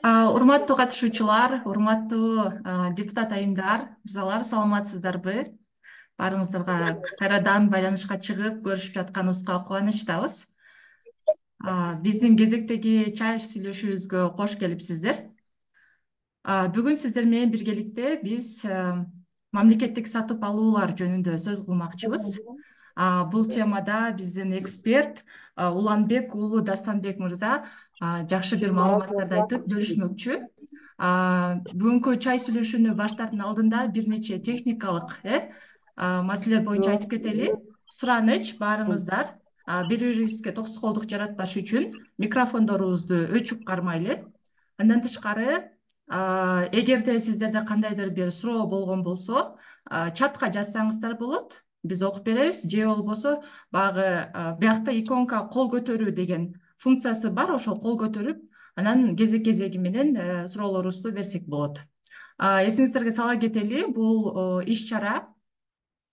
Урматтуу катышуучулар, урматтуу депутат айымдар, мырзалар, саламатсыздарбы? Баарыңыздарга кайрадан байланышка чыгып көрүшүп жатканыбызга кубанычтабыз. Биздин кезектеги чай сүйлөшүүбүзгө кош келипсиздер. Бүгүн сиздер менен биргеликте биз мамлекеттик сатып алуулар жөнүндө сөз кылмакчыбыз. Бул темада биздин эксперт Уланбек уулу Дастанбек мырза жакшы бир маалыматтарды айтып бөлүшмөкчү. Бүгүнкү чай сүйлөшүүнү баштаардын алдында бир нече техникалык маселелер боюнча айтып кетели. Сураныч баарыңыздар бири бирибизге тосуколдук жаратпаш үчүн микрофондорубузду өчүп кармайлы. Андан тышкары эгерде сиздерде кандайдыр бир суроо болгон болсо, чатка жазсаңыздар болот. Биз окуп беребиз. Же болбосо баягы биякта иконка кол көтөрүү деген функциясы бар. Ошол кол көтөрүп, анан кезеги менен суроолорубузду берсек болот. Эсиңиздерге сала кетели, бул иш-чара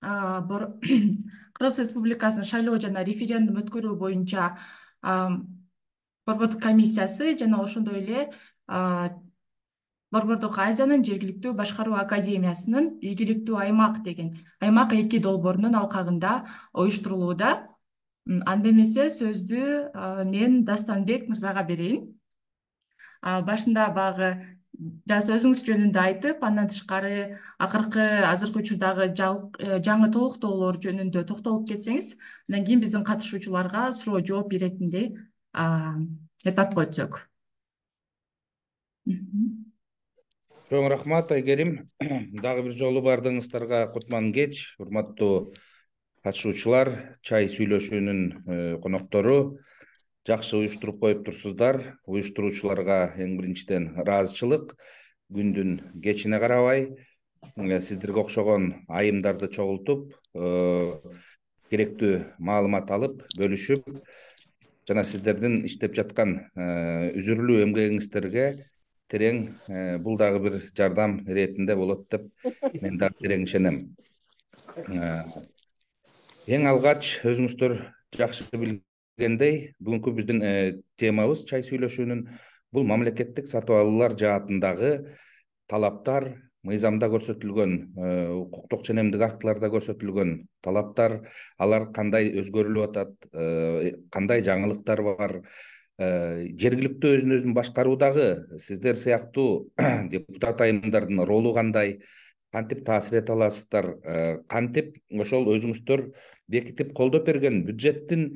Кыргыз Республикасынын шайлоо жана референдум өткөрүү боюнча Борбордук комиссиясы жана ошондой эле Борбордук Азиянын жергиликтүү башкаруу академиясынын ийгиликтүү аймак деген аймак 2 долбоорунун алкагында уюштурулууда. Анда эмесе сөздү мен Дастанбек мырзага берейин. Башында баягы жаз өзүңүз жөнүндө айтып, андан тышкары азыркы учурдагы жаңы толуктоолор жөнүндө токтолуп кетсеңиз, андан кийин биздин катышуучуларга суроо жооп беретиндей этапка өтсөк. Чоң рахмат, Айгерим. Дагы бир жолу бардыгыңыздарга кутман кеч, урматтуу катышуучулар, чай сүйлөшүүнүн коноктору. Жакшы уюштуруп коюп турсуздар. Уюштуруучуларга эң биринчиден ыраазычылык. Күндүн кечине карабай, сиздерге окшогон айымдарды чогултуп, керектүү маалымат алып, бөлүшүп, жана сиздердин иштеп жаткан үзүрлүү эмгегиңиздерге терең бул дагы бир жардам иретинде болот деп мен дагы терең ишенем. Эң алгач өзүңүздөр жакшы билгендей, бүгүнкү биздин темабыз чай сүйлөшүүнүн бул мамлекеттик сатып алуулар жаатындагы талаптар, мыйзамда көрсөтүлгөн, укуктук ченемдик актыларда көрсөтүлгөн талаптар, алар кандай өзгөрүлүп атат, кандай жаңылыктар бар, жергиликтүү өзүн башкаруудагы сиздер сыяктуу депутат айымдардын ролу кандай, кантип таасир эте аласыздар, кантип ошол өзүңүздөр бекитип колдоп берген бюджеттин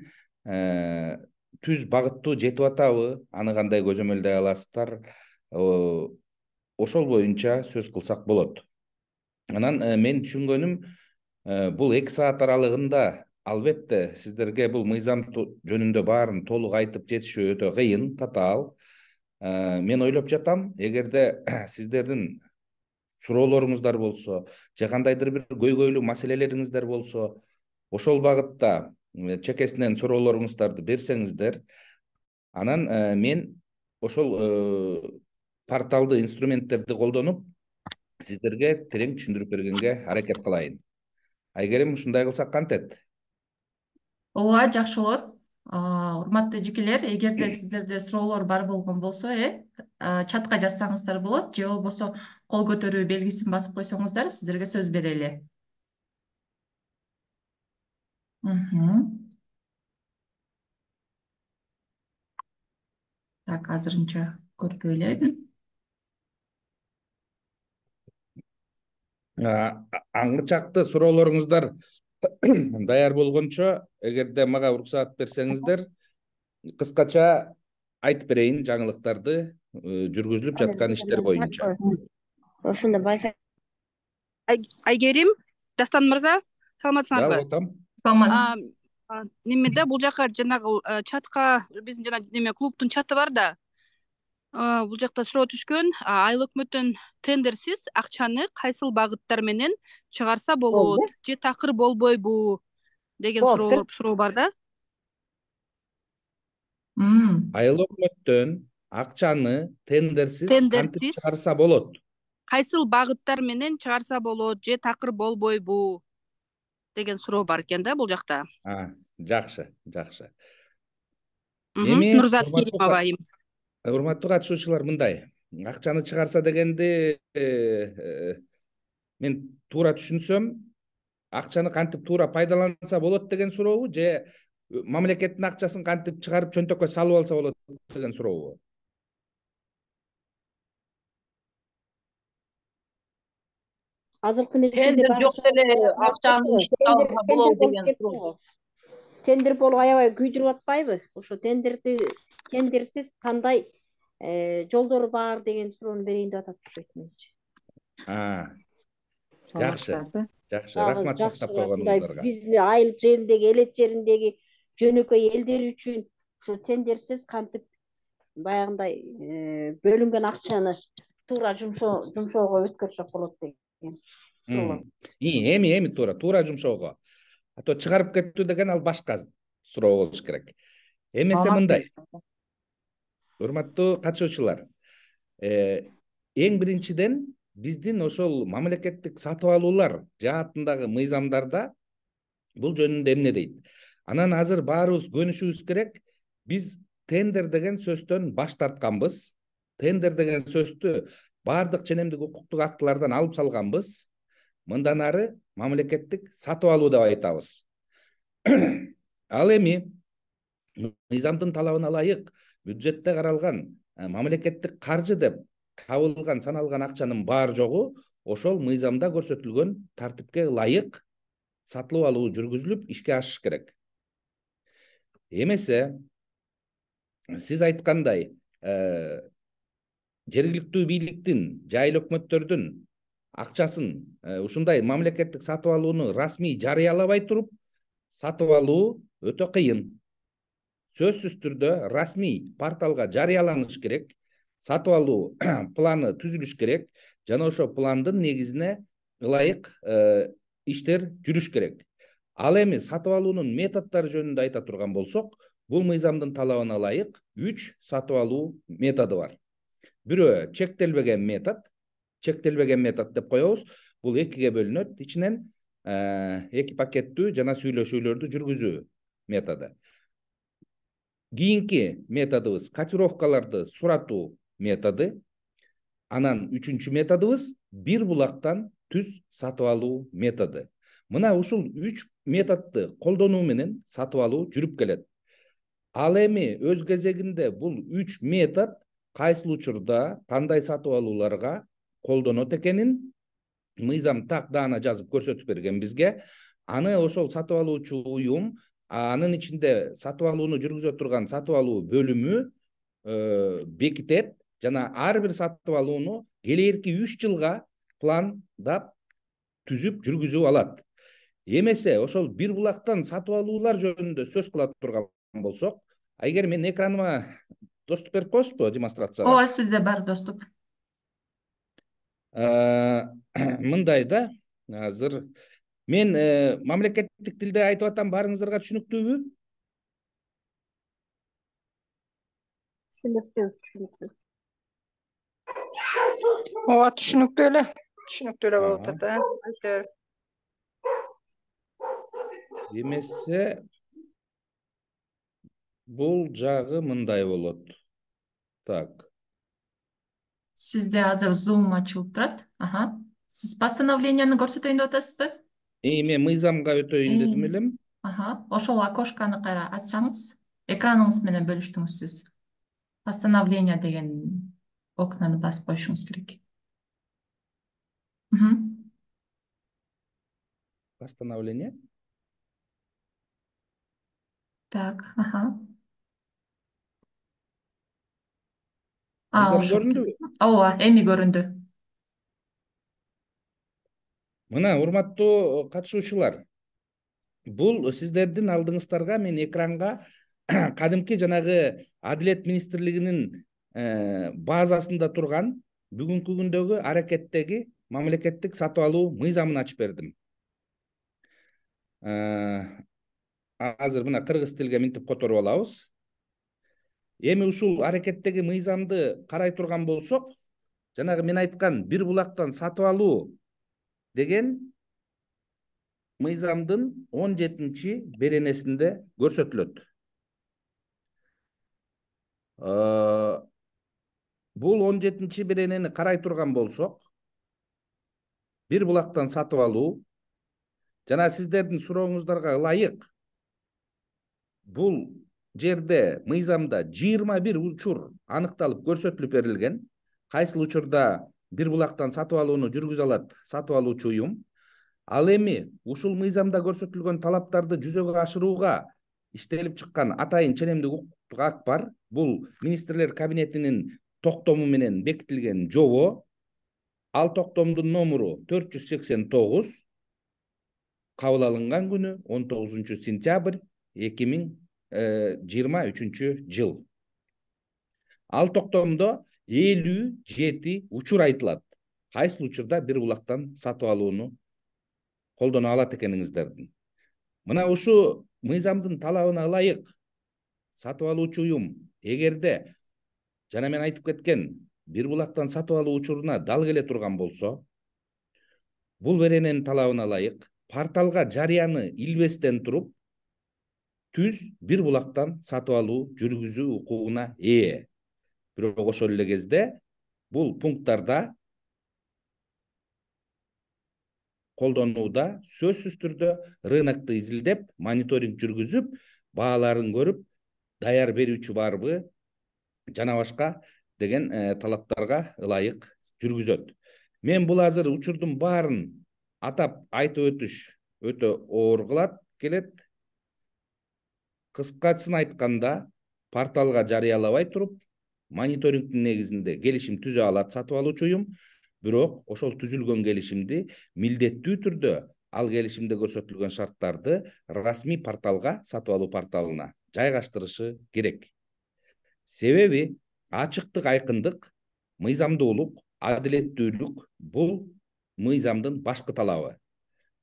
түз багыттуу жетип атабы, аны кандай көзөмөлдөй аласыздар, ошол боюнча сөз кылсак болот. Анан мен түшүнгөнүм, бул 2 саат аралыгында албетте сиздерге бул мыйзам жөнүндө баарын толук айтып жетишүү өтө кыйын, татаал. Мен ойлоп жатам, эгерде сиздердин суроолоруңуздар болсо, же кандайдыр бир көйгөйлүү маселелериңиздер болсо, ошол багытта чекесинен суроолоруңуздарды берсеңиздер, анан мен ошол порталды инструменттерди колдонуп, сиздерге терең түшүндүрүп бергенге аракет кылайын. Айгерим, ушундай кылсак кантет? Ооба, жакшы болот. Урматтуу жикелер, эгерде сиздерде суроолор бар болгон болсо, чатка жазсаңыздар болот, же болбосо кол көтөрүү белгисин басып койсоңуздар, сиздерге сөз берели. Так, азырынча көрпөй элем. Аңгычакты суроолоруңуздар даяр болгончо, эгерде мага уруксаат берсеңиздер, кыскача айтып берейин жаңылыктарды жүргүзүлүп жаткан иштер боюнча. Ошондо Айгерим, Дастан мырза, саламатсыңарбы? Саламат. Немеде бул жака жанагы чатка биздин жана неме клубтун чаты бар да. Бул жакта суроо түшкөн, айыл өкмөттөн тендерсиз акчаны кайсыл багыттар менен чыгарса болот, же такыр болбойбу деген суроо бар да. Айыл өкмөттөн акчаны тендерсиз кантип чыгарса болот? Кайсыл багыттар менен чыгарса болот, же такыр болбойбу деген суроо бар экен да бул жакта. Жакшы. Эми Нурзат Керимова айым. урматтуу катышуучулар, мындай акчаны чыгарса дегенди мен туура түшүнсөм, акчаны кантип туура пайдаланса болот деген сурообу, же мамлекеттин акчасын кантип чыгарып чөнтөккө салып алса болот деген сурообу? Азыркы мезгилде Тендер жок деле акчаны тендер алга болобу болуп деген кетти суроо. го. Тендер болуп аябай күйдүрүп атпайбы? Ошо тендерсиз кандай жолдор бар деген суроону берейин деп атат менчи. Жакшы, жакшы. Дагы Рахмат тактап мындай койгонуңуздарга. биздин айыл жериндеги, элет жериндеги жөнөкөй элдер үчүн ошо тендерсиз кантип баягындай бөлүнгөн акчаны туура жумшоого өткөрсөк болот деген суроолор. Эми туура жумшоого. А то чыгарып кеттүү деген ал башка суроо болуш керек. Эмесе мындай, урматтуу катышуучулар, эң биринчиден биздин ошол мамлекеттик сатып алуулар жаатындагы мыйзамдарда бул жөнүндө эмне дейт? Анан азыр баарыбыз көнүшүбүз керек. Биз тендер деген сөздөн баш тартканбыз. Тендер деген сөздү баардык ченемдик укуктук актылардан алып салганбыз. Мындан ары мамлекеттик сатып алуу деп айтабыз. Ал эми мыйзамдын талабына ылайык бюджетте каралган мамлекеттик каржы деп табылган саналган акчанын бар жогу ошол мыйзамда көрсөтүлгөн тартипке ылайык сатылып алуу жүргүзүлүп ишке ашыш керек. Эмесе сиз айткандай жергиликтүү бийликтин, жайыл өкмөттөрдүн акчасын ушундай мамлекеттик сатып алууну расмий жарыялабай туруп сатып алуу өтө кыйын. Сөзсүз түрдө расмий порталга жарыяланыш керек, сатып алуу планы түзүлүш керек жана ошо пландын негизине ылайык иштер жүрүш керек. Ал эми сатып алуунун методдору жөнүндө айта турган болсок, бул мыйзамдын талабына ылайык 3 сатып алуу методу бар. Бирөө чектелбеген метод деп коебуз. Бул экиге бөлүнөт. Ичинен эки пакеттүү жана сүйлөшүүлөрдү жүргүзүү методу. Кийинки методубуз котировкаларды суратуу методу. Анан үчүнчү методубуз бир булактан түз сатып алуу методу. Мына ушул 3 методду колдонуу менен сатып алуу жүрүп келет. Ал эми өз кезегинде бул 3 метод кайсыл учурда кандай сатып алууларга колдонот экенин мыйзам так даана жазып көрсөтүп берген бизге. Аны ошол сатып алуучу уюм, анын ичинде сатып алууну жүргүзө турган сатып алуу бөлүмү бекитет жана ар бир сатып алууну келээрки 3 жылга пландап түзүп жүргүзүп алат. Эмесе ошол бир булактан сатып алуулар жөнүндө сөз кыла турган болсок, эгер мен экраныма доступ берип коесузбу демонстрацияга? Ооба, сизде бар доступ. Мындай да, азыр мен мамлекеттик тилде айтып атам, баарыңыздарга түшүнүктүүбү? Түшүнүктүү. Ооба, түшүнүктүү эле болуп атат, Эмесе бул жагы мындай болот. Так. Сизде азыр Zoom ачылып турат. Сиз постановленияны көрсөтөйүн деп атасызбы? Мен мыйзамга өтөйүн дедим элем. Ошол окошканы кайра ачсаңыз, экраныңыз менен бөлүштүңүз сиз. Постановление деген окнаны басып коюшуңуз керек. Постановление. Так, Мыйзам көрүндүбү? Ооба, эми көрүндү. Мына, урматтуу катышуучулар, бул сиздердин алдыңыздарга мен экранга кадимки жанагы Адилет министрлигинин базасында турган бүгүнкү күндөгү аракеттеги мамлекеттик сатып алуу мыйзамын ачып бердим. Азыр мына кыргыз тилге минтип которуп алабыз. Эми ушул аракеттеги мыйзамды карай турган болсок, жанагы мен айткан бир булактан сатып алуу деген мыйзамдын 17-беренесинде көрсөтүлөт. Бул 17 беренени карай турган болсок, бир булактан сатып алуу жана сиздердин сурооңуздарга ылайык бул жерде мыйзамда 21 учур аныкталып көрсөтүлүп берилген. Кайсыл учурда бир булактан сатып алууну жүргүзө алат сатып алуучу уюм. Ал эми ушул мыйзамда көрсөтүлгөн талаптарды жүзөгө ашырууга иштелип чыккан атайын ченемдик укуктук акт бар. Бул министрлер кабинетинин токтому менен бекитилген жобо. Ал токтомдун номуру 489, кабыл алынган күнү 19 сентябрь 2023 жыл. Ал токтомдо 57 учур айтылат. Кайсыл учурда бир булактан сатып алууну колдоно алат экениңиздердин. Мына ушу мыйзамдын талабына ылайык сатып алуучу уюм эгерде жана мен айтып кеткен бир булактан сатып алуу учуруна дал келе турган болсо, бул берененин талабына ылайык порталга жарыяны илбестен туруп түз бир булактан сатып алуу жүргүзүү укугуна ээ. Бирок ошол эле кезде бул пункттарда колдонууда сөзсүз түрдө рынокту изилдеп, мониторинг жүргүзүп, бааларын көрүп, даяр берүүчү барбы жана башка деген талаптарга ылайык жүргүзөт. Мен бул азыр учурдун баарын атап айтып өтүш өтө оор кылат келет. Кыскасын айтканда, порталга жарыялабай туруп, мониторингдин негизинде келишим түзө алат сатып алуучу уюм. Бирок ошол түзүлгөн келишимди милдеттүү түрдө ал келишимде көрсөтүлгөн шарттарды расмий порталга, сатып алуу порталына жайгаштырышы керек. Себеби ачыктык, айкындык, мыйзамдуулук, адилеттүүлүк бул мыйзамдын башкы талабы.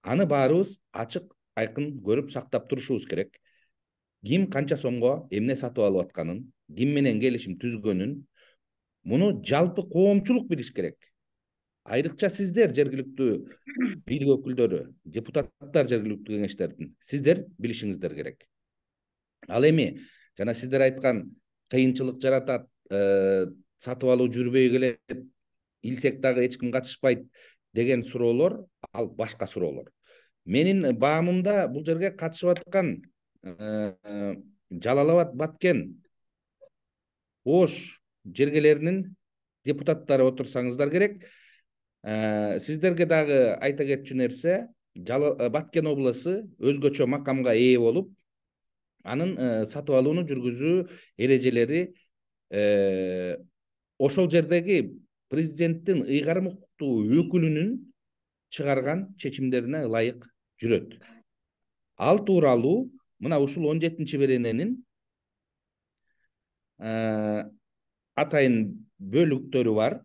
Аны баарыбыз ачык, айкын көрүп сактап турушубуз керек. Ким канча сомго эмне сатып алып атканын, ким менен келишим түзгөнүн, муну жалпы коомчулук билиш керек. Айрыкча сиздер, жергиликтүү бийлик өкүлдөрү, депутаттар жергиликтүү кеңештердин, сиздер билишиңиздер керек. Ал эми жана сиздер айткан кыйынчылык жаратат, сатып алуу жүрбөй келет, илсек дагы эч ким катышпайт деген суроолор, ал башка суроолор. Менин баамымда бул жерге катышып аткан Жалал Абад, Баткен, Ош жергелеринин депутаттары отурсаңыздар керек. Сиздерге дагы айта кетчү нерсе, Баткен обласу өзгөчө макамга ээ болуп, анын сатып алууну жүргүзүү эрежелери ошол жердеги президенттин ыйгарым укуктуу өкүлүнүн чыгарган чечимдерине ылайык жүрөт. Ал тууралуу мына ушул 17 берененин атайын бөлүктөрү бар.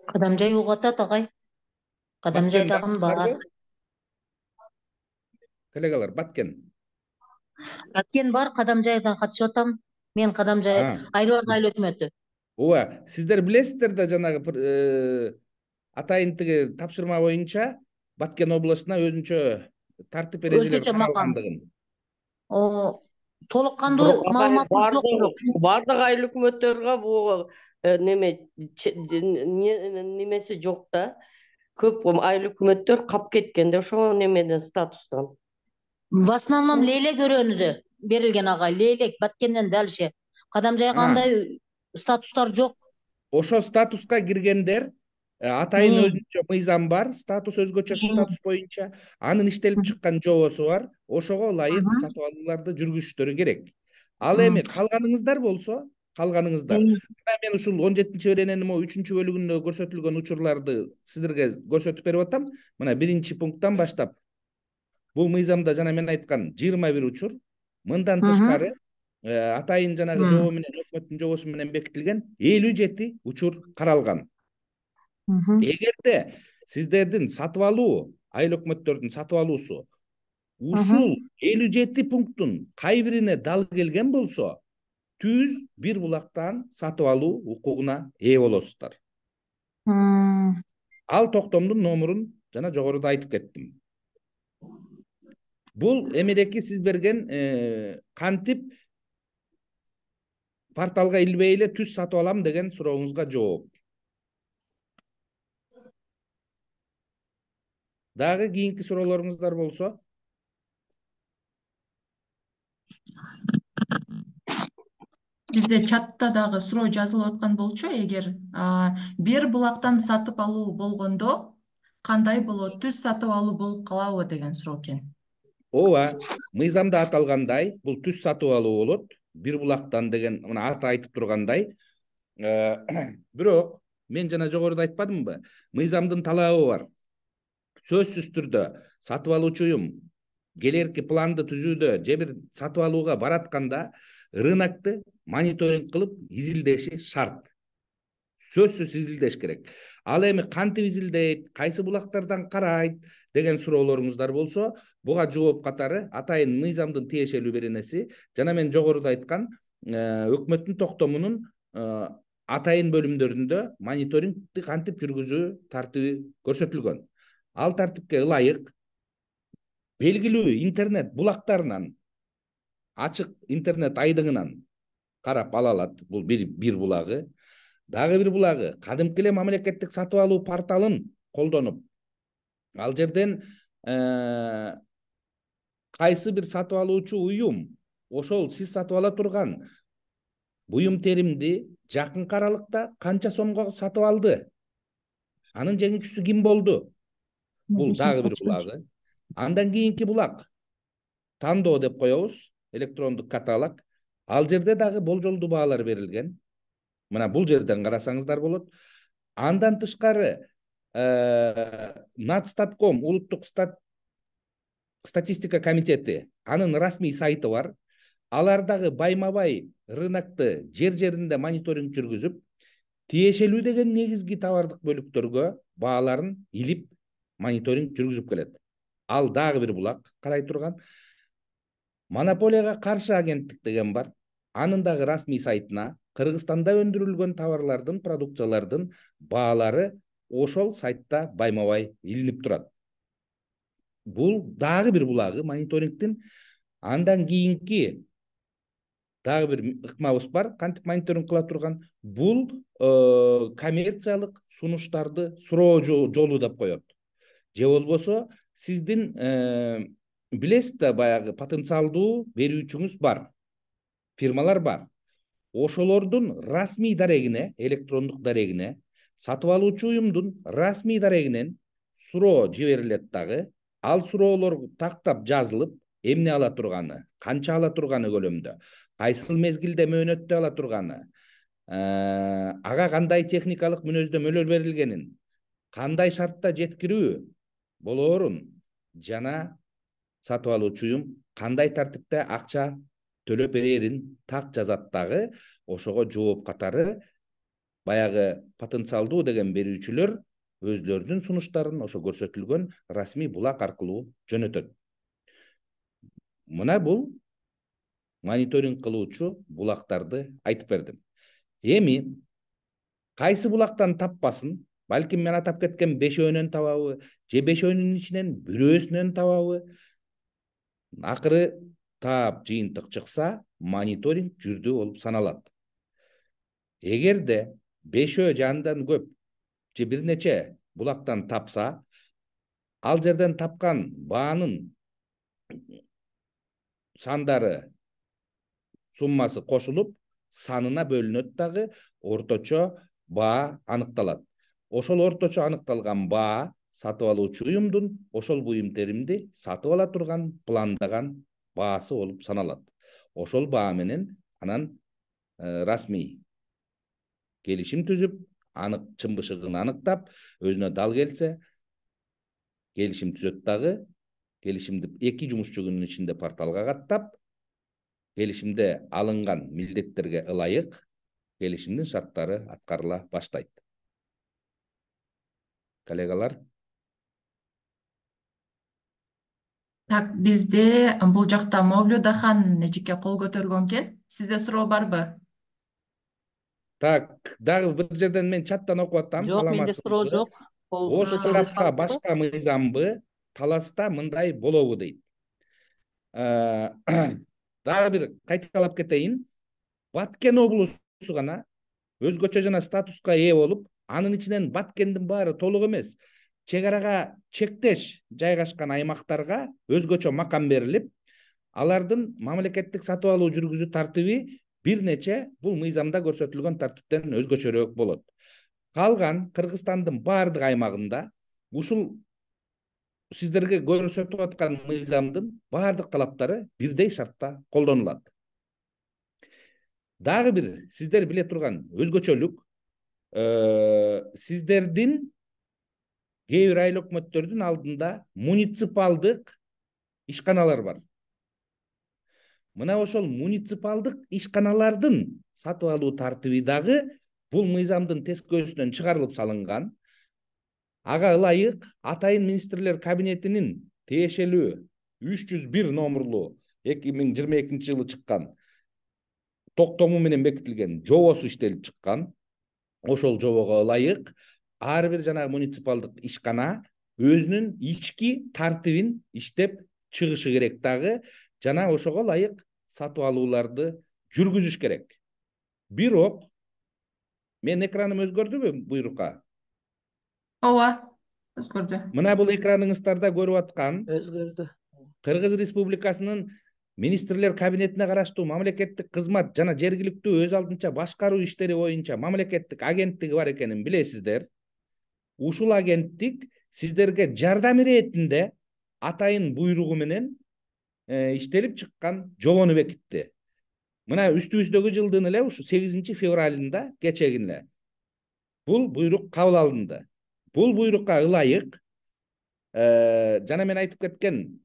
Кадамжай угатат агай. Кадамжайдагы бар. Коллегалар, Баткен. Баткен бар, Кадамжайдан катышып атам. Мен Кадамжай Айрыбас айыл өкмөтү. Ооба, сиздер билесиздер да жанагы атайын тиги тапшырма боюнча Баткен областына өзүнчө тартип эрежелер каралгандыгын. Толук кандуу маалыматым жок. Бардык айыл өкмөттөргө бул немеси жок да. Көп айыл өкмөттөр кап кеткенде ошол немеден статустан. В основном Лейлек өрөөнүдө берилген агай. Лейлек Баткенден дальше. Кадамжайга андай статустар жок. Ошо статуска киргендер атайын өзүнчө мыйзам бар, статус өзгөчө статус боюнча, анын иштелип чыккан жобосу бар, ошого ылайык сатып алууларды жүргүзүштөрү керек. Ал эми калганыңыздар болсо, мен ушул 17 берененин 3 бөлүгүндө көрсөтүлгөн учурларды сиздерге көрсөтүп берип атам. Мына 1 пункттан баштап бул мыйзамда жана мен айткан 21 учур, мындан тышкары атайын жанагы жобо менен, өкмөттүн жобосу менен бекитилген 57 учур каралган. Эгерде сиздердин сатып алуу, айыл өкмөттөрдүн сатып алуусу ушул 57 пункттун кай бирине дал келген болсо, түз бир булактан сатып алуу укугуна ээ болосуздар. Ал токтомдун номурун жана жогоруда айтып кеттим. Бул эмедеки сиз берген кантип порталга илбей эле түз сатып алам деген сурооңузга жооп. Дагы кийинки суроолоруңуздар болсо? Бизде чатта дагы суроо жазылып аткан болчу, эгер бир булактан сатып алуу болгондо кандай болот? Түз сатып алуу болуп калабы деген суроо экен. Ооба, мыйзамда аталгандай, бул түз сатып алуу болот. Бир булактан деген мына аты айтып тургандай. Бирок мен жана жогоруда айтпадымбы? Мыйзамдын талабы бар. Сөзсүз түрдө сатып алуучу уюм келерки планды түзүүдө же бир сатып алууга баратканда рынокты мониторинг кылып изилдеши шарт. Сөзсүз изилдеш керек. Ал эми кантип изилдейт, кайсы булактардан карайт деген суроолоруңуздар болсо, буга жооп катары атайын мыйзамдын тиешелүү беренеси жана мен жогоруда айткан өкмөттүн токтомунун атайын бөлүмдөрүндө мониторингти кантип жүргүзүү тартиби көрсөтүлгөн. Ал тартипке ылайык белгилүү интернет булактарынан, ачык интернет айдыңынан карап ала алат. Бул бир булагы. Дагы бир булагы кадимки эле мамлекеттик сатып алуу порталын колдонуп, ал жерден кайсы бир сатып алуучу уюм ошол сиз сатып ала турган буюм теримди жакынкы аралыкта канча сомго сатып алды, анын жеңүүчүсү ким болду? Бул дагы бир булагы. Андан кийинки булак тандоо деп коебуз, электрондук каталог. Ал жерде дагы болжолдуу баалар берилген. Мына бул жерден карасаңыздар болот. Андан тышкары Нацстатком, улуттук статистика комитети, анын расмий сайты бар. Алар дагы байма-бай рынокты жер-жеринде мониторинг жүргүзүп, тиешелүү деген негизги товардык бөлүктөргө бааларын илип мониторинг жүргүзүп келет. Ал дагы бир булак карай турган. Монополияга каршы агенттик деген бар. Анын дагы расмий сайтына Кыргызстанда өндүрүлгөн товарлардын, продукциялардын баалары ошол сайтта байма-бай илинип турат. Бул дагы бир булагы мониторингтин. Андан кийинки дагы бир ыкмабыз бар, кантип мониторинг кыла турган. Бул коммерциялык сунуштарды суроо жолу деп коет. Же болбосо сиздин билесиз да, баягы потенциалдуу берүүчүңүз бар, фирмалар бар. Ошолордун расмий дарегине, электрондук дарегине, сатып алуучу уюмдун расмий дарегинен суроо жиберилет дагы. Ал суроолор тактап жазылып, эмне ала турганы, канча ала турганы көлөмдө, кайсыл мезгилде мөөнөттө ала турганы, ага кандай техникалык мүнөздөмөлөр берилгенин, кандай шартта жеткирүү болоорун жана сатып алуучу уюм кандай тартипте акча төлөп берерин так жазат дагы. Ошого жооп катары баягы потенциалдуу деген берүүчүлөр өзлөрүнүн сунуштарын ошо көрсөтүлгөн расмий булак аркылуу жөнөтөт. Мына бул мониторинг кылуучу булактарды айтып бердим. Эми кайсы булактан таппасын, балким мен атап кеткен бешөөнөн табабы, же бешөөнүн ичинен бирөөсүнөн табабы, акыры таап жыйынтык чыкса, мониторинг жүрдү болуп саналат. Эгерде бешөө же андан көп же бир нече булактан тапса, ал жерден тапкан баанын сандары, суммасы кошулуп, санына бөлүнөт дагы, орточо баа аныкталат. Ошол орточо аныкталган баа сатып алуучу уюмдун ошол буюм теримди сатып ала турган пландаган баасы болуп саналат. Ошол баа менен анан расмий келишим түзүп, анык чын-бышыгын аныктап, өзүнө дал келсе, келишим түзөт дагы. Келишимди 2 жумушчу күнүнүн ичинде порталга каттап, келишимде алынган милдеттерге ылайык келишимдин шарттары аткарыла баштайт. Коллегалар? Так, бизде бул жакта Мавлюдахан эжеке кол көтөргөн экен. Сизде суроо барбы? Так, дагы бир жерден мен чаттан окуп атам. Жок, менде суроо жок. Ош тарапка башка мыйзамбы, таласта мындай болобу дейт. дагы бир кайталап кетейин. Баткен облусу гана өзгөчө жана статуска ээ болуп, анын ичинен Баткендин баары толук эмес, чек арага чектеш жайгашкан аймактарга өзгөчө макам берилип, алардын мамлекеттик сатып алуу жүргүзүү тартиби бир нече бул мыйзамда көрсөтүлгөн тартиптен өзгөчөрөөк болот. Калган Кыргызстандын баардык аймагында ушул сиздерге көрсөтүп аткан мыйзамдын баардык талаптары бирдей шартта колдонулат. Дагы бир сиздер биле турган өзгөчөлүк, сиздердин кээ бир айыл өкмөттөрдүн алдында муниципалдык ишканалар бар. Мына ошол муниципалдык ишканалардын сатып алуу тартиби дагы бул мыйзамдын тескөөсүнөн чыгарылып салынган. Ага ылайык Атайын министрлер кабинетинин тиешелүү 301 номерлуу 2022 жылы чыккан токтому менен бекитилген жобосу иштелип чыккан. Ошол жобого ылайык ар бир жанагы муниципалдык ишкана өзүнүн ички тартибин иштеп чыгышы керек дагы, жана ошого ылайык сатып алууларды жүргүзүш керек. Бирок мен экраным өзгөрдүбү буйрукка? Ооба, өзгөрдү. Мына бул экраныңыздарда көрүп аткан Өзгөрдү. Кыргыз Республикасынын министрлер кабинетине караштуу мамлекеттик кызмат жана жергиликтүү өз алдынча башкаруу иштери боюнча мамлекеттик агенттиги бар экенин билесиздер. Ушул агенттик сиздерге жардам иретинде атайын буйругу менен иштелип чыккан жобону бекитти. Мына үстүбүздөгү жылдын эле ушу 8 февралында кечегин эле бул буйрук кабыл алынды. Бул буйрукка ылайык жана мен айтып кеткен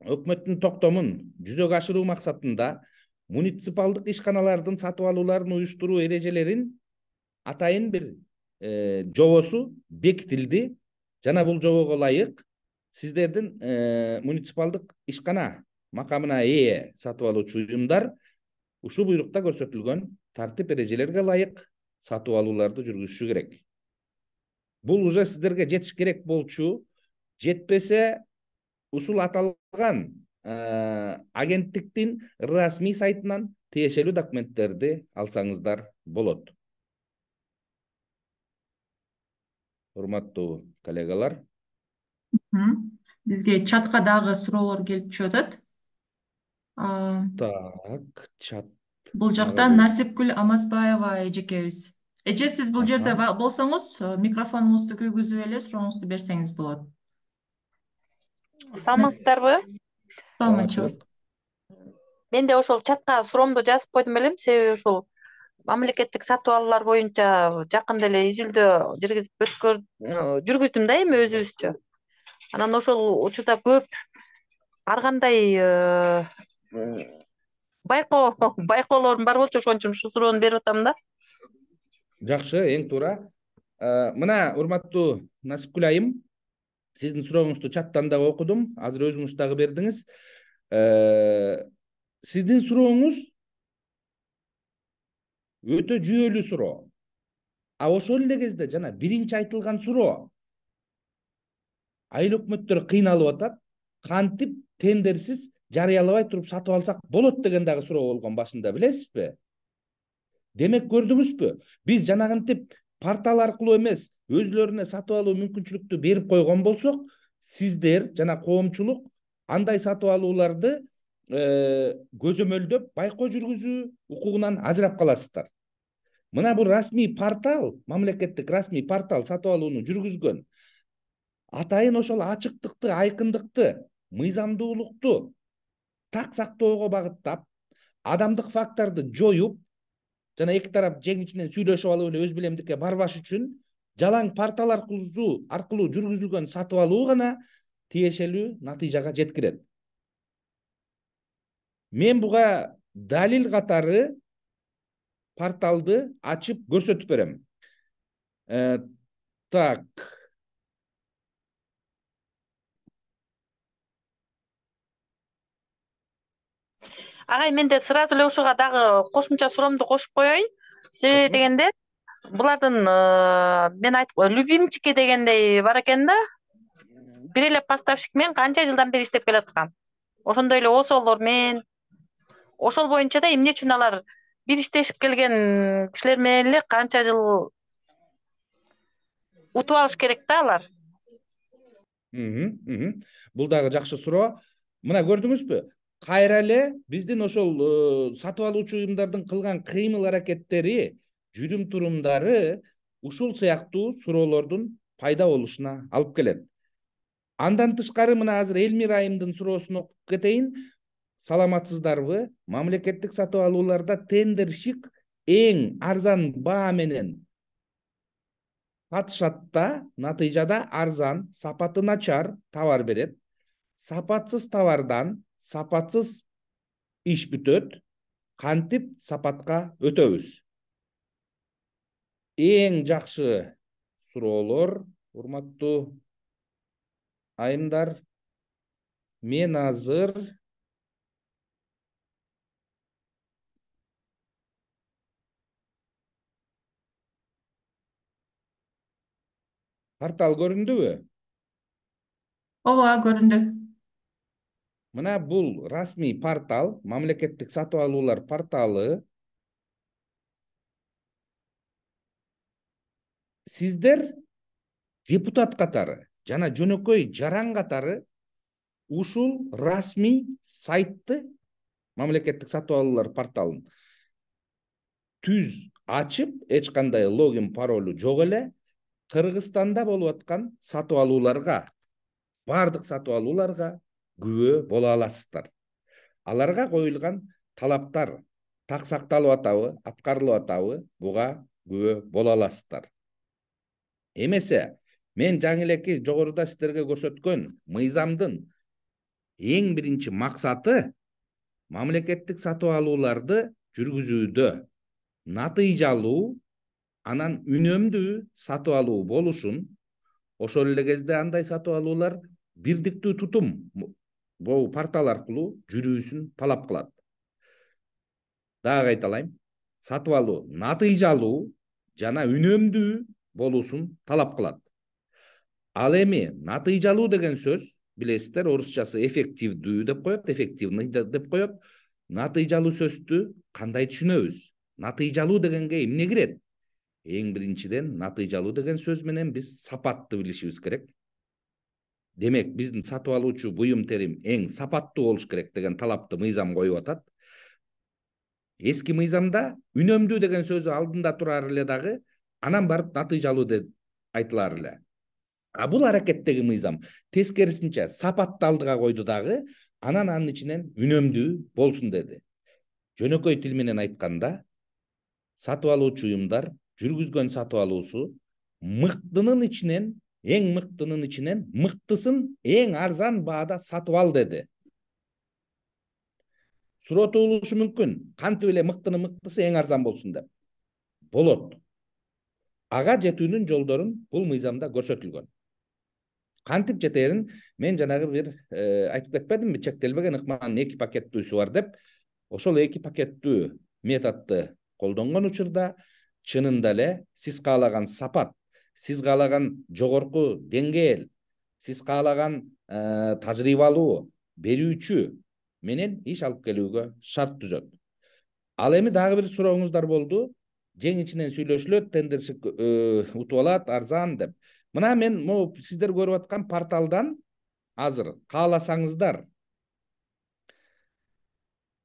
өкмөттүн токтомун жүзөгө ашыруу максатында муниципалдык ишканалардын сатып алууларын уюштуруу эрежелерин атайын бир жобосу бекитилди. Жана бул жобого ылайык сиздердин муниципалдык ишкана макамына ээ сатып алуучу уюмдар ушул буйрукта көрсөтүлгөн тартип эрежелерге ылайык сатып алууларды жүргүзүшү керек. Бул уже сиздерге жетиш керек болчу. Жетпесе ушул аталган агенттиктин расмий сайтынан тиешелүү документтерди алсаңыздар болот. Урматтуу коллегалар, Бизге чатка дагы суроолор келип түшүп атат. так, чат. Бул жактан Насипгүл Амазбаева эжекебиз. Эже, сиз бул жерде болсоңуз, микрофонуңузду күйгүзүп эле сурооңузду берсеңиз болот. Саламатсыздарбы? Саламатчы. Мен де ошол чатка суроомду жазып койдум элем, себеби ушул мамлекеттик сатып алуулар боюнча жакында эле изилдөө жүргүздүм да эми өзүбүзчө. Анан ошол учурда көп ар кандай байкоолорум бар болчу, ошон үчүн ушу суроону берип атам да. Жакшы, эң туура. Мына урматтуу Насипгүл айым, сиздин сурооңузду чаттан да окудум, азыр өзүңүз дагы бердиңиз. Сиздин сурооңуз өтө жүйөлүү суроо. Ошол эле кезде жана биринчи айтылган суроо айыл өкмөттөр кыйналып атат, кантип тендерсиз жарыялабай туруп сатып алсак болот деген дагы суроо болгон башында, билесизби? Демек көрдүңүзбү? Биз жанагынтип портал аркылуу эмес, өзлөрүнө сатып алуу мүмкүнчүлүктү берип койгон болсок, сиздер жана коомчулук андай сатып алууларды көзөмөлдөп байкоо жүргүзүү укугунан ажырап каласыздар. Мына бул расмий портал, мамлекеттик расмий портал сатып алууну жүргүзгөн. Атайын ошол ачыктыкты, айкындыкты, мыйзамдуулукту так сактоого багыттап, адамдык факторду жоюп, жана эки тарап жең ичинен сүйлөшүп алып эле өз билемдикке барбаш үчүн жалаң портал аркылуу жүргүзүлгөн сатып алуу гана тиешелүү натыйжага жеткирет. Мен буга далил катары порталды ачып көрсөтүп берем. Так. Агай, мен де сразу эле ушуга дагы кошумча суроомду кошуп коеюн. Себеби дегенде, булардын мен любимчики дегендей бар экен да. Бир эле поставщик менен канча жылдан бери иштеп келаткам. Ошондой эле осолор менен ошол боюнча да эмне үчүн алар бир иштешип келген кишилер менен эле канча жыл утуп алыш керек да алар. Бул дагы жакшы суроо. Мына көрдүңүзбү? Кайра эле биздин ошол сатып алуучу уюмдардын кылган кыймыл аракеттери, жүрүм турумдары ушул сыяктуу суроолордун пайда болушуна алып келет. Андан тышкары мына азыр Элмира айымдын суроосун окуп кетейин. Саламатсыздарбы? Мамлекеттик сатып алууларда тендерщик эң арзан баа менен сатышат да, натыйжада арзан, сапаты начар товар берет. Сапатсыз товардан сапатсыз иш бүтөт. Кантип сапатка өтөбүз? Эң жакшы суроолор, урматтуу айымдар. Мен азыр портал көрүндүбү? Ооба, көрүндү. Мына бул расмий портал, мамлекеттик сатып алуулар порталы. Сиздер депутат катары жана жөнөкөй жаран катары ушул расмий сайтты, мамлекеттик сатып алуулар порталын түз ачып, эч кандай логин паролу жок эле, Кыргызстанда болуп аткан сатып алууларга, бардык сатып алууларга күбө боло аласыздар. Аларга коюлган талаптар так сакталып атабы, аткарылып атабы, буга күбө боло аласыздар. Эмесе, мен жаңы элеки жогоруда сиздерге көрсөткөн мыйзамдын эң биринчи максаты мамлекеттик сатып алууларды жүргүзүүдө натыйжалуу, анан үнөмдүү сатып алуу болушун, ошол эле кезде андай сатып алуулар бирдиктүү тутум бул портал аркылуу жүрүүсүн талап кылат. Дагы кайталайм, сатып алуу натыйжалуу жана үнөмдүү болуусун талап кылат. Ал эми натыйжалуу деген сөз, билесиздер, орусчасы эффективдүү деп коет, эффективный деп коет. Натыйжалуу сөздү кандай түшүнөбүз? Натыйжалуу дегенге эмне кирет? Эң биринчиден, натыйжалуу деген сөз менен биз сапатты билишибиз керек. Демек, биздин сатып алуучу буюм терим эң сапаттуу болуш керек деген талапты мыйзам коюп атат. Эски мыйзамда үнөмдүү деген сөзү алдында турар эле дагы, анан барып натыйжалуу деп айтылар эле. А бул аракеттеги мыйзам тескерисинче сапатты алдыга койду дагы, анан анын ичинен үнөмдүү болсун деди. Жөнөкөй тил менен айтканда, сатып алуучу уюмдар жүргүзгөн сатып алуусу мыктынын ичинен, эң мыктынын ичинен мыктысын эң арзан баада сатып ал деди. Суроо туулушу мүмкүн, кантип эле мыктынын мыктысы эң арзан болсун деп. Болот. Ага жетүүнүн жолдорун бул мыйзамда көрсөтүлгөн. Кантип жетерин мен жанагы бир айтып кетпедимби, чектелбеген ыкманын 2 пакеттүүсү бар деп. Ошол 2 пакеттүү методду колдонгон учурда чынында эле сиз каалаган сапат, сиз каалаган жогорку деңгээл, сиз каалаган тажрыйбалуу берүүчү менен иш алып келүүгө шарт түзөт. Ал эми дагы бир сурооңуздар болду. Жеңичинен сүйлөшүлөт, тендерщик утуп алат, арзан деп. Мына мен могу сиздер көрүп аткан порталдан азыр кааласаңыздар,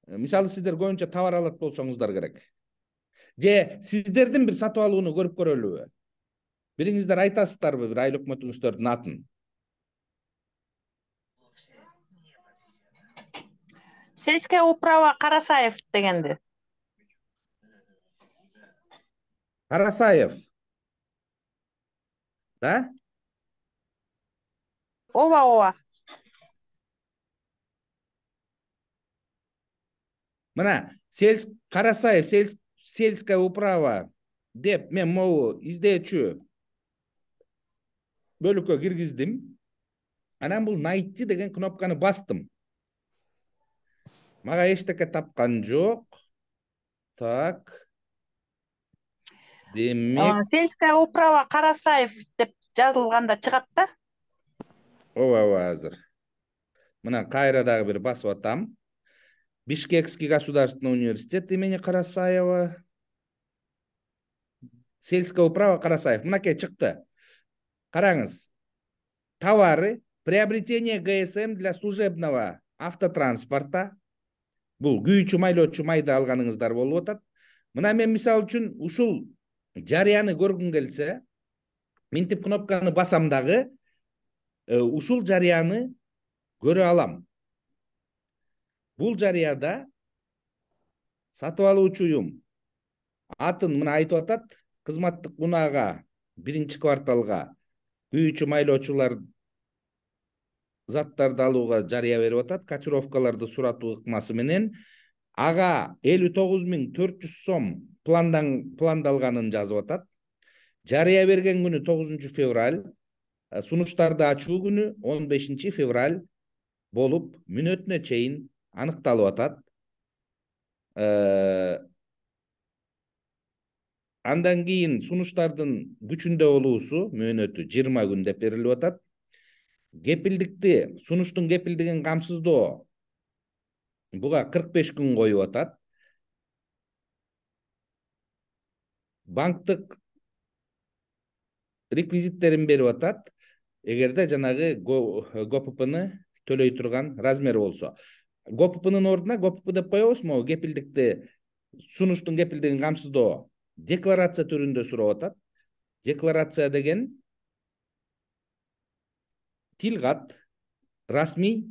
мисалы сиздер көбүнчө товар алат болсоңуздар керек. Же сиздердин бир сатып алууну көрүп көрөлүбү? Бириңиздер айтасыздарбы бир айыл өкмөтүңүздөрдүн атын? Сельская управа Карасаев дегенди. Карасаев. Да? Ооба. Мына Карасаев сельская управа деп мен могу издөөчү бөлүккө киргиздим. Анан бул найти деген кнопканы бастым. Мага эчтеке тапкан жок. Так. Демек, Сельская управа Карасаев деп жазылганда чыгат да. ооба азыр. Мына Кайрадагы бир басып атам. Бишкекский государственный университет имени Карасаева. Сельское управа Карасаев. Мынакей чыкты. Караңыз. Товары, приобретение ГСМ для служебного автотранспорта. Бул күйүүчү майлоочу майды алганыңыздар болуп атат. Мына мен мисалы үчүн ушул жарыяны көргүм келсе, минтип кнопканы басам дагы ушул жарыяны көрө алам. Бул жарыяда сатып алуучу уюм атын мына айтып атат, кызматтык унаага биринчи кварталга күйүүчү майлоочулар заттарды алууга жарыя берип атат, котировкаларды суратуу ыкмасы менен ага 59.400 сом пландалганын жазып атат. Жарыя берген күнү 9 февраль, сунуштарды ачуу күнү 15 февраль болуп, мүнөтүнө чейин аныкталып атат. Андан кийин сунуштардын күчүндө болуусу мөөнөтү 20 күн деп берилип атат. Кепилдикти, сунуштун кепилдигин камсыздоо буга 45 күн коюп атат. Банктык реквизиттерин берип атат. Эгерде жанагы ГОППны төлөй турган размери болсо. ГОППнын ордуна ГОПП деп коебуз, могу кепилдикти, сунуштун кепилдигин камсыздоо декларация түрүндө сурап атат. Декларация деген тилгат, расмий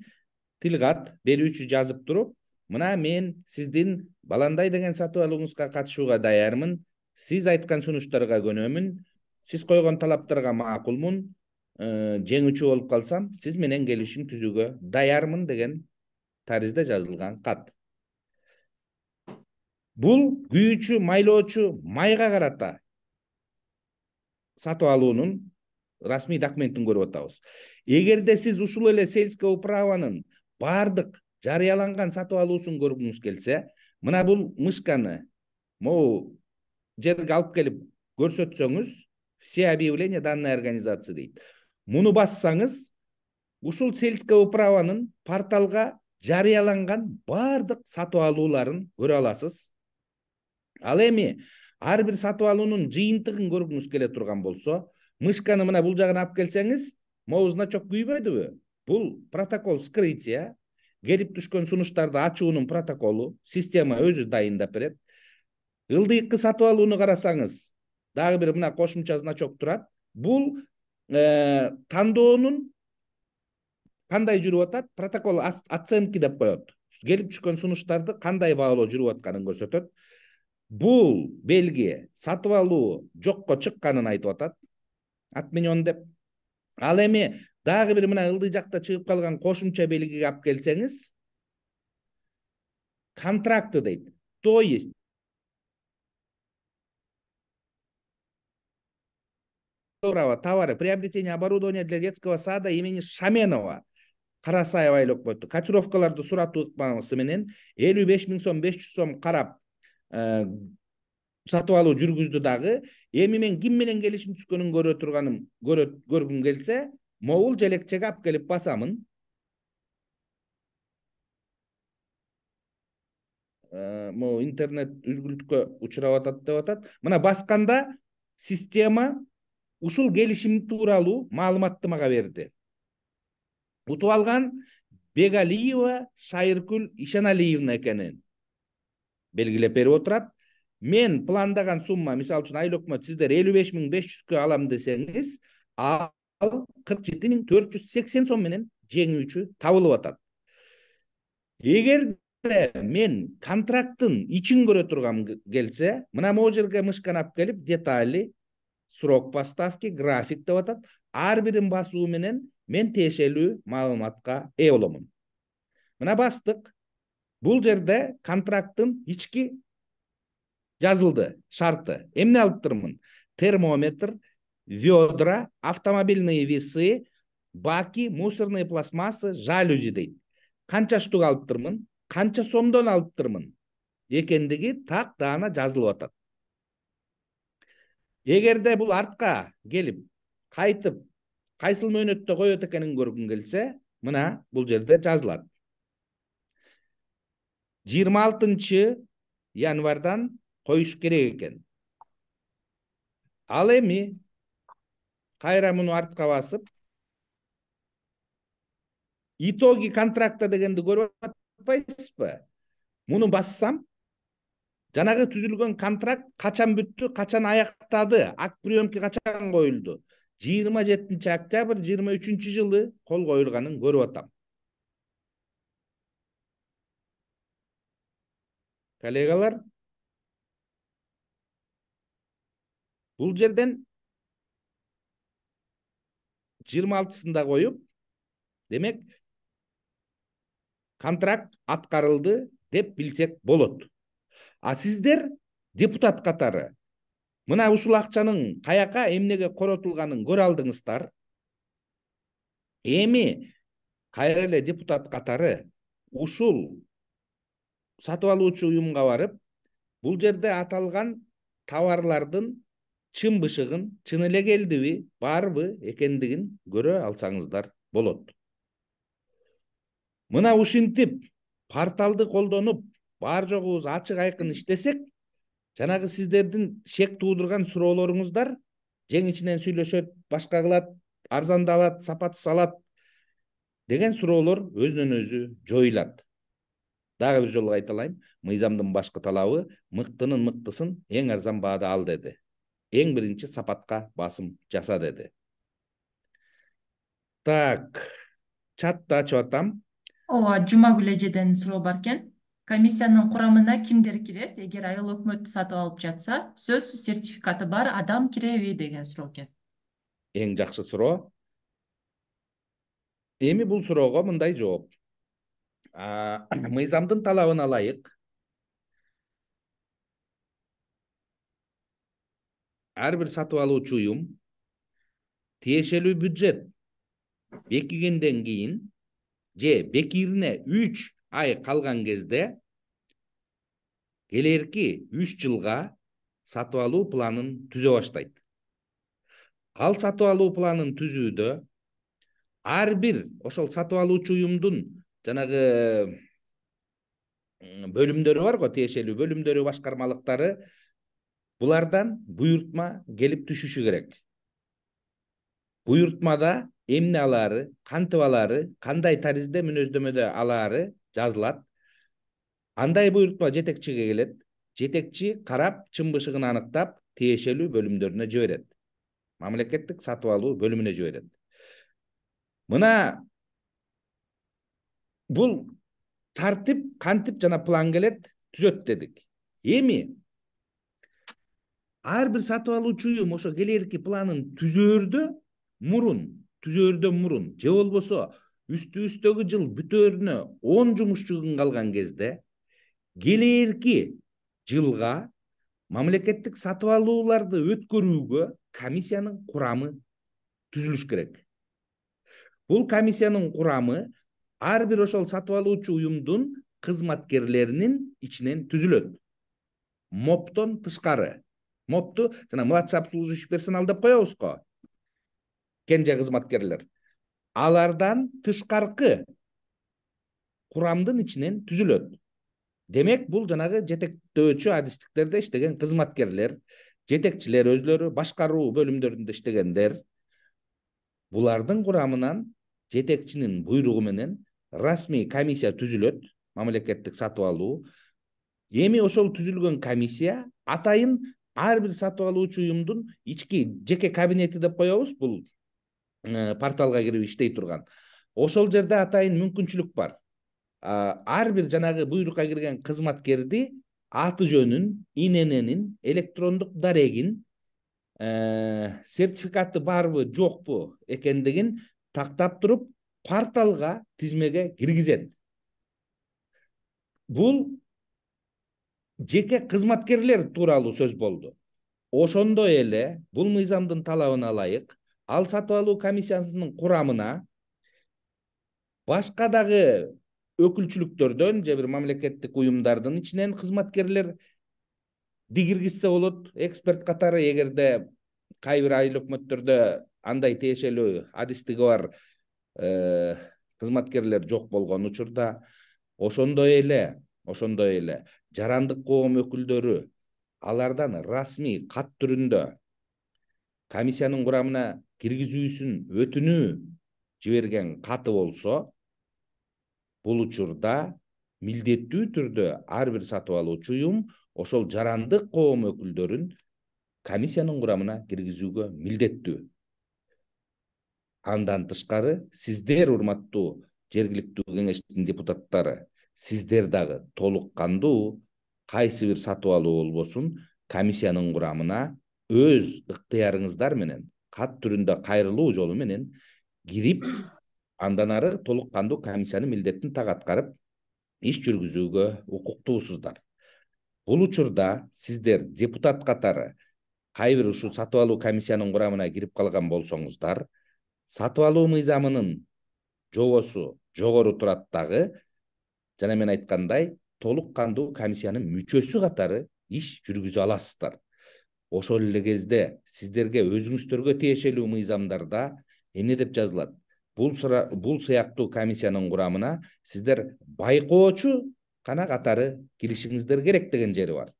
тилгат берүүчү жазып туруп, мына мен сиздин баландай деген сатып алууңузга катышууга даярмын, сиз айткан сунуштарга көнөмүн, сиз койгон талаптарга макулмун, жеңүүчү болуп калсам, сиз менен келишим түзүүгө даярмын деген таризде жазылган кат. Бул күйүүчү майлоочу майга карата сатып алуунун расмий документин көрүп атабыз. Эгерде сиз ушул эле сельское управанын бардык жарыяланган сатып алуусун көргүңүз келсе, мына бул мышканы могу жерге алып келип көрсөтсөңүз, все объявления данной организации дейт. Муну бассаңыз, ушул сельское управанын порталга жарыяланган бардык сатып алууларын көрө аласыз. Ал эми ар бир сатып алуунун жыйынтыгын көргүңүз келе турган болсо, мышканы мына бул жагына алып келсеңиз, могу значок күйбөдүбү? Бул протокол вскрытия, келип түшкөн сунуштарды ачуунун протоколу, система өзү дайындап берет. Ылдыйкы сатып алууну карасаңыз, дагы бир мына кошумча значок турат. Бул тандоонун кандай жүрүп атат, протокол оценки деп коет. Келип түшкөн сунуштарды кандай баалоо жүрүп атканын көрсөтөт. Бул белги сатып алуу жокко чыкканын айтып атат. Отменен деп. Ал эми дагы бир мына ылдый жакта чыгып калган кошумча белгиге алып келсеңиз, контракты дейт. То есть товары, приобретение оборудования для детского сада имени Шаменова. Карасаева айлап койту. Котировкаларды суратуу ыкмасы менен 55.000 сом, 500 сом карап сатып алуу жүргүздү дагы. Эми мен ким менен келишим түзгөнүн көргүм келсе, могул желекчеге алып келип басамын. Могу интернет үзгүлтүккө учурап атат деп атат. Мына басканда система ушул келишим тууралуу маалыматты мага берди. Утуп алган Бегалиева Шайыркүл Ишаналиевна экенин белгилеп берип отурат. Мен пландаган сумма, мисалы үчүн айлык өкмөт сиздер 55.500 алам десеңиз, ал 47.480 сом менен жеңүүчү табылып атат. Эгерде мен контракттын ичин көрө тургам келсе, мына могу жерге мышканы алып келип, детали, срок поставки, график деп атат. Ар бирин басуу менен мен тиешелүү маалыматка ээ боломун. Мына бастык. Бул жерде контракттын ички жазылды, шарты. Эмне алыптырмын? Термометр, ведра, автомобильные весы, баки, мусорные пластмассы, жалюзи дейт. Канча штук алыптырмын, канча сомдон алыптырмын экендиги так даана жазылып атат. Эгерде бул артка келип, кайтып, кайсыл мөөнөттө коет экенин көргүм келсе, мына бул жерде жазылат. 26 январдан коюш керек экен. Ал эми кайра муну артка басып, итоги контракта дегенди көрүп атпайсызбы? Муну бассам, жанагы түзүлгөн контракт качан бүттү, качан аяктады, акт приемки качан коюлду? 27 октябрь 23-жылы кол коюлганын көрүп атам. Коллегалар, бул жерден 26-сында коюп, демек контракт аткарылды деп билсек болот. А сиздер депутат катары мына ушул акчанын каяка эмнеге коротулганын көрө алдыңыздар. Эми кайра эле депутат катары ушул сатып алуучу уюмга барып, бул жерде аталган товарлардын чын бышыгын, чын эле келдиби, барбы экендигин көрө алсаңыздар болот. Мына ушинтип порталды колдонуп, бар жогубуз ачык айкын иштесек, жанагы сиздердин шек туудурган суроолоруңуздар жең ичинен сүйлөшөт, башка кылат, арзандалат, сапатсыз алат деген суроолор өзүнөн өзү жоюлат. Дагы бир жолу айталайм, мыйзамдын башкы талабы мыктынын мыктысын эң арзан баада ал деди. Эң биринчи сапатка басым жаса деди. Так, чатты ачып атам. Ооба, Жумагүл эжеден суроо бар экен. Комиссиянын курамына кимдер кирет? Эгер айыл өкмөт сатып алып жатса, сөзсүз сертификаты бар адам киреби деген суроо экен. Эң жакшы суроо. Эми бул суроого мындай жооп. Мыйзамдын талабына ылайык ар бир сатып алуучу уюм тиешелүү бюджет бекигенден кийин же бекирине 3 ай калган кезде келерки 3 жылга сатып алуу планын түзө баштайт. Ал сатып алуу планын түзүүдө ар бир ошол сатып алуучу уюмдун жанагы бөлүмдөрү бар го, тиешелүү бөлүмдөрү, башкармалыктары, булардан буйртма келип түшүшү керек. Буйртмада эмне алаары, кантип алаары, кандай таризде мүнөздөмөдө алаары жазылат. Андай буйртма жетекчиге келет. Жетекчи карап, чын бышыгын аныктап, тиешелүү бөлүмдөрүнө жиберет. Мамлекеттик сатып алуу бөлүмүнө жиберет. Мына бул тартип, кантип жана план келет, түзөт дедик. Эми ар бир сатып алуучу уюм ошо келерки планын түзөөрдөн мурун, же болбосо үстүбүздөгү жыл бүтөөрүнө 10 жумушчу күн калган кезде келерки жылга мамлекеттик сатып алууларды өткөрүүгө комиссиянын курамы түзүлүш керек. Бул комиссиянын курамы ар бир ошол сатып алуучу уюмдун кызматкерлеринин ичинен түзүлөт. МОПтон тышкары. МОПту жана младший обслуживающий персонал деп коебуз го. Кенже кызматкерлер. Алардан тышкаркы курамдын ичинен түзүлөт. Демек, бул жанагы жетектөөчү адистиктерде иштеген кызматкерлер, жетекчилер өзлөрү, башкаруу бөлүмдөрүндө иштегендер, булардын курамынан жетекчинин буйругу менен расмий комиссия түзүлөт, мамлекеттик сатып алуу. Эми ошол түзүлгөн комиссия атайын ар бир сатып алуучу уюмдун ички жеке кабинети деп коебуз, бул порталга кирип иштей турган. Ошол жерде атайын мүмкүнчүлүк бар. Ар бир жанагы буйрукка кирген кызматкерди аты жөнүн, инененин, электрондук дарегин, сертификаты барбы, жокпу экендигин тактап туруп, порталга тизмеге киргизет. Бул жеке кызматкерлер тууралуу сөз болду. Ошондой эле бул мыйзамдын талабына ылайык ал сатып алуу комиссиясынын курамына башка дагы өкүлчүлүктөрдөн же бир мамлекеттик уюмдардын ичинен кызматкерлер киргизсе болот, эксперт катары, эгерде кайбир айыл өкмөттөрдө андай тиешелүү адистиги бар кызматкерлер жок болгон учурда ошондой эле жарандык коом өкүлдөрү алардан расмий кат түрүндө комиссиянын курамына киргизүүсүн өтүнүү жиберген каты болсо, бул учурда милдеттүү түрдө ар бир сатып алуучу уюм ошол жарандык коом өкүлдөрүн комиссиянын курамына киргизүүгө милдеттүү. Андан тышкары сиздер, урматтуу жергиликтүү кеңештин депутаттары, сиздер дагы толук кандуу кайсы бир сатып алуу болбосун комиссиянын курамына өз ыктыярыңыздар менен кат түрүндө кайрылуу жолу менен кирип, андан ары толук кандуу комиссиянын милдетин так аткарып иш жүргүзүүгө укуктуусуздар. Бул учурда сиздер депутат катары кайбир ушул сатып алуу комиссиянын курамына кирип калган болсоңуздар, сатып алуу мыйзамынын жобосу жогору турат дагы, жана мен айткандай, толук кандуу комиссиянын мүчөсү катары иш жүргүзө аласыздар. Ошол эле кезде сиздерге өзүңүздөргө тиешелүү мыйзамдарда эмне деп жазылат? Бул сыяктуу комиссиянын курамына сиздер байкоочу гана катары киришиңиздер керек деген жери бар.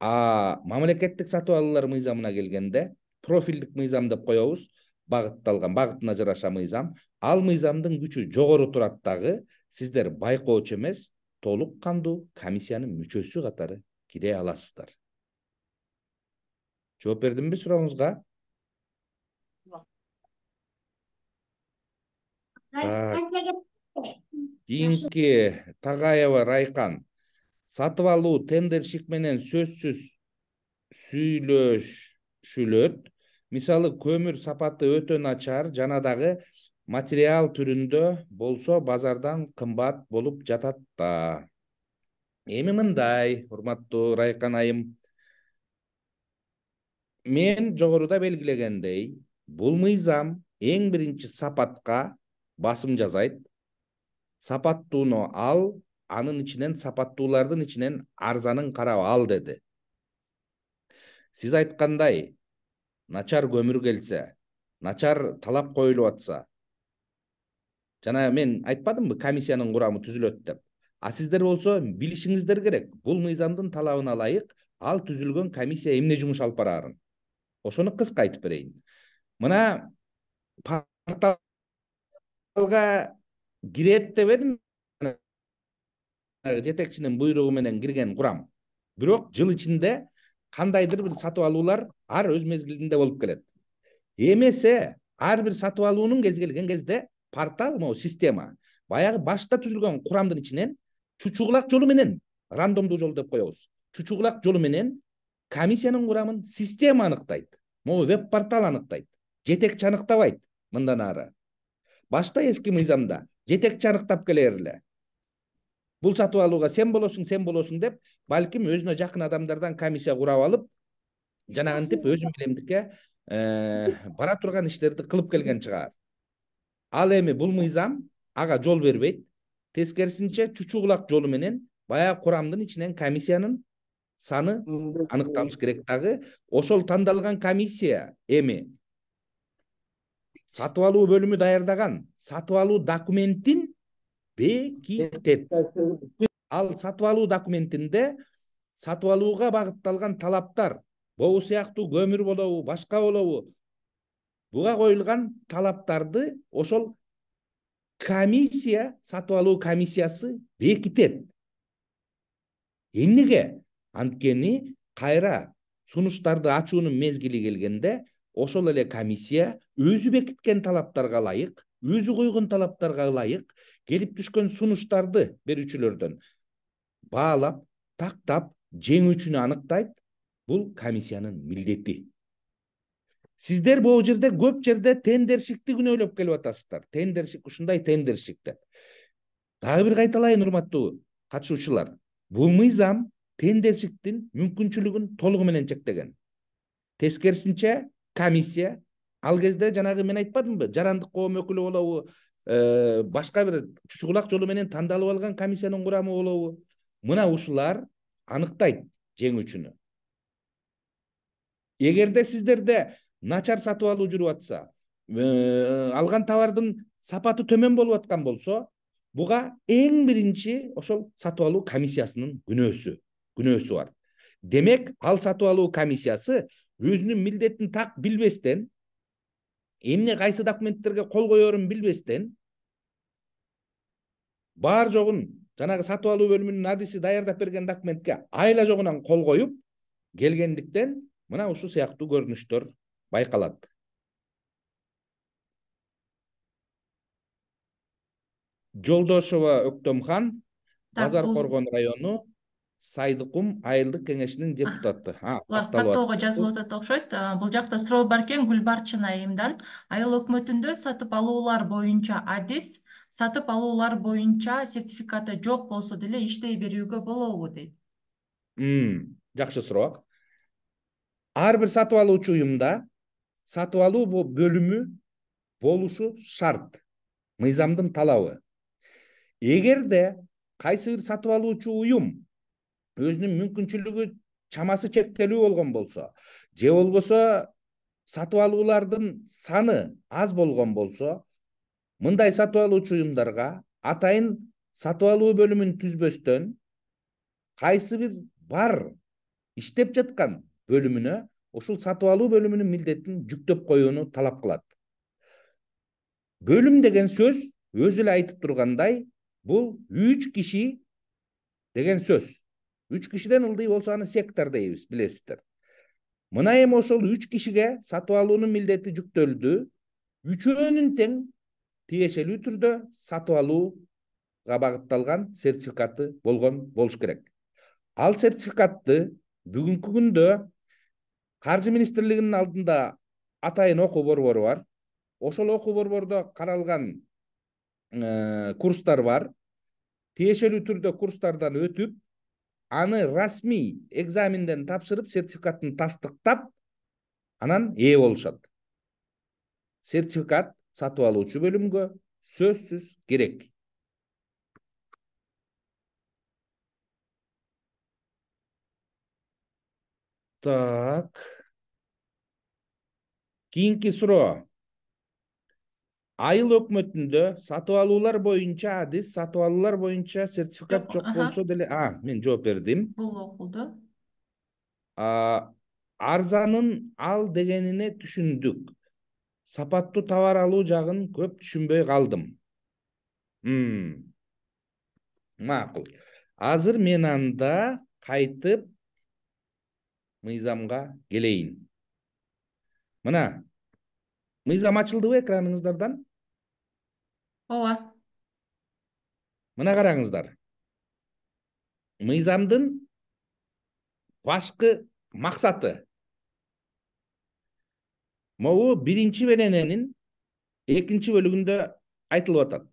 Мамлекеттик сатып алуулар мыйзамына келгенде профилдик мыйзам деп коебуз, багытталган, багытына жараша мыйзам. Ал мыйзамдын күчү жогору турат дагы, сиздер байкоочу эмес, толук кандуу комиссиянын мүчөсү катары кире аласыздар. Жооп бердимби сурооңузга? Кийинки Тагаева Райкан. Сатып алуу тендершик менен сөзсүз сүйлөшүлөт. Мисалы, көмүр сапаты өтө начар жана дагы материал түрүндө болсо базардан кымбат болуп жатат да. Эми мындай, урматтуу Райкан айым, мен жогоруда белгилегендей, бул мыйзам эң биринчи сапатка басым жасайт. Сапаттууну ал, анын ичинен, сапаттуулардын ичинен арзанын карап ал деди. Сиз айткандай, начар көмүр келсе, начар талап коюлуп атса, жана мен айтпадымбы, комиссиянын курамы түзүлөт деп. Сиздер болсо билишиңиздер керек. Бул мыйзамдын талабына ылайык ал түзүлгөн комиссия эмне жумуш алып бараарын. Ошону кыска айтып берейин. Мына порталга кирет деп эдим, жетекчинин буйругу менен кирген курам. Бирок жыл ичинде кандайдыр бир сатып алуулар ар өз мезгилинде болуп келет. Эмесе ар бир сатып алуунун кез келген кезде портал, могу система, баягы башта түзүлгөн курамдын ичинен чучугулак жолу менен, рандомдуу жол деп коебуз, чучугулак жолу менен комиссиянын курамын система аныктайт. Могу веб-портал аныктайт. Жетекчи аныктабайт мындан ары. Башта эски мыйзамда жетекчи аныктап келер эле. Бул сатып алууга сен болосуң деп, балким өзүнө жакын адамдардан комиссия курап алып, жанагынтип өзүм билемдикке бара турган иштерди кылып келген чыгар. Ал эми бул мыйзам ага жол бербейт. Тескерисинче чучугулак жолу менен баягы курамдын ичинен комиссиянын саны аныкталыш керек дагы. Ошол тандалган комиссия эми сатып алуу бөлүмү даярдаган сатып алуу документин бекитет. Ал сатып алуу документинде сатып алууга багытталган талаптар, бул сыяктуу көмүр болобу, башка болобу, буга коюлган талаптарды ошол комиссия, сатып алуу комиссиясы бекитет. Эмнеге? Анткени кайра сунуштарды ачуунун мезгили келгенде ошол эле комиссия өзү бекиткен талаптарга ылайык, өзү койгон талаптарга ылайык келип түшкөн сунуштарды берүүчүлөрдөн баалап, тактап, жеңүүчүнү аныктайт. Бул комиссиянын милдети. Сиздер бул жерде көп жерде тендершикти күнөөлөп келип атасыздар. Тендершик ушундай, тендершик деп. Дагы бир кайталайын, урматтуу катышуучулар. Бул мыйзам тендершиктин мүмкүнчүлүгүн толугу менен чектеген. Тескерисинче комиссия ал кезде жанагы мен айтпадымбы, жарандык коом өкүлү болобу, башка бир чучугулак жолу менен тандалып алган комиссиянын курамы болобу, мына ушулар аныктайт жеңүүчүнү. Эгерде сиздерде начар сатып алуу жүрүп атса, алган товардын сапаты төмөн болуп аткан болсо, буга эң биринчи ошол сатып алуу комиссиясынын күнөөсү бар. Демек, ал сатып алуу комиссиясы өзүнүн милдетин так билбестен, эмне кайсы документтерге кол коерун билбестен, бар жогун жанагы сатып алуу бөлүмүнүн адиси даярдап берген документке айла жогунан кол коюп келгендиктен мына ушул сыяктуу көрүнүштөр байкалат. Жолдошова Өктөмхан, Базар Коргон району Сайдыкум айылдык кеңешинин депутаты. Булар каттоого жазылып атат окшойт. Бул жакта суроо бар экен Гүлбарчын айымдан. Айыл өкмөтүндө сатып алуулар боюнча адис, сатып алуулар боюнча сертификаты жок болсо деле иштей берүүгө болобу дейт. Жакшы суроо. Ар бир сатып алуучу уюмда сатып алуу бөлүмү болушу шарт. Мыйзамдын талабы. Эгерде кайсы бир сатып алуучу уюм өзүнүн мүмкүнчүлүгү чамасы чектелүү болгон болсо, же болбосо сатып алуулардын саны аз болгон болсо, мындай сатып алуучу уюмдарга атайын сатып алуу бөлүмүн түзбөстөн кайсы бир бар иштеп жаткан бөлүмүнө ушул сатып алуу бөлүмүнүн милдетин жүктөп коюуну талап кылат. Бөлүм деген сөз өзү эле айтып тургандай, бул 3 киши деген сөз. 3 кишиден ылдый болсо аны сектор дейбиз, билесиздер. Мына эми ошол 3 кишиге сатып алуунун милдети жүктөлдү. Үчөөнүн тең тиешелүү түрдө сатып алууга багытталган сертификаты болгон болуш керек. Ал сертификатты бүгүнкү күндө Каржы министрлигинин алдында атайын окуу борбору бар. Ошол окуу борбордо каралган курстар бар. Тиешелүү түрдө курстардан өтүп, аны расмий экзаменден тапшырып, сертификатын тастыктап, анан ээ болушат. Сертификат сатып алуучу бөлүмгө сөзсүз керек. Так. Кийинки суроо. Айыл өкмөтүндө сатып алуулар боюнча адис, сатып алуулар боюнча сертификат жок болсо деле, мен жооп бердим. Бул окулду. Арзанын ал дегенине түшүндүк. Сапаттуу товар алуу жагын көп түшүнбөй калдым. Макул. Азыр мен анда кайтып мыйзамга келейин. Мына, мыйзам ачылдыбы экраныңыздардан? Ооба. Мына караңыздар. Мыйзамдын башкы максаты. Могу биринчи берененин экинчи бөлүгүндө айтылып атат.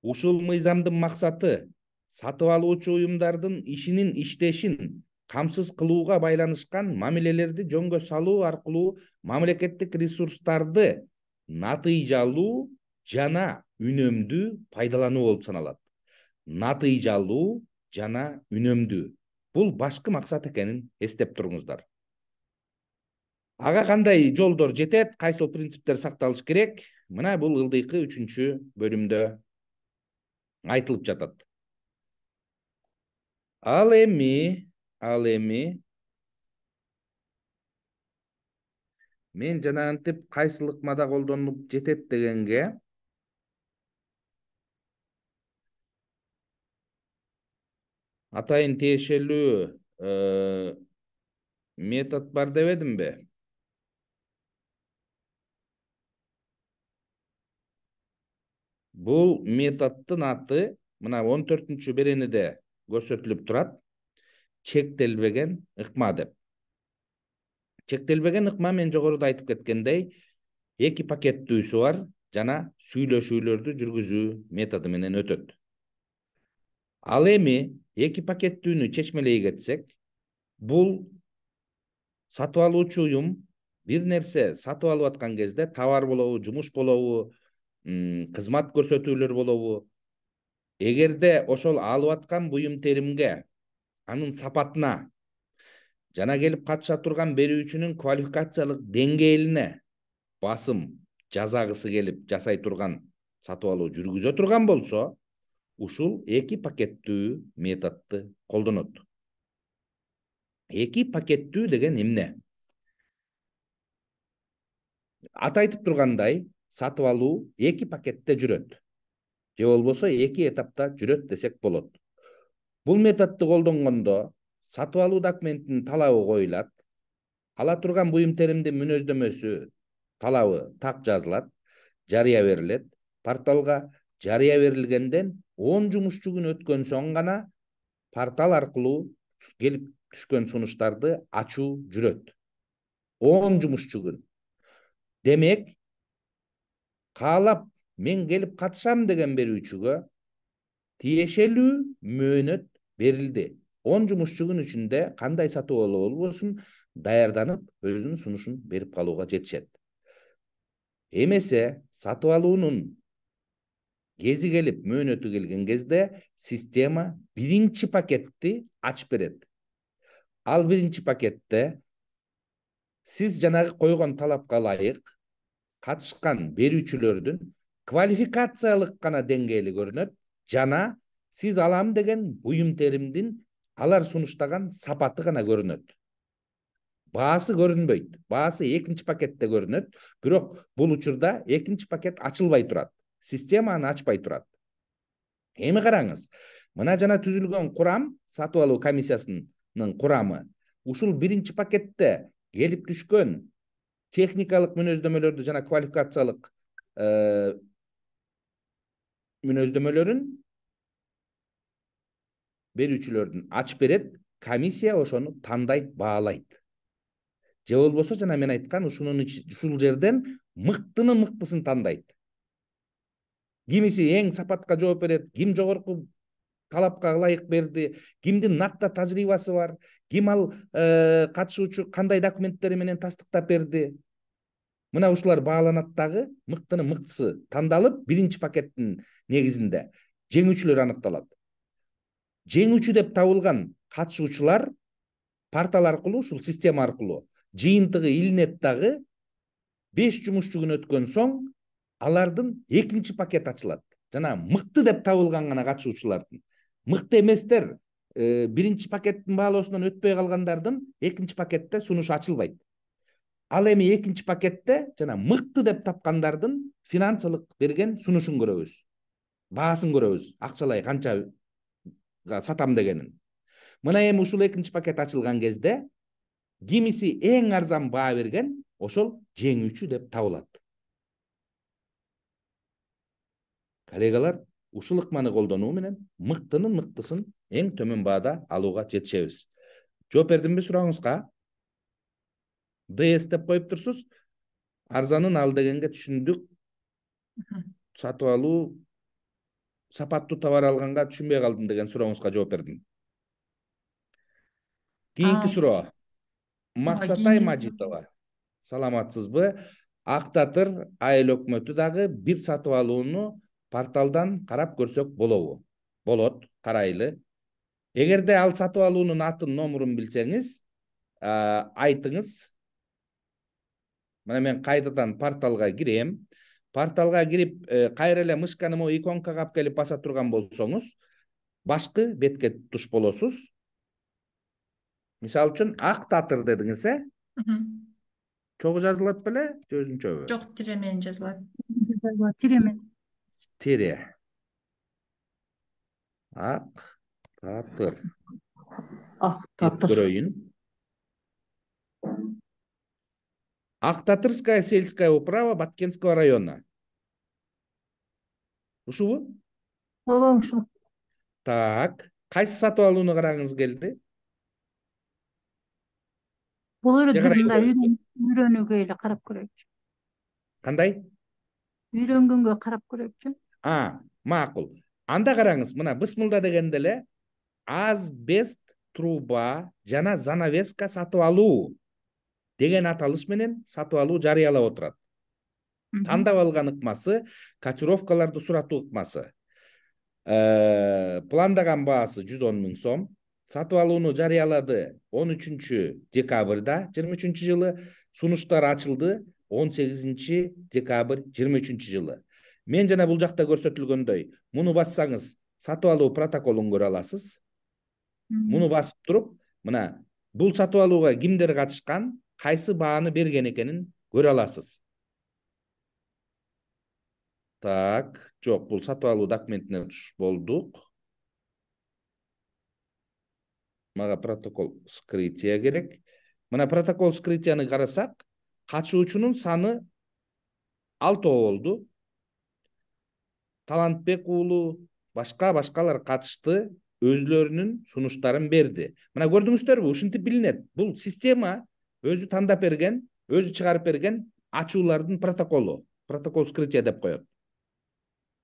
Ушул мыйзамдын максаты сатып алуучу уюмдардын ишинин иштешин камсыз кылууга байланышкан мамилелерди жөнгө салуу аркылуу мамлекеттик ресурстарды натыйжалуу жана үнөмдүү пайдалануу болуп саналат. Натыйжалуу жана үнөмдүү. Бул башкы максат экенин эстеп туруңуздар. Ага кандай жолдор жетет, кайсыл принциптер сакталыш керек? Мына бул ылдыйкы 3-чү бөлүмдө айтылып жатат. Ал эми мен жанагынтип кайсыл ыкмада колдонулуп жетет дегенге атайын тиешелүү метод бар дебедимби? Бул методдун аты мына 14-чү берениде көрсөтүлүп турат. Чектелбеген ыкма деп. Чектелбеген ыкма мен жогоруда айтып кеткендей, 2 пакеттүүсү бар жана сүйлөшүүлөрдү жүргүзүү методу менен өтөт. Ал эми 2 пакеттүүнү чечмелей кетсек, бул сатып алуучу уюм бир нерсе сатып алып аткан кезде товар болобу, жумуш болобу, кызмат көрсөтүүлөр болобу, эгерде ошол алып аткан буюм теримге, анын сапатына жана келип катыша турган берүүчүнүн квалификациялык деңгээлине басым жасагысы келип жасай турган сатып алуу жүргүзө турган болсо, ушул эки пакеттүү методду колдонот. Эки пакеттүү деген эмне? Аты айтып тургандай, сатып алуу эки пакетте жүрөт. Же болбосо эки этапта жүрөт десек болот. Бул методду колдонгондо сатып алуу документинин талабы коюлат. Ала турган буюм теримдин мүнөздөмөсү талабы так жазылат, жарыя берилет. Порталга жарыя берилгенден 10 жумушчу күн өткөн соң гана портал аркылуу келип түшкөн сунуштарды ачуу жүрөт. 10 жумушчу күн. Демек, каалап мен келип катышам деген берүүчүгө тиешелүү мөөнөт берилди. 10 жумушчу күн ичинде кандай сатып алуу болбосун даярданып, өзүнүн сунушун берип калууга жетишет. Эмесе, сатып алуунун кези келип, мөөнөтү келген кезде система биринчи пакетти ачып берет. Ал биринчи пакетте сиз жанагы койгон талапка ылайык катышкан берүүчүлөрдүн квалификациялык гана деңгээли көрүнөт, жана сиз алам деген буюм теримдин алар сунуштаган сапаты гана көрүнөт. Баасы көрүнбөйт. Баасы экинчи пакетте көрүнөт, бирок бул учурда экинчи пакет ачылбай турат. Система аны ачпай турат. Эми караңыз, мына жана түзүлгөн курам, сатып алуу комиссиясынын курамы, ушул биринчи пакетте келип түшкөн техникалык мүнөздөмөлөрдү жана квалификациялык мүнөздөмөлөрүн берүүчүлөрдүн ачып берет, комиссия ошону тандайт, баалайт. Же болбосо жана мен айткан ушул жерден мыктынын мыктысын тандайт. Кимиси эң сапатка жооп берет, ким жогорку талапка ылайык берди, кимдин накта тажрыйбасы бар, ким ал катышуучу кандай документтери менен тастыктап берди. Мына ушулар бааланат дагы, мыктынын мыктысы тандалып, биринчи пакеттин негизинде жеңүүчүлөр аныкталат. Жеңүүчү деп табылган катышуучулар портал аркылуу, ушул система аркылуу жыйынтыгы илинет дагы, 5 жумушчу күн өткөн соң алардын экинчи пакет ачылат. Жана мыкты деп табылган гана катышуучулардын. Мыкты эместер, биринчи пакеттин баалоосунан өтпөй калгандардын экинчи пакетте сунушу ачылбайт. Ал эми экинчи пакетте жана мыкты деп тапкандардын финансылык берген сунушун көрөбүз. Баасын көрөбүз. Акчалай канча сатам дегенин. Мына эми ушул экинчи пакет ачылган кезде кимиси эң арзан баа берген, ошол жеңүүчү деп табылат. Коллегалар, ушул ыкманы колдонуу менен мыктынын мыктысын эң төмөн баада алууга жетишебиз. Жооп бердимби сурооңузга? ДС деп коюп турсуз. Арзанын ал дегенге түшүндүк. Сатып алуу, сапаттуу товар алганга түшүнбөй калдым деген сурооңузга жооп бердим. Кийинки суроо. Максатай Мажитова. Саламатсызбы? Ак Татыр айыл өкмөтү дагы бир сатып алууну порталдан карап көрсөк болобу? Болот, карайлы. Эгерде ал сатып алуунун атын, номурун билсеңиз, айтыңыз. Мына мен кайдадан порталга кирем. Порталга кирип, кайра эле мышканы могу иконкага алып келип баса турган болсоңуз, башкы бетке туш болосуз. Мисалы үчүн Ак Татыр дедиңиз, чогуу жазылат беле, же өзүнчөбү? Жок, тире менен жазылат. Тире менен. Тире. Ак Татыр. Ак Деп Татыр. көрөйүн. Актатырская сельская управа Баткенского района. Ушубу? Ооба, ушул. Так, кайсы сатып алууну карагыңыз келди? Бул эле Же бир карай мындай көрөйүн. үйрөнүүгө эле карап көрөйүкчү. Кандай? Үйрөнгөнгө карап көрөйүкчү. Макул. Анда караңыз, мына бысмылда дегенде эле азбест труба жана занавеска сатып алуу деген аталыш менен сатып алуу жарыялап отурат. Тандап алган ыкмасы котировкаларды суратуу ыкмасы. Пландаган баасы 110 000 сом. Сатып алууну жарыялады 13 декабрда 23 жылы. Сунуштар ачылды 18 декабрь 23 жылы. Мен жана бул жакта көрсөтүлгөндөй муну бассаңыз сатып алуу протоколун көрө аласыз. Муну басып туруп, мына бул сатып алууга кимдер катышкан, кайсы бааны берген экенин көрө аласыз. Так, жок, бул сатып алуу документине болдук. Мага протокол вскрытия керек. Мына протокол вскрытияны карасак, катышуучунун саны 6 болду. Талантбек уулу, башкалар катышты, өзлөрүнүн сунуштарын берди. Мына көрдүңүздөрбү, ушинтип билинет. Бул система өзү тандап берген, өзү чыгарып берген ачуулардын протоколу. Протокол вскрытия деп коет.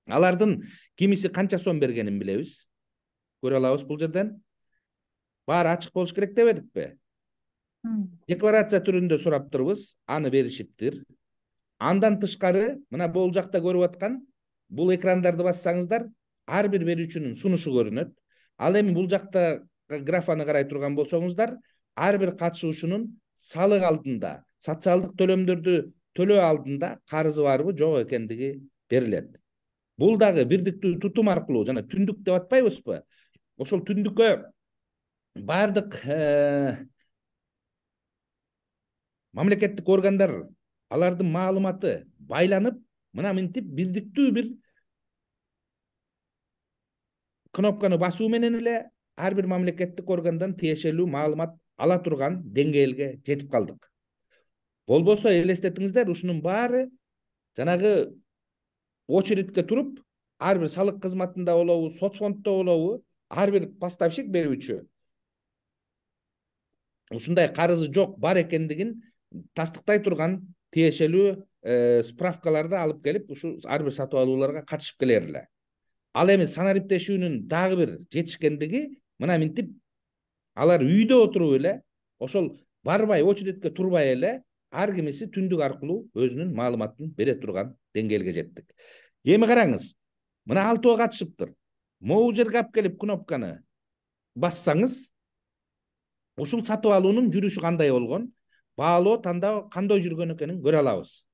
Алардын кимиси канча сом бергенин билебиз. Көрө алабыз бул жерден. Баары ачык болуш керек дебедикпи? Декларация түрүндө сураптырбыз, аны беришиптир. Андан тышкары, мына бул жакта көрүп аткан, бул экрандарды бассаңыздар, ар бир берүүчүнүн сунушу көрүнөт. Ал эми бул жакта графаны карай турган болсоңуздар, ар бир катышуучунун салык алдында, социалдык төлөмдөрдү төлөө алдында карызы барбы, жок экендиги берилет. Бул дагы бирдиктүү тутум аркылуу, жана түндүк деп атпайбызбы? Ошол түндүккө бардык мамлекеттик органдар, алардын маалыматы байланып, мына мынтип бирдиктүү бир кнопканы басуу менен эле ар бир мамлекеттик органдан тиешелүү маалымат ала турган деңгээлге жетип калдык. Болбосо элестетиңиздер, ушунун баары жанагы очередке туруп, ар бир салык кызматында болобу, соцфонддо болобу, ар бир поставщик берүүчү ушундай карызы жок, бар экендигин тастыктай турган тиешелүү справкаларды алып келип, ушу ар бир сатып алууларга катышып келер эле. Ал эми санариптешүүнүн дагы бир жетишкендиги, мына мынтип алар үйдө отуруп эле, ошол барбай очередке турбай эле, ар кимиси түндүк аркылуу өзүнүн маалыматын бере турган деңгээлге жеттик. Эми караңыз, мына 6 катышыптыр. Могу жерге алып келип кнопканы бассаңыз, ушул сатып алуунун жүрүшү кандай болгон, баалоо тандоо кандай жүргөн экенин көрө алабыз.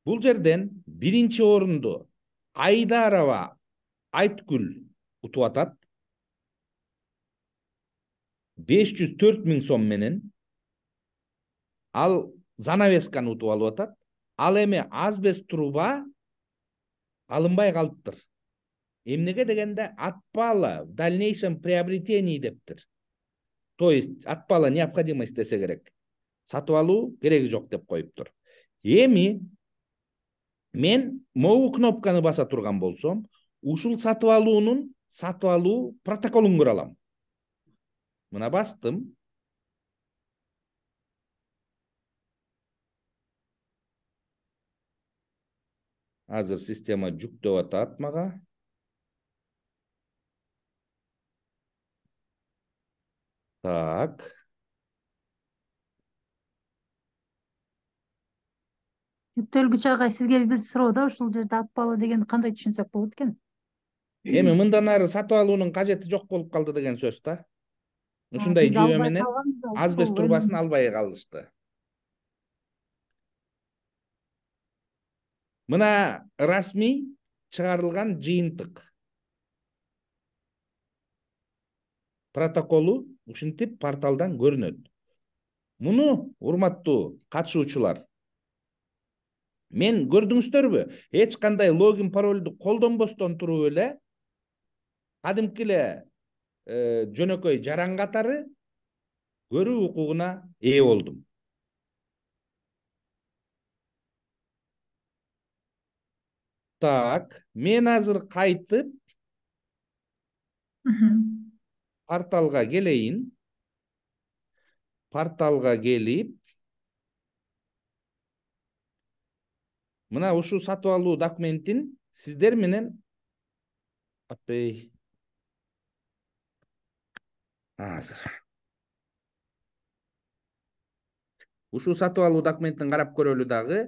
Бул жерден биринчи орунду Айдарова Айткүл утуп атат. 504 000 сом менен. Ал занавесканы утуп алып атат. Ал эми азбест труба алынбай калыптыр. Эмнеге дегенде отпала в дальнейшем приобретении дептир. То есть отпала необходимость десе керек. Сатып алуу кереги жок деп коюптур. Эми мен могу кнопканы баса турган болсом, ушул сатып алуу протоколун көрө алам. Мына бастым. Азыр система жүктөп атат мага. Так. Жүктөлгүч агай, сизге бир суроо да, ушул жерде атпалы дегенди кандай түшүнсөк болот экен? Эми мындан ары сатып алуунун кажети жок болуп калды деген сөз да. Ушундай Биз жүйө албай менен калганбыз, азбест ушул турбасын албай калышты. Мына расмий чыгарылган жыйынтык. Протоколу ушинтип порталдан көрүнөт. Муну, урматтуу катышуучулар, мен көрдүңүздөрбү, эч кандай логин паролду колдонбостон туруп эле, кадимки эле жөнөкөй жаран катары көрүү укугуна ээ болдум. Так, мен азыр кайтып порталга келейин. Порталга келип, мына ушул сатып алуу документин сиздер менен ушул сатып алуу документин карап көрөлү дагы.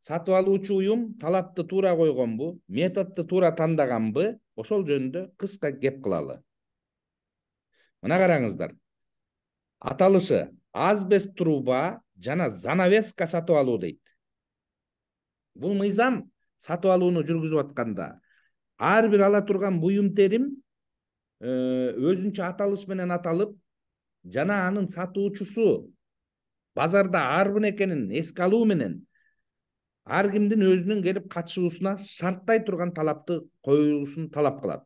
Сатып алуучу уюм талапты туура койгонбу, методду туура тандаганбы, ошол жөнүндө кыска кеп кылалы. Мына караңыздар. Аталышы азбест труба жана занавеска сатып алуу дейт. Бул мыйзам сатып алууну жүргүзүп атканда ар бир ала турган буюм терим өзүнчө аталыш менен аталып, жана анын сатуучусу базарда арбын экенин эске алуу менен ар кимдин өзүнүн келип катышуусуна шарттай турган талапты коюусун талап кылат.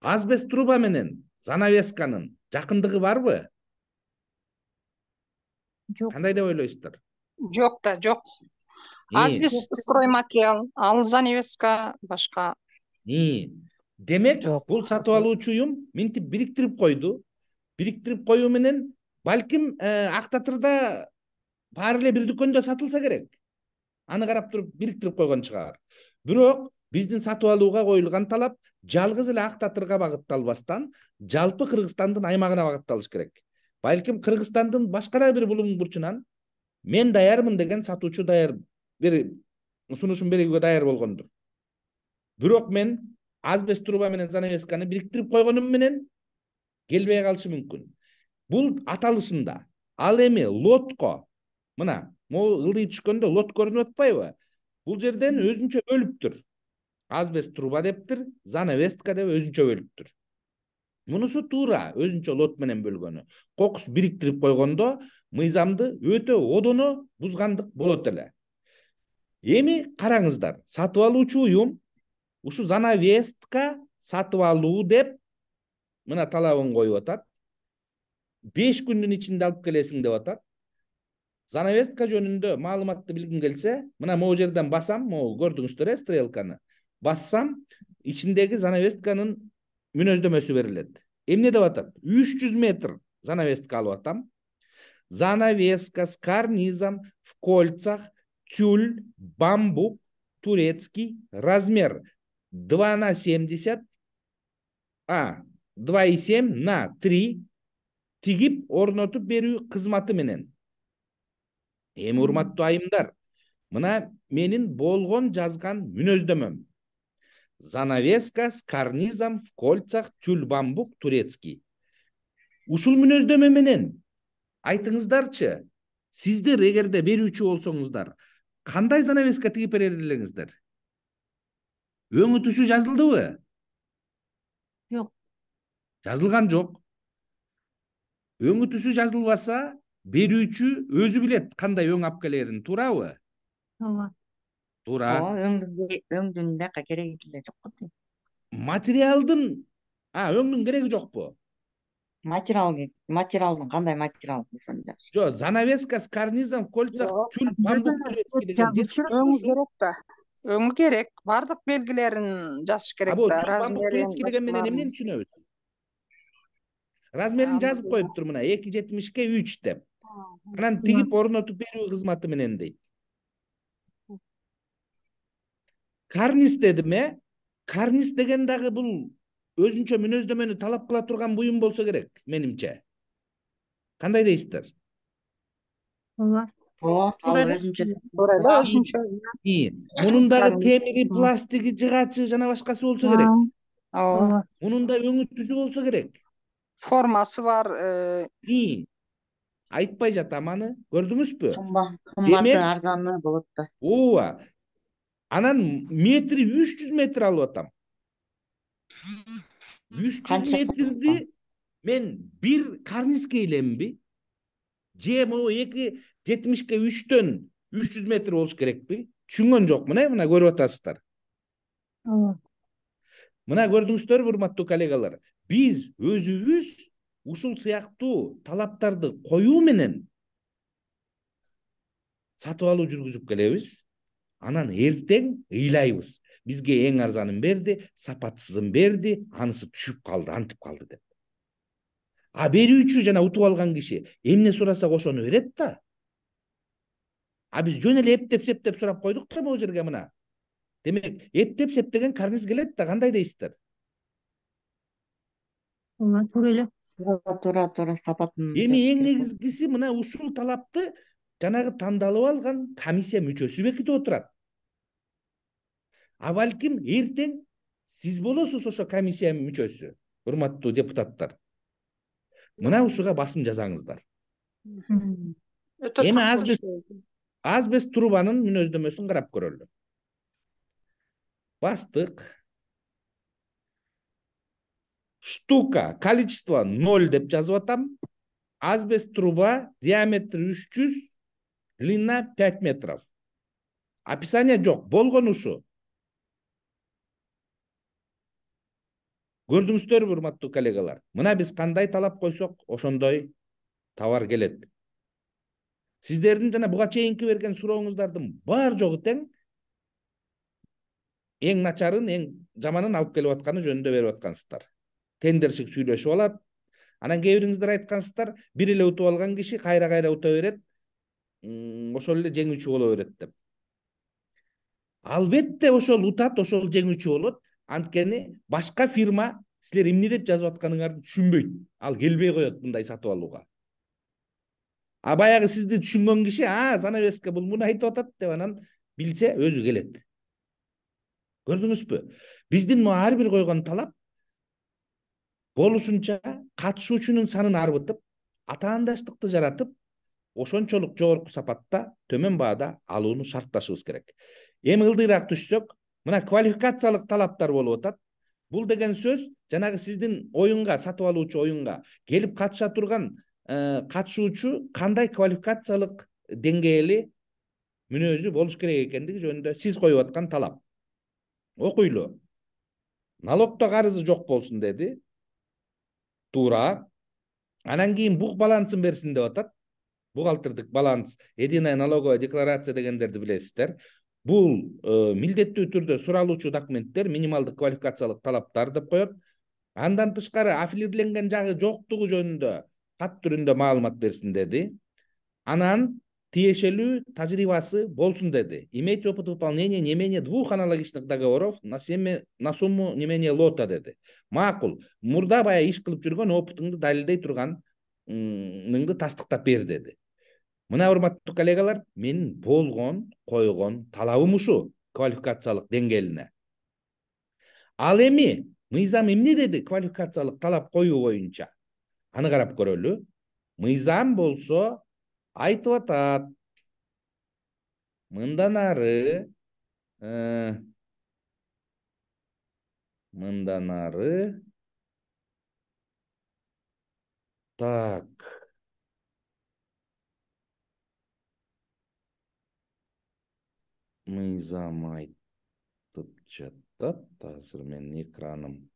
Азбест труба менен занавесканын жакындыгы барбы? Жок. Кандай деп ойлойсуздар? Жок да, жок. Азбест стройматериал, ал занавеска башка. Демек, Жок. бул сатып алуучу уюм минтип бириктирип койду. Бириктирип коюу менен балким ак татырда баары эле бир дүкөндө сатылса керек. Аны карап туруп бириктирип койгон чыгар. Бирок биздин сатып алууга коюлган талап жалгыз эле ак татырга багытталбастан, жалпы Кыргызстандын аймагына багытталыш керек. Балким Кыргызстандын башка да бир булуң бурчунан мен даярмын деген сатуучу даяр бир сунушун берүүгө даяр болгондур. Бирок мен азбест труба менен занавесканы бириктирип койгонум менен келбей калышы мүмкүн. Бул аталышында. Ал эми лотко, мына могу ылдый түшкөндө лот көрүнүп атпайбы? Бул жерден өзүнчө бөлүптүр. Азбест труба дептир, занавеска деп өзүнчө бөлүптүр. Мунусу туура өзүнчө лот менен бөлгөнү. Кокус бириктирип койгондо мыйзамды өтө одоно бузгандык болот эле. Эми караңыздар, сатып алуучу уюм ушу занавеска сатып алуу деп мына талабын коюп атат. 5 күндүн ичинде алып келесиң деп атат. Занавеска жөнүндө маалыматты билгим келсе, мына могу жерден басам, могу көрдүңүздөр стрелканы. Бассам, ичиндеги занавесканын мүнөздөмөсү берилет. Эмне деп атат? 300 метр занавеска алып атам. Занавеска с карнизом в кольцах, тюль, бамбук, турецкий, размер 2,70 на 2,7 на 3 тигип орнотуп берүү кызматы менен. Эми урматтуу айымдар, мына менин болгон жазган мүнөздөмөм. Занавеска с карнизом в кольцах, тюль, бамбук, турецкий. Ушул мүнөздөмө менен айтыңыздарчы, сиздер эгерде берүүчү болсоңуздар, кандай занавеска тигип берер элеңиздер? Өңү түсү жазылдыбы? Жок. Жазылган жок. Өңү түсү жазылбаса, берүүчү өзү билет кандай өң алып келерин, туурабы? Ооба. Туура. Өңдүн бияка кереги деле жок го. Материалдын, өңдүн кереги жокпу? Материалдын кандай материал ошону жаз. Жо, занавеска с карнизом в кольцах, тюль, бамбук, турецкий деген Өңү керек да. Өңү керек. Бардык белгилерин жазыш керек да. Тюль, бамбук, турецкий деген менен эмнени түшүнөбүз? Размерин жазып коюптур мына 2,70-ке 3 деп. Анан тигип орнотуп берүү кызматы менен дейт. Карниз дедим, Карниз деген дагы бул өзүнчө мүнөздөмөнү талап кыла турган буюм болсо керек, менимче. Кандай дейсиздер? Ооба. Ал өзүнчө. Мунун дагы темири, пластиги, жыгачы жана башкасы болсо керек. Ооба. Мунун да өңү түзү болсо керек. Формасы бар. Айтпай жатам аны, көрдүңүзбү? Кымбаты арзаны болот да. Ооба. Анан метри 300 метр алып атам. 300 метрди мен бир карнизге илемби? Же могу 2,70-ке 3төн 300 метр болуш керекпи? Түшүнгөн жокмун, мына көрүп атасыздар. Ооба. Мына көрдүңүздөрбү, урматтуу коллегалар? Биз өзүбүз ушул сыяктуу талаптарды коюу менен сатып алуу жүргүзүп келебиз. Анан эртең ыйлайбыз. Бизге эң арзанын берди, сапатсызын берди, анысы түшүп калды, антип калды деп. Берүүчү жана утуп алган киши эмне сурасак ошону берет да. Биз жөн эле эптеп септеп сурап койдук да могу жерге мына. Демек, эптеп септеген карниз келет да, кандай дейсиздер? Ооба, туура эле. Туура, сапатын. Эми эң негизгиси мына ушул талапты жанагы тандалып алган комиссия мүчөсү бекитип отурат. Балким эртең сиз болосуз ошо комиссия мүчөсү, урматтуу депутаттар. Мына ушуга басым жасаңыздар. Өтө Эми так азбест азбест трубанын мүнөздөмөсүн карап көрөлү. Бастык. Штука, количество 0 деп жазып атам. Азбест труба, диаметр 300, длина 5 метров. Описание жок, болгон ушу. Көрдүңүздөрбү, урматтуу коллегалар? Мына биз кандай талап койсок, ошондой товар келет. Сиздердин жана буга чейинки берген сурооңуздардын бар жогу тең эң начарын, эң жаманын алып келип атканы жөнүндө берип аткансыздар. Тендершик сүйлөшүп алат. Анан кээ бириңиздер айткансыздар, бир эле утуп алган киши кайра ута берет, ошол эле жеңүүчү боло берет деп. Албетте ошол утат, ошол жеңүүчү болот. Анткени башка фирма силер эмне деп жазып атканыңарды түшүнбөйт. Ал келбей коет мындай сатып алууга. А баягы сизди түшүнгөн киши, занавеска бул муну айтып атат деп анан билсе өзү келет. Көрдүңүзбү? Биздин ар бир койгон талап болушунча катышуучунун санын арбытып, атаандаштыкты жаратып, ошончолук жогорку сапатта, төмөн баада алууну шартташыбыз керек. Эми ылдыйраак түшсөк, мына квалификациялык талаптар болуп атат. Бул деген сөз жанагы сиздин оюнга, сатып алуучу оюнга келип катыша турган катышуучу кандай квалификациялык деңгээли мүнөзү болуш керек экендиги жөнүндө сиз коюп аткан талап. Окуйлу. Налогто карызы жок болсун деди. Туура. Анан кийин бук балансын берсин деп атат. Бухгалтердик баланс, единая налоговая декларация дегендерди билесиздер. Бул милдеттүү түрдө суралуучу документтер, минималдык квалификациялык талаптар деп коет. Андан тышкары аффилирленген жагы жоктугу жөнүндө кат түрүндө маалымат берсин деди. Анан тиешелүү тажрыйбасы болсун деди. Иметь опыт выполнения не менее 2 аналогичных договоров на сумму не менее лота деди. Макул. Мурда бая иш кылып жүргөн опытыңды далилдей турганыңды тастыктап бер деди. Мына урматтуу коллегалар, менин болгон, койгон талабым ушу квалификациялык деңгээлине. Ал эми мыйзам эмне деди квалификациялык талап коюу боюнча? Аны карап көрөлү. Мыйзам болсо айтып атат. Мындан ары так. Мыйзам айтып жатат. Азыр менин экраным.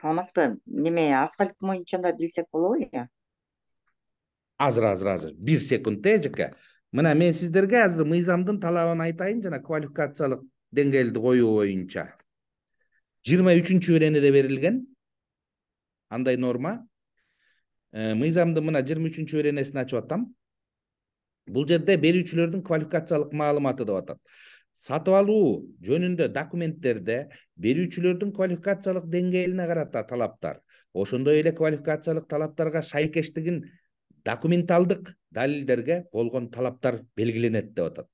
Саламатсызбы? Неме асфальт боюнча да билсек болобу я? Азыр. 1 секунд жеке. Мына мен сиздерге азыр мыйзамдын талабын айтайын жана квалификациялык деңгээлди коюу боюнча. 23-чү беренеде берилген. Андай норма. Мыйзамдын мына 23-чү беренесин ачып атам. Бул жерде берүүчүлөрдүн квалификациялык маалыматы деп атат. Сатып алуу жөнүндө документтерде берүүчүлөрдүн квалификациялык деңгээлине карата талаптар, ошондой эле квалификациялык талаптарга шайкештигин документалдык далилдерге болгон талаптар белгиленет деп атат.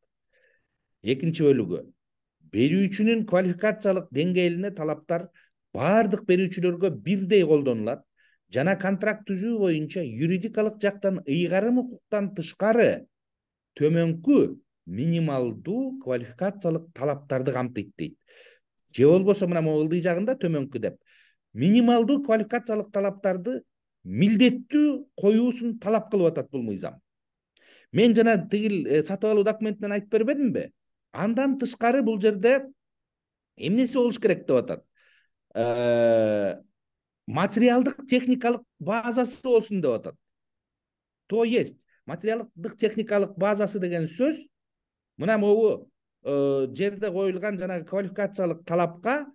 Экинчи бөлүгү. Берүүчүнүн квалификациялык деңгээлине талаптар бардык берүүчүлөргө бирдей колдонулат жана контракт түзүү боюнча юридикалык жактан ыйгарым укуктан тышкары төмөнкү минималдуу квалификациялык талаптарды камтыйт дейт. Же болбосо мына ылдый жагында төмөнкү деп. Минималдуу квалификациялык талаптарды милдеттүү коюусун талап кылып атат бул мыйзам. Мен жана тигил сатып алуу документинен айтып бербедимби? Андан тышкары бул жерде эмнеси болуш керек деп атат. Материалдык техникалык базасы болсун деп атат. То есть материалдык техникалык базасы деген сөз мына могу жерде коюлган жанагы квалификациялык талапка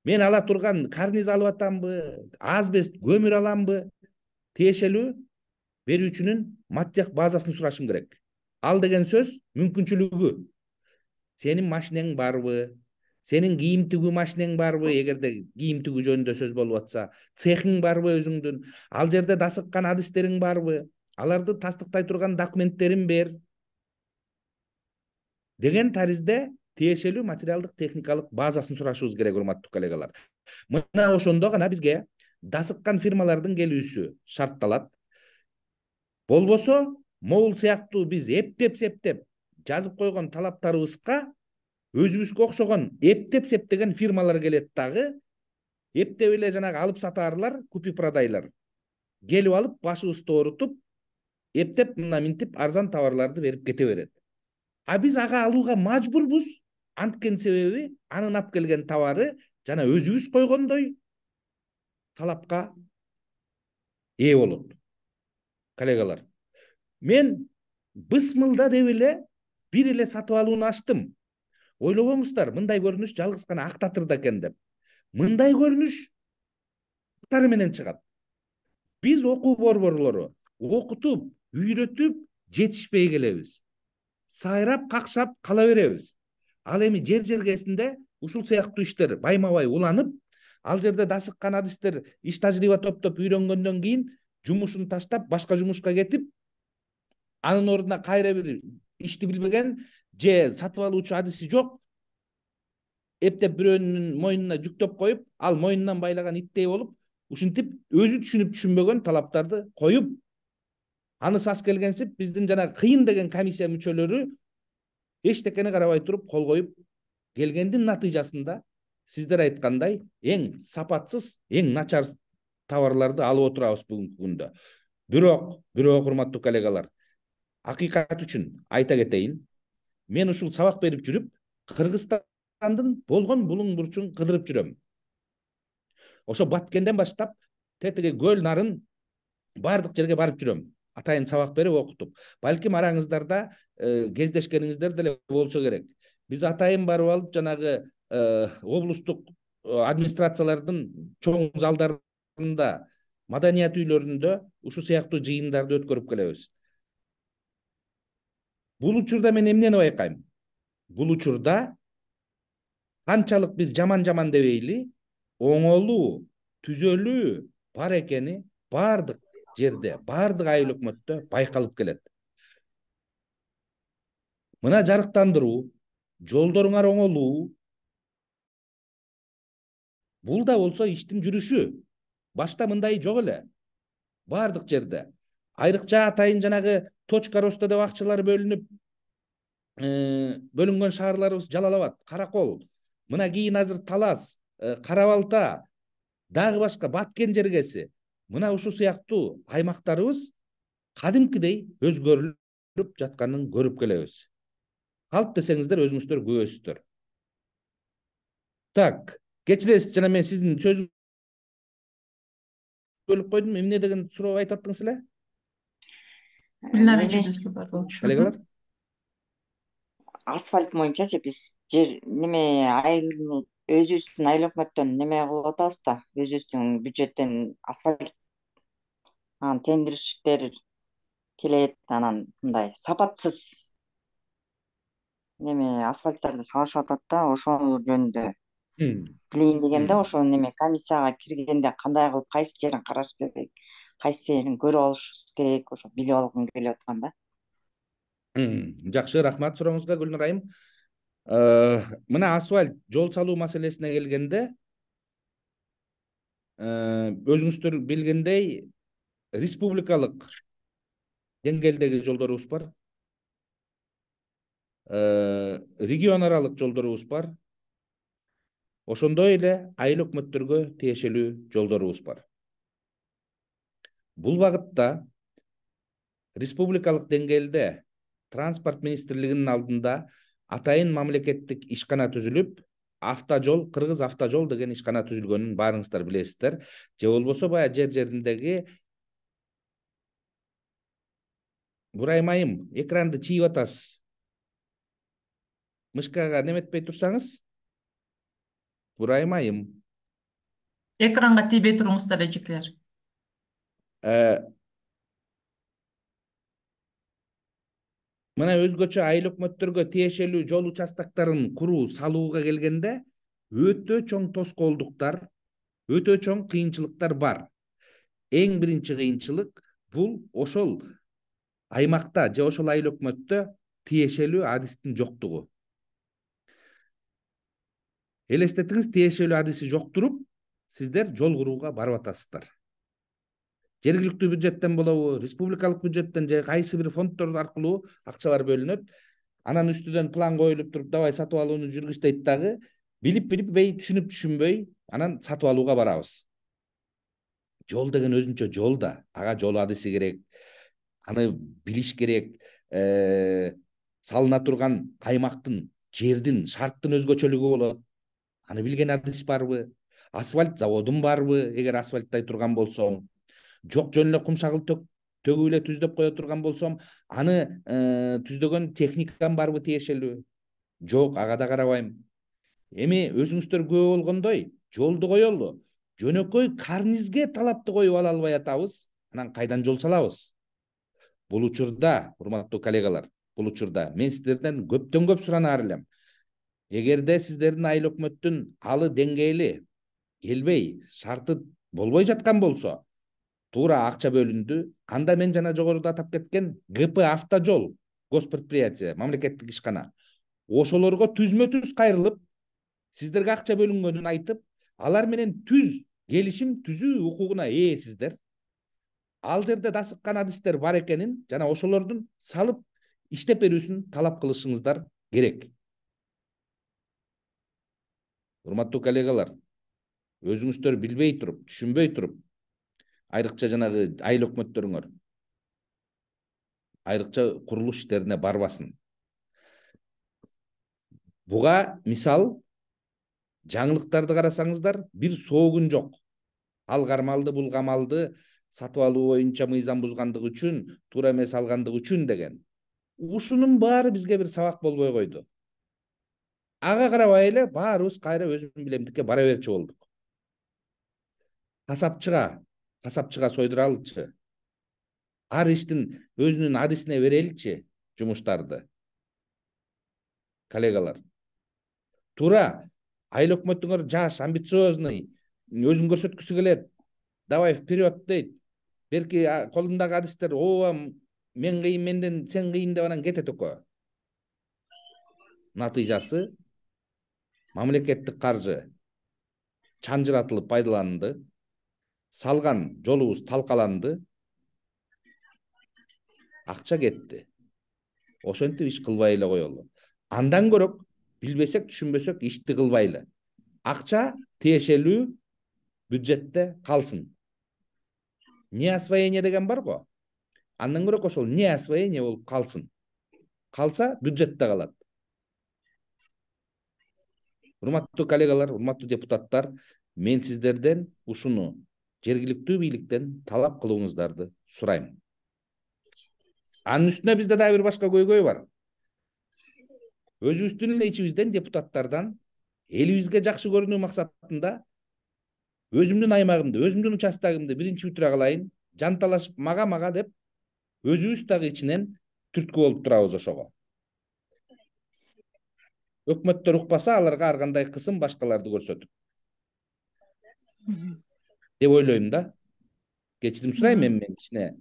мен ала турган карниз алып атамбы, азбест көмүр аламбы, тиешелүү берүүчүнүн маттех базасын сурашым керек. Ал деген сөз мүмкүнчүлүгү. Сенин машинең барбы? Сенин кийим тигүү машинең барбы? Эгерде кийим тигүү жөнүндө сөз болуп атса, цехиң барбы өзүңдүн? Ал жерде дасыккан адистериң барбы? Аларды тастыктай турган документтерин бер. деген таризде тиешелүү материалдык техникалык базасын сурашыбыз керек, урматтуу коллегалар. Мына ошондо гана бизге дасыккан фирмалардын келүүсү шартталат. Болбосо могул сыяктуу биз эптеп септеп жазып койгон талаптарыбызга өзүбүзгө окшогон эптеп септеген фирмалар келет дагы, эптеп эле жанагы алып сатаарлар, купи продайлар келип алып башыбызды оорутуп, эптеп мына минтип арзан товарларды берип кете берет. А биз ага алууга мажбурбуз. Анткени себеби анын алып келген товары жана өзүбүз койгондой талапка ээ болот. Коллегалар, мен бысмылда деп эле бир эле сатып алууну ачтым. Ойлобоңуздар, мындай көрүнүш жалгыз гана ак татырда экен деп. Мындай көрүнүш тары менен чыгат. Биз окуу борборлору окутуп, үйрөтүп жетишпей келебиз. Сайрап, какшап кала беребиз. Ал эми жер жергесинде ушул сыяктуу иштер байма-бай уланып, ал жерде дасыккан адистер иш тажрыйба топтоп үйрөнгөндөн кийин жумушун таштап, башка жумушка кетип, анын ордуна кайра бир ишти билбеген же сатып алуучу адиси жок, эптеп бирөөнүн мойнуна жүктөп коюп, ал мойнунан байлаган иттей болуп, ушинтип өзү түшүнүп түшүнбөгөн талаптарды коюп, аны сас келгенсип биздин жана кыйын деген комиссия мүчөлөрү эчтекени карабай туруп кол коюп келгендин натыйжасында сиздер айткандай эң сапатсыз, эң начар товарларды алып отурабыз бүгүнкү күндө. Бирок урматтуу коллегалар, акыйкат үчүн айта кетейин, мен ушул сабак берип жүрүп, Кыргызстандын болгон булуң бурчун кыдырып жүрөм. Ошо Баткенден баштап тетиги көл нарын бардык жерге барып жүрөм. Атайын сабак берип окутуп. Балким араңыздарда кездешкениңиздер деле болсо керек. Биз атайын барып алып жанагы облустук администрациялардын чоң залдарында, маданият үйлөрүндө ушу сыяктуу жыйындарды өткөрүп келебиз. Бул учурда мен эмнени байкайм? Бул учурда канчалык биз жаман дебейли, оңолуу, түзөлүү бар экени бардык жерде, бардык айыл өкмөттө байкалып келет. Мына жарыктандыруу, жолдоруңар оңолуу, бул да болсо иштин жүрүшү. Башта мындай жок эле. Бардык жерде. Айрыкча атайын жанагы точка роста деп акчалар бөлүнүп, бөлүнгөн шаарларыбыз Жалал Абад, Каракол, мына кийин азыр Талас, Кара Балта, дагы башка Баткен жергеси. Мына ушу сыяктуу аймактарыбыз кадимкидей өзгөрүлүп жатканын көрүп келебиз. Калп десеңиздер өзүңүздөр күбөсүздөр. Так, кечиресиз, жана мен сиздин сөзүңүздү бөлүп койдум. Эмне деген суроо айтып аттыңыз эле? Гүлнара Жүдүсова бар болчу. Коллегалар? Асфальт боюнчачы биз жер айыл өзүбүздүн айыл өкмөттөн неме кылып атабыз да, өзүбүздүн бюджеттен асфальт тендерщиктер келет, анан мындай сапатсыз неме асфальттарды салышып атат да, ошол жөнүндө билейин дегем да. Ошо неме комиссияга киргенде кандай кылып кайсы жерин караш керек, кайсы жерин көрүп алышыбыз керек, ошо билип алгым келип аткан да. Жакшы, рахмат сурооңузга Гүлнар айым. Мына асфальт жол салуу маселесине келгенде, өзүңүздөр билгендей республикалык деңгээлдеги жолдорубуз бар, регион аралык жолдорубуз бар, ошондой эле айыл өкмөттөргө тиешелүү жолдорубуз бар. Бул багытта республикалык деңгээлде транспорт министрлигинин алдында атайын мамлекеттик ишкана түзүлүп, автожол, Кыргыз автожол деген ишкана түзүлгөнүн баарыңыздар билесиздер. Же болбосо баягы жер-жериндеги Бурайым айым, экранды чийип атасыз. Мышкага неметпей турсаңыз. Бурайым айым. Экранга тийбей туруңуздар эжекелер. Мына өзгөчө айыл өкмөттөргө тиешелүү жол участактарын куруу, салууга келгенде өтө чоң тоскоолдуктар, өтө чоң кыйынчылыктар бар. Эң биринчи кыйынчылык бул ошол аймакта же ошол айыл өкмөттө тиешелүү адистин жоктугу. Элестетиңиз, тиешелүү адиси жок туруп, сиздер жол курууга барып атасыздар. Жергиликтүү бюджеттен болобу, республикалык бюджеттен же кайсы бир фонддор аркылуу акчалар бөлүнөт. Анан үстүдөн план коюлуп туруп, давай сатып алууну жүргүздөйт дагы, билип-билиппей, түшүнүп-түшүнбөй, анан сатып алууга барабыз. Жол деген өзүнчө жол да, ага жол адиси керек. Аны билиш керек. Салына турган аймактын, жердин, шарттын өзгөчөлүгү болот. Аны билген адис барбы? Асфальт заводун барбы? Эгер асфальттай турган болсоң, жок жөн эле кумшагыл төгүп эле түздөп кое турган болсом, аны түздөгөн техникам барбы тиешелүү? Жок, ага да карабайм. Эми өзүңүздөр күбө болгондой, жолду коелу. Жөнөкөй карнизге талапты коюп ала албай атабыз. Анан кайдан жол салабыз? Бул учурда, урматтуу коллегалар, бул учурда мен сиздерден көптөн көп суранаар элем. Эгерде сиздердин айыл өкмөттүн алы деңгээли келбей, шарты болбой жаткан болсо, туура акча бөлүндү. Анда мен жана жогоруда атап кеткен ГП автожол госпредприятие, мамлекеттик ишкана, ошолорго түзмө-түз кайрылып, сиздерге акча бөлүнгөнүн айтып, алар менен түз келишим түзүү укугуна ээсиздер. Ал жерде дасыккан адистер бар экенин жана ошолордун салып иштеп берүүсүн талап кылышыңыздар керек. Урматтуу коллегалар, өзүңүздөр билбей туруп, түшүнбөй туруп, айрыкча жанагы айыл өкмөттөрүңөр айрыкча курулуш иштерине барбасын. Буга мисал, жаңылыктарды карасаңыздар, бир соогун жок. Ал кармалды, бул камалды сатып алуу боюнча мыйзам бузгандыгы үчүн, туура эмес алгандыгы үчүн деген. Ушунун баары бизге бир сабак болбой койду. Ага карабай эле баарыбыз кайра өзүм билемдикке бара берчи болдук. Касапчыга сойдуралычы. Ар иштин өзүнүн адисине береличи жумуштарды. Коллегалар, туура айыл өкмөтүңөр жаш, амбициозный, өзүн көрсөткүсү келет. Давай вперед дейт. Берки колундагы адистер, ооба, мен кыйын, менден сен кыйын деп анан кетет экөө. Натыйжасы мамлекеттик каржы чанжыратылып пайдаланды, салган жолубуз талкаланды, акча кетти. Ошентип иш кылбай эле коелу. Андан көрөк, билбесек, түшүнбөсөк ишти кылбайлы. Акча тиешелүү бюджетте калсын. Неосвоение деген бар го. Андан көрөк ошол неосвоение болуп калсын. Калса бюджетте калат. Урматтуу коллегалар, урматтуу депутаттар, мен сиздерден ушуну жергиликтүү бийликтен талап кылууңуздарды сурайм. Анын үстүнө бизде дагы бир башка көйгөй бар. Өзүбүздүн эле ичибизден депутаттардан элибизге жакшы көрүнүү максатында өзүмдүн аймагымды, өзүмдүн участогумду биринчи бүтүрө калайын, жанталашып мага деп өзүбүз дагы ичинен түрткү болуп турабыз ошого. Өкмөттөр укпаса, аларга ар кандай кысым башкаларды көрсөтүп. Деп ойлойм да. Кечирим сурайм мен ичине.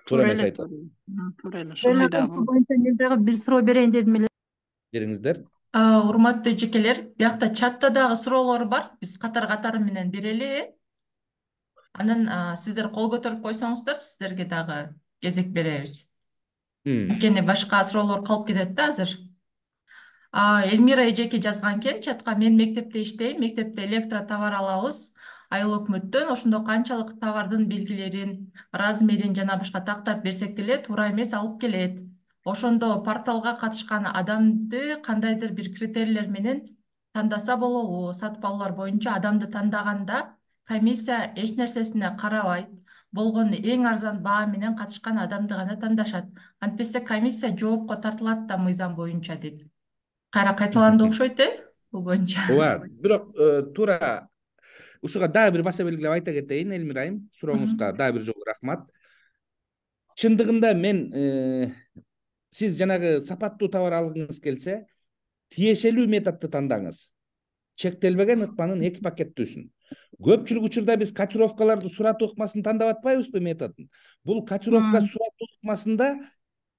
Туура эмес айтып. Мен дагы бир суроо берейин дедим эле. Бериңиздер. Урматтуу эжекелер, биякта чатта дагы суроолор бар. Биз катар менен берели. Анан сиздер кол көтөрүп койсоңуздар, сиздерге дагы кезек беребиз. Анткени башка суроолор калып кетет да азыр. Элмира эжеке жазган экен, чатка мен мектепте иштейм, мектепте электротовар алабыз. Айыл өкмөттөн ошондо канчалык товардын белгилерин, размерин жана башка тактап берсек деле туура эмес алып келет. Ошондо порталга катышкан адамды кандайдыр бир критерийлер менен тандаса болобу? Сатып алуулар боюнча адамды тандаганда комиссия эч нерсесине карабайт. Болгону эң арзан баа менен катышкан адамды гана тандашат. Антпесе комиссия жоопко тартылат да мыйзам боюнча деп. Кайра кайталанды окшойт, бул боюнча. Ооба, бирок туура ушуга дагы бир баса белгилеп айта кетейин, Элмира айым, сурооңузга дагы бир жолу рахмат. Чындыгында мен сиз жанагы сапаттуу товар алгыңыз келсе, тиешелүү методду тандаңыз. Чектелбеген ыкманын 2 пакеттүүсүн. Көпчүлүк учурда биз качуровкаларды суратуу ыкмасын тандап атпайбызбы методун? Бул качуровка суратуу ыкмасында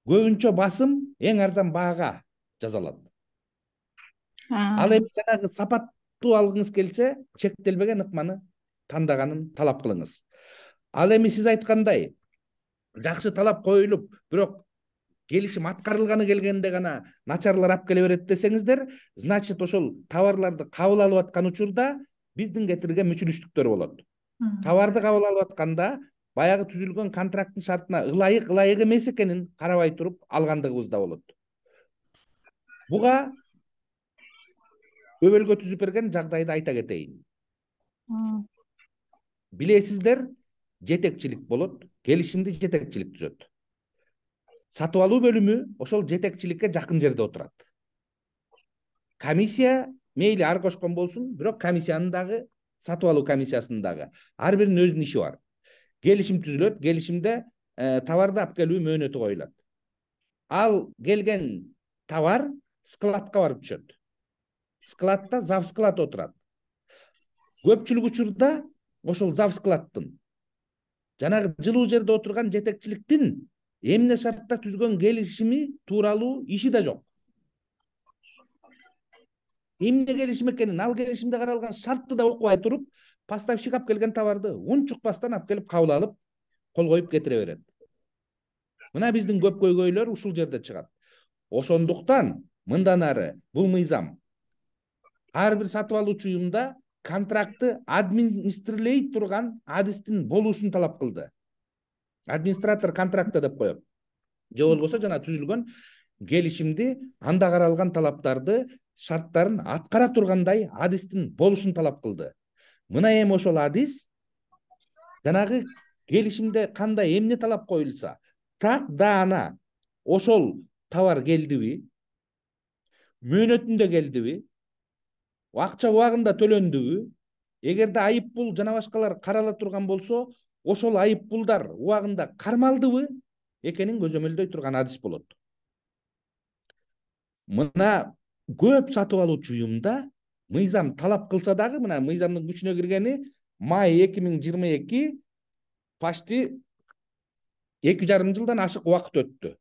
көбүнчө басым эң арзан баага жасалат. Ал эми жанагы сапаттуу алгыңыз келсе, чектелбеген ыкманы тандаганын талап кылыңыз. Ал эми сиз айткандай жакшы талап коюлуп, бирок келишим аткарылганы келгенде гана начарлар алып келе берет десеңиздер, значит ошол товарларды кабыл алып аткан учурда биздин кетирген мүчүлүштүктөр болот. Товарды кабыл алып атканда баягы түзүлгөн контракттын шартына ылайык эмес экенин карабай туруп алгандыгыбыз да болот. Буга өбөлгө түзүп берген жагдайды айта кетейин. Билесиздер, жетекчилик болот, келишимди жетекчилик түзөт. Сатып алуу бөлүмү ошол жетекчиликке жакын жерде отурат. Комиссия мейли ар кошкон болсун, бирок комиссиянын дагы, сатып алуу комиссиясынын дагы ар биринин өзүнүн иши бар. Келишим түзүлөт, келишимде товарды алып келүү мөөнөтү коюлат. Ал келген товар складка барып түшөт. Складта завсклад отурат. Көпчүлүк учурда ошол завскладтын жанагы жылуу жерде отурган жетекчиликтин эмне шартта түзгөн келишими тууралуу иши да жок. Эмне келишим экенин, ал келишимде каралган шартты да окубай туруп, поставщик алып келген товарды унчукпастан алып келип кабыл алып, кол коюп кетире берет. Мына биздин көп көйгөйлөр ушул жерде чыгат. Ошондуктан мындан ары бул мыйзам ар бир сатып алуучу уюмда контрактты администрирлей турган адистин болушун талап кылды. Администратор контракта деп коет. Же болбосо жана түзүлгөн келишимди, анда каралган талаптарды, шарттарын аткара тургандай адистин болушун талап кылды. Мына эми ошол адис жанагы келишимде кандай эмне талап коюлса, так даана ошол товар келдиби, мөөнөтүндө келдиби, акча убагында төлөндүбү, эгерде айып пул жана башкалар карала турган болсо, ошол айып пулдар убагында кармалдыбы экенин көзөмөлдөй турган адис болот. Мына көп сатып алуучу уюмда мыйзам талап кылса дагы, мына мыйзамдын күчүнө киргени май 2022, почти 2,5 жылдан ашык убакыт өттү.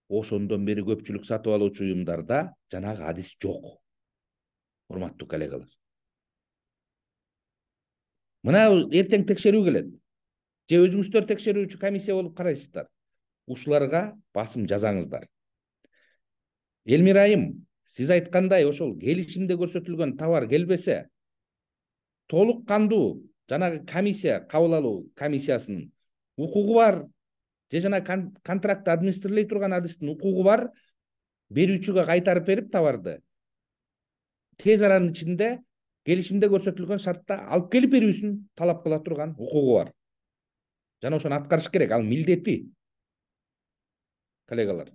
Ошондон бери көпчүлүк сатып алуучу уюмдарда жанагы адис жок. Урматтуу коллегалар. Мына эртең текшерүү келет. Же өзүңүздөр текшерүүчү комиссия болуп карайсыздар. Ушуларга басым жазаңыздар. Элмира айым, сиз айткандай ошол келишимде көрсөтүлгөн товар келбесе, толук кандуу жанагы комиссия, кабыл алуу комиссиясынын укугу бар, же жана контрактты администрирлей турган адистин укугу бар, берүүчүгө кайтарып берип товарды тез аранын ичинде келишимде көрсөтүлгөн шартта алып келип берүүсүн талап кыла турган укугу бар. Жана ошону аткарыш керек, ал милдети. Коллегалар.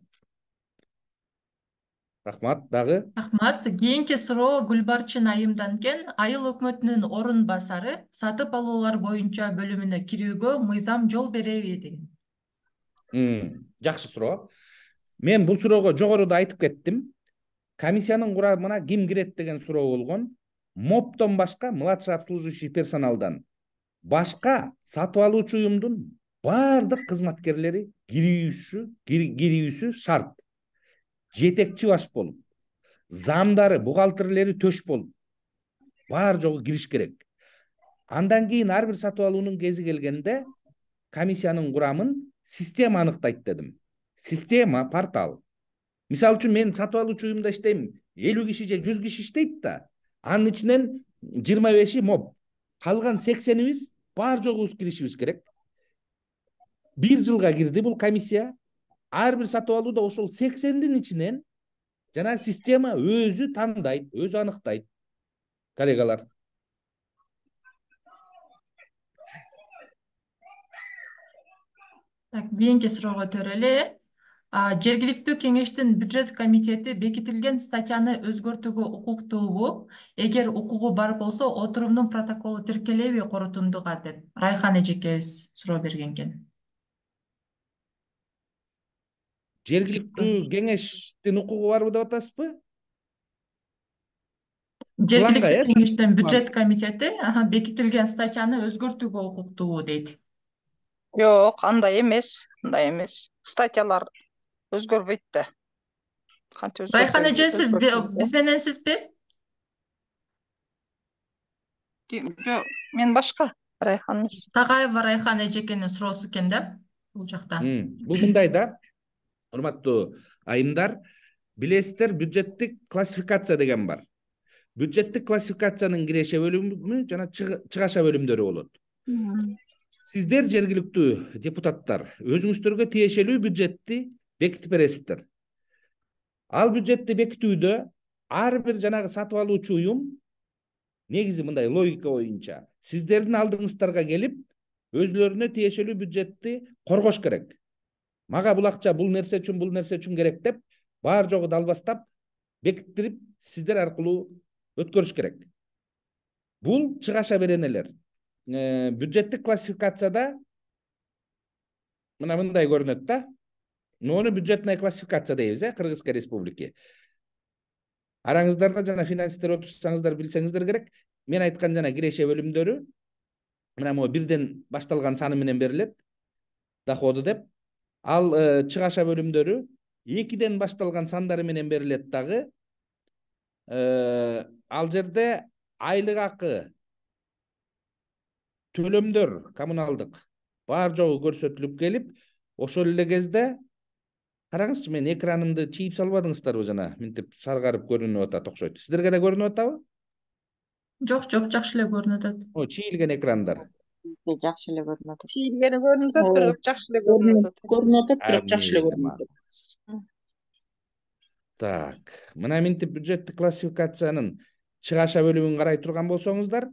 Рахмат дагы. Рахмат. Кийинки суроо Гүлбарчын айымдан экен. Айыл өкмөтүнүн орун басары сатып алуулар боюнча бөлүмүнө кирүүгө мыйзам жол береби деген. Жакшы суроо. Мен бул суроого жогоруда айтып кеттим. Комиссиянын курамына ким кирет деген суроо болгон. МОПтон башка, младший обслуживающий персоналдан башка сатып алуучу уюмдун баардык кызматкерлери кирүүсү шарт. Жетекчи баш болуп, замдары, бухгалтерлери төш болуп, баар жогу кириш керек. Андан кийин ар бир сатып алуунун кези келгенде комиссиянын курамын система анықтайды дедім. Система, портал. Мисал үчүн мен сатып алуучу уюмда иштейм, 50 киши же 100 киши иштейт да, анын ичинен 25-и МОП, калган 80-ибиз бар жогубуз киришибиз керек. 1 жылга кирди бул комиссия. Ар бир сатып алууда ошол 80-дин ичинен жана система өзү тандайт, өзү аныктайт. Коллегалар. Кийинки суроого төрөлө. Жергиликтүү кеңештин бюджет комитети бекитилген статьяны өзгөртүүгө укуктуубу? Эгер укугу бар болсо, отурумдун протоколу тиркелеби корутундуга деп Райхан эжекебиз суроо берген экен. Жергиликтүү кеңештин укугу барбы деп атасызбы? Жергиликтүү кеңештин бюджет комитети бекитилген статьяны өзгөртүүгө укуктуубу дейт. Жок, андай эмес, андай эмес. Статьялар өзгөрбөйт да. Кантип Райхан эже, сиз өзгөртөбүз биз менен сизби? Жок, мен башка, Райхан эмес. Тагаева Райхан эжекенин суроосу экен да бул жакта. Бул мындай да, урматтуу айымдар, билесиздер, бюджеттик классификация деген бар. Бюджеттик классификациянын киреше бөлүмү жана чыгаша бөлүмдөрү болот. Сиздер жергиликтүү депутаттар өзүңүздөргө тиешелүү бюджетти бекитип бересиздер. Ал бюджетти бекитүүдө ар бир жанагы сатып алуучу уюм негизи мындай логика боюнча сиздердин алдыңыздарга келип өзүлөрүнө тиешелүү бюджетти коргош керек. Мага бул акча бул нерсе үчүн керек деп бар жогу далбастап бекиттирип сиздер аркылуу өткөрүш керек. Бул чыгаша беренелер. Бюджеттик классификацияда мындай көрүнөт да. Нону бюджетная классификация дейбиз, Кыргызской республики. Араңыздарда жана финансистер отурсаңыздар билсеңиздер керек. Мен айткан жана киреше бөлүмдөрү мына могу бирден башталган саны менен берилет. Доходу деп. Ал чыгаша бөлүмдөрү 2ден башталган сандары менен берилет дагы. Ал жерде айлык акы, төлөмдөр, коммуналдык бар жогу көрсөтүлүп келип, ошол эле кезде караңызчы, мен экранымды чийип салбадыңыздарбы жана мынтип саргарып көрүнүп атат окшойт. Сиздерге да көрүнүп атабы? Жок, жакшы эле көрүнүп атат. Чийилген экрандар. Жакшы эле көрүнүп атат. Чийилгени көрүнүп атат, бирок жакшы эле көрүнүп атат. Көрүнүп атат, бирок жакшы эле көрүнүп атат. Так, мына мынтип бюджеттик классификациянын чыгаша бөлүмүн карай турган болсоңуздар,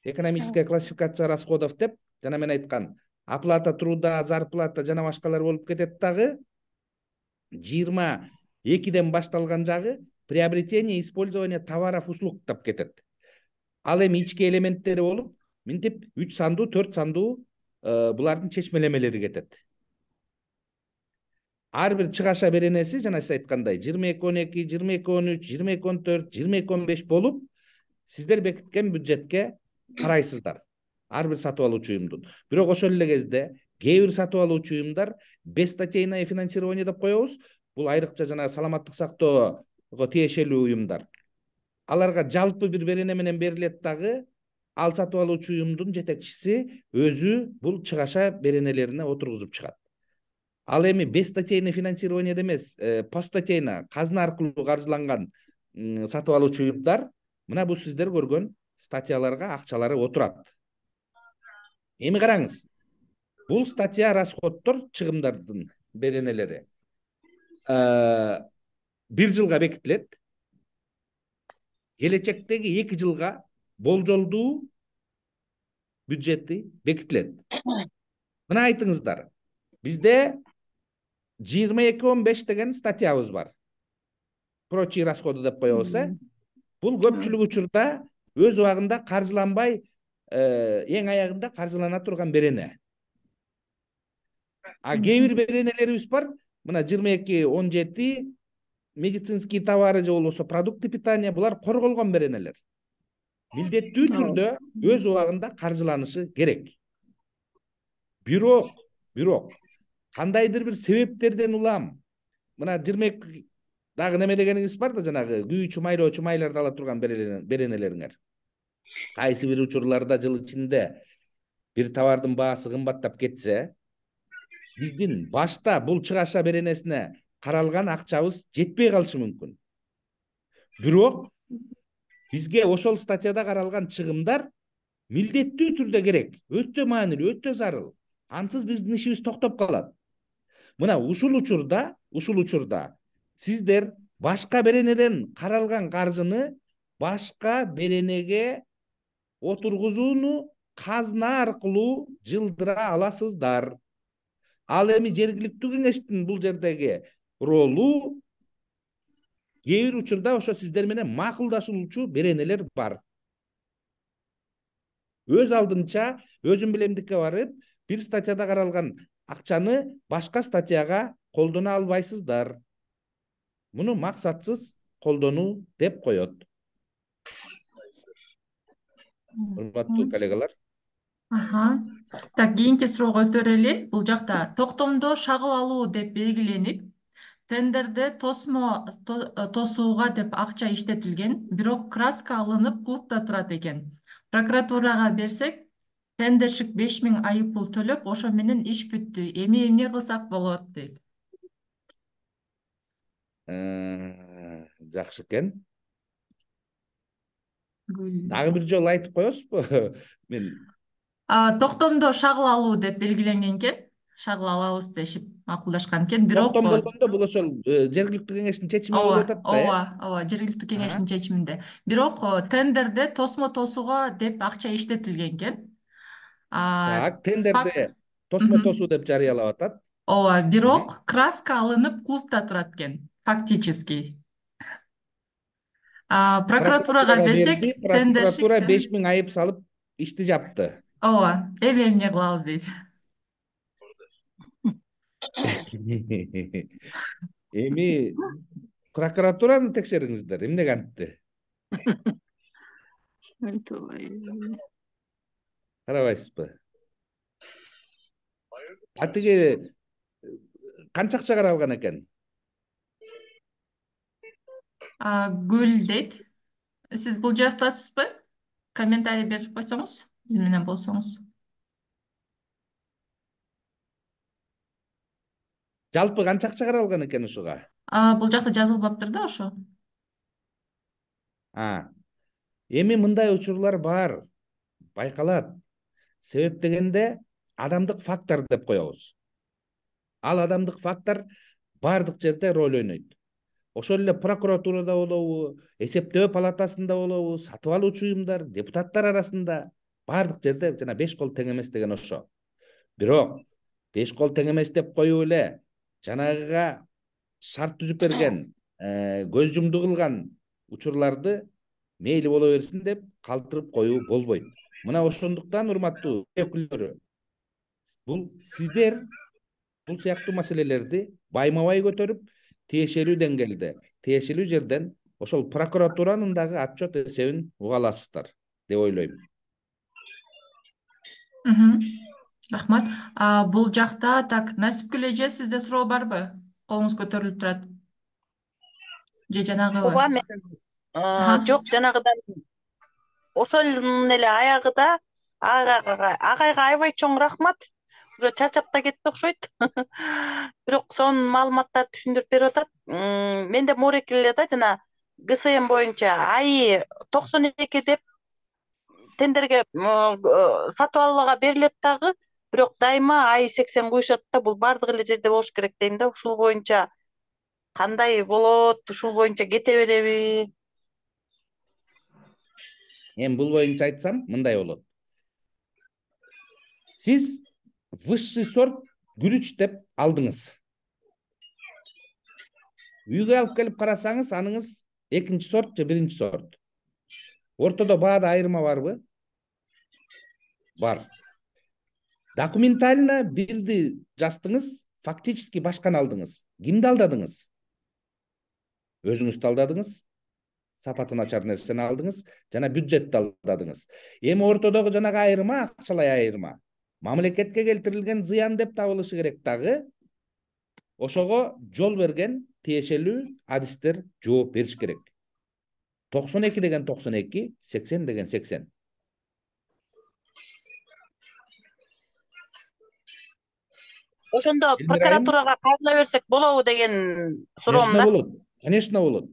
экономическая классификация расходов деп, жана мен айткан оплата труда, зарплата жана башкалар болуп кетет дагы. 22ден башталган жагы приобретение и использование товаров услуг деп кетет. Ал эми ички элементтери болуп, мынтип 3 сандуу, 4 сандуу булардын чечмелемелери кетет. Ар бир чыгаша беренеси жана сиз айткандай 22-12, 22-13, 22-14, 22-15 болуп, сиздер бекиткен бюджетке карайсыздар. Ар бир сатып алуучу уюмдун. Бирок ошол эле кезде кээ бир сатып алуучу уюмдар бесстатейное финансирование деп коебуз. Бул айрыкча жана саламаттык сактоого тиешелүү уюмдар. Аларга жалпы бир берене менен берилет дагы. Ал сатып алуучу уюмдун жетекчиси өзү бул чыгаша беренелерине отургузуп чыгат. Ал эми бесстатейное финансирование эмес, постстатейно казына аркылуу каржыланган сатып алуучу уюмдар, мына бул сиздер көргөн статьяларга акчалары отурат. Эми караңыз. Бул статья расходтор, чыгымдардын беренелери. 1 жылга бекитилет. Келечектеги 2 жылга болжолдуу бюджети бекитилет. Мына айтыңыздар. Бизде 22-15 деген статьябыз бар. Прочие расходы деп коебуз, Бул көпчүлүк учурда өз убагында каржыланбай, эң аягында каржылана турган берене. Кээ бир беренелерибиз бар. Мына 22-17 медицинский товары же болбосо продукты питания, булар корголгон беренелер. Милдеттүү түрдө өз убагында каржыланышы керек. Бирок кандайдыр бир себептерден улам мына 22 дагы неме дегениңиз бар да, жанагы күйүүчү майлоочу майларды ала турган беренелериңер. Кайсы бир учурларда жыл ичинде бир товардын баасы кымбаттап кетсе, биздин башта бул чыгаша беренесине каралган акчабыз жетпей калышы мүмкүн. Бирок бизге ошол статьяда каралган чыгымдар милдеттүү түрдө керек, өтө маанилүү, өтө зарыл. Ансыз биздин ишибиз токтоп калат. Мына ушул учурда сиздер башка беренеден каралган каржыны башка беренеге отургузууну казна аркылуу жылдыра аласыздар. Ал эми жергиликтүү кеңештин бул жердеги ролу кээ бир учурда ошо сиздер менен макулдашылуучу беренелер бар. Өз алдынча өзүм билемдикке барып, бир статьяда каралган акчаны башка статьяга колдоно албайсыздар. Муну максатсыз колдонуу деп коет. Урматтуу коллегалар. Так, кийинки суроого өтөрели. Бул жакта токтомдо шагыл алуу деп белгиленип, тендерде тосууга деп акча иштетилген, бирок краска алынып клубда турат экен. Прокуратурага берсек, тендерщик 5000 айып пул төлөп, ошо менен иш бүттү. Эми эмне кылсак болот дейт. Жакшы экен. Дагы бир жолу айтып коесузбу? Мен Токтомдо шагыл алуу деп белгиленген экен. Шагыл алабыз дешип макулдашкан экен. Бирок токтом болгондо бул ошол жергиликтүү кеңештин чечими болуп атат да, ооба, жергиликтүү кеңештин чечиминде. Бирок тендерде тосмо тосууга деп акча иштетилген экен. Так, тендерде тосмо тосуу деп жарыялап атат. Ооба, бирок краска алынып клубда турат экен, фактически. Прокуратурага берсек, прокуратура 5000 айып салып ишти жапты. Ооба, эми эмне кылабыз дейт. Эми прокуратураны текшериңиздер, эмне кантты? Карабайсызбы? Атиги канча акча каралган экен? Гүл дейт. Сиз бул жактасызбы? Комментарий берип койсоңуз, биз менен болсоңуз. Жалпы канча акча каралган экен ушуга? Бул жакта жазылбаптыр да ошо. Эми мындай учурлар бар, байкалат. Себеп дегенде адамдык фактор деп коебуз. Ал адамдык фактор бардык жерде роль ойнойт. Ошол эле прокуратурада болобу, эсептөө палатасында болобу, сатып алуучу уюмдар, депутаттар арасында бардык жерде жана 5 кол тең эмес деген ошо. Бирок 5 кол тең эмес деп коюп эле жанагыга шарт түзүп берген, көз жумду кылган учурларды мейли боло берсин деп калтырып коюу болбойт. Мына ошондуктан урматтуу өкүлдөрү, бул сиздер бул сыяктуу маселелерди байма-бай көтөрүп, тиешелүү деңгээлде, тиешелүү жерден ошол прокуратуранын дагы отчет эсебин уга аласыздар деп ойлойм. Рахмат. Бул жакта так, Насипгүл эже, сизде суроо барбы? Колуңуз көтөрүлүп турат. Же жанагы? Ооба, мен жок, жанагыдан ошол эле аягыда агайга аябай чоң рахмат. Уже чарчап да кетти окшойт. Бирок сонун маалыматтарды түшүндүрүп берип атат. Менде морек эле да, жана ГСМ боюнча айы 92 деп тендерге сатып алууга берилет дагы, бирок дайыма айы 80 коюшат да, бул бардык эле жерде болуш керек дейм да. Ушул боюнча кандай болот, ушул боюнча кете береби? Эми бул боюнча айтсам, мындай болот. Сиз высший сорт күрүч деп алдыңыз. Үйгө алып келип карасаңыз, аныңыз экинчи сорт же биринчи сорт. Ортодо баада айырма барбы? Бар. Документально бирди жаздыңыз, фактически башканы алдыңыз. Кимди алдадыңыз? Өзүңүздү алдадыңыз. Сапаты начар нерсени алдыңыз, жана бюджетти алдадыңыз. Эми ортодогу жанагы айырма, акчалай айырма, мамлекетке келтирилген зыян деп табылышы керек дагы. Ошого жол берген тиешелүү адистер жооп бериш керек. 92 деген 92, 80 деген 80. Ошондо прокуратурага кайрыла берсек болобу деген суроом да. Конечно болот.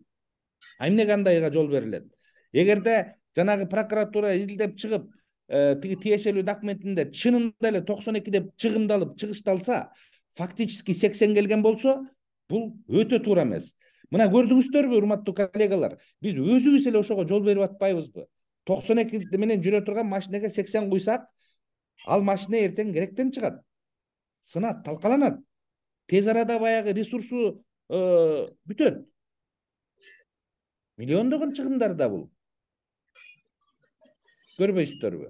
Эмне кандайга жол берилет? Эгерде жанагы прокуратура изилдеп чыгып, тиги тиешелүү документинде чынында эле 92 деп чыгымдалып чыгышталса, фактически 80 келген болсо, бул өтө туура эмес. Мына көрдүңүздөрбү, урматтуу коллегалар, биз өзүбүз эле ошого жол берип атпайбызбы? 92 менен жүрө турган машинеге 80 куйсак, ал машина эртең керектен чыгат. Сынат, талкаланат. Тез арада баягы ресурсу бүтөт. Миллиондогон чыгымдар да бул. Көрбөйсүздөрбү?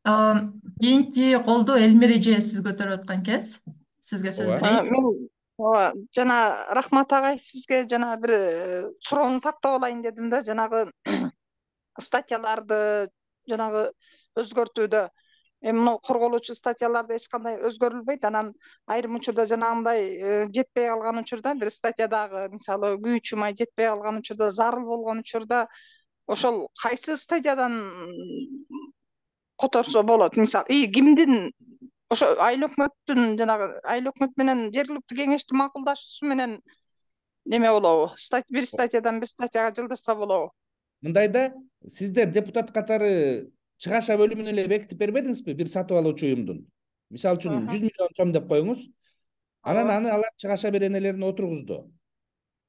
Кийинки колду Элмир эже сиз көтөрүп аткан кез. Сизге сөз берейин. Ооба, жана рахмат агай, сизге жана бир суроону тактап алайын дедим да, жанагы статьяларды жанагы өзгөртүүдө. Эми мына корголуучу статьяларда эч кандай өзгөрүлбөйт. Анан айрым учурда жанагындай жетпей калган учурда бир статьядагы мисалы күйүүчү май жетпей калган учурда, зарыл болгон учурда ошол кайсы статьядан которсо болот? Мисалы, кимдин ошо айыл өкмөттүн жанагы айыл өкмөт менен жергиликтүү кеңештин макулдашуусу менен неме болобу? Бир статьядан бир статьяга жылдырса болобу? Мындайда сиздер депутат катары чыгаша бөлүмүнө эле бекитип бербедиңизби бир сатып алуучу уюмдун? Мисалы үчүн 100 миллион сом деп коюңуз. Анан алар чыгаша беренелерин отургузду.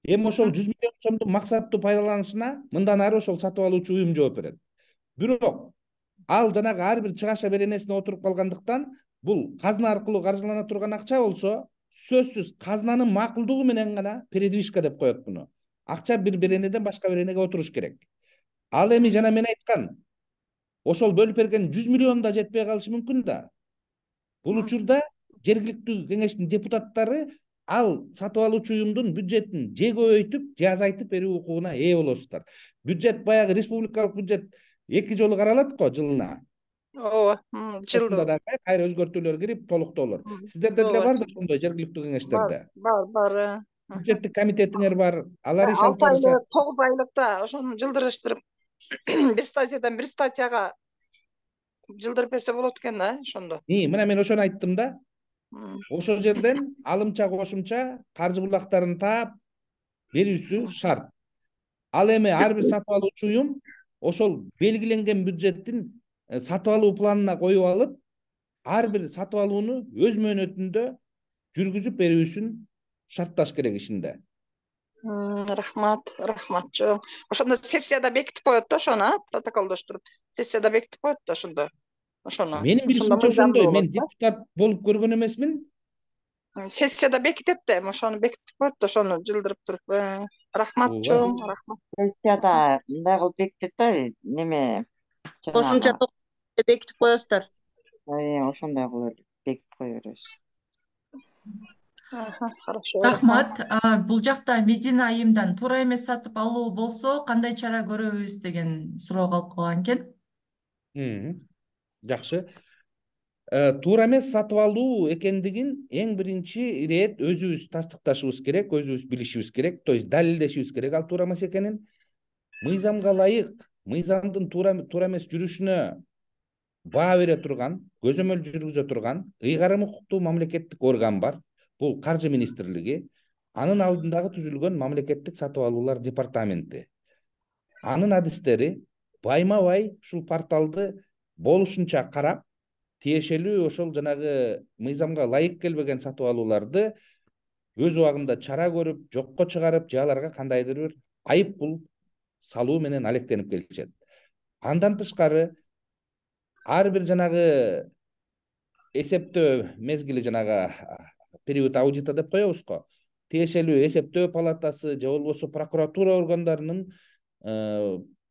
Эми ошол 100 миллион сомдун максаттуу пайдаланышына мындан ары ошол сатып алуучу уюм жооп берет. Бирок ал жанагы ар бир чыгаша беренесине отуруп калгандыктан бул казына аркылуу каржылана турган акча болсо, сөзсүз казынанын макулдугу менен гана передвижка деп коет буну. Акча бир беренеден башка беренеге отуруш керек. Ал эми жана мен айткан ошол бөлүп берген 100 миллион да жетпей калышы мүмкүн да. Бул учурда жергиликтүү кеңештин депутаттары ал сатып алуучу уюмдун бюджетин же көбөйтүп, же азайтып берүү укугуна ээ болосуздар. Бюджет баягы республикалык бюджет 2 жолу каралат го жылына. Ооба, Ошондо да кайра өзгөртүүлөр кирип толуктоолор. Сиздерде деле бар да ошондой жергиликтүү кеңештерде? Бар. Бюджеттик комитетиңер бар. Алар иш алып 6 айлык, барышат. 9 айлыкта ошону жылдырыштырып бир статьядан бир статьяга жылдырып берсе болот экен да ошондо. Мына мен ошону айттым да. Ошол жерден алымча кошумча каржы булактарын таап берүүсү шарт. Ал эми ар бир сатып алуучу уюм ошол белгиленген бюджеттин сатып алуу планына коюп алып, ар бир сатып алууну өз мөөнөтүндө жүргүзүп берүүсүн шартташ керек ишинде. Рахмат. Чоң. Ошондо сессияда бекитип коет да ошону, протоколдоштуруп. Сессияда бекитип коет да ошондо. Менин билишимче ошондой. Мен депутат болуп көргөн эмесмин. Сессияда бекитет да, эми ошону бекитип коет да, ошону жылдырып туруп. Рахмат чоң, рахмат. Сессияда мындай кылып бекитет да, неме Кошумча бекитип коесуздар. Ошондой кылып бекитип кое беребиз. Хорошо. Рахмат. Бул жакта Медина айымдан туура эмес сатып алуу болсо кандай чара көрөбүз деген суроо калып калган экен. Жакшы. Туура эмес сатып алуу экендигин эң биринчи ирет өзүбүз тастыкташыбыз керек, өзүбүз билишибиз керек, то есть далилдешибиз керек ал туура эмес экенин. Мыйзамга ылайык, мыйзамдын туура эмес жүрүшүнө баа бере турган, көзөмөл жүргүзө турган ыйгарым укуктуу мамлекеттик орган бар. Бул Каржы министрлиги. Анын алдындагы түзүлгөн мамлекеттик сатып алуулар департаменти. Анын адистери байма-бай ушул порталды болушунча карап, тиешелүү ошол жанагы мыйзамга ылайык келбеген сатып алууларды өз убагында чара көрүп, жокко чыгарып, же аларга кандайдыр бир айып пул салуу менен алектенип келишет. Андан тышкары ар бир жанагы эсептөө мезгили жанагы период аудита деп коебуз го. Тиешелүү эсептөө палатасы же болбосо прокуратура органдарынын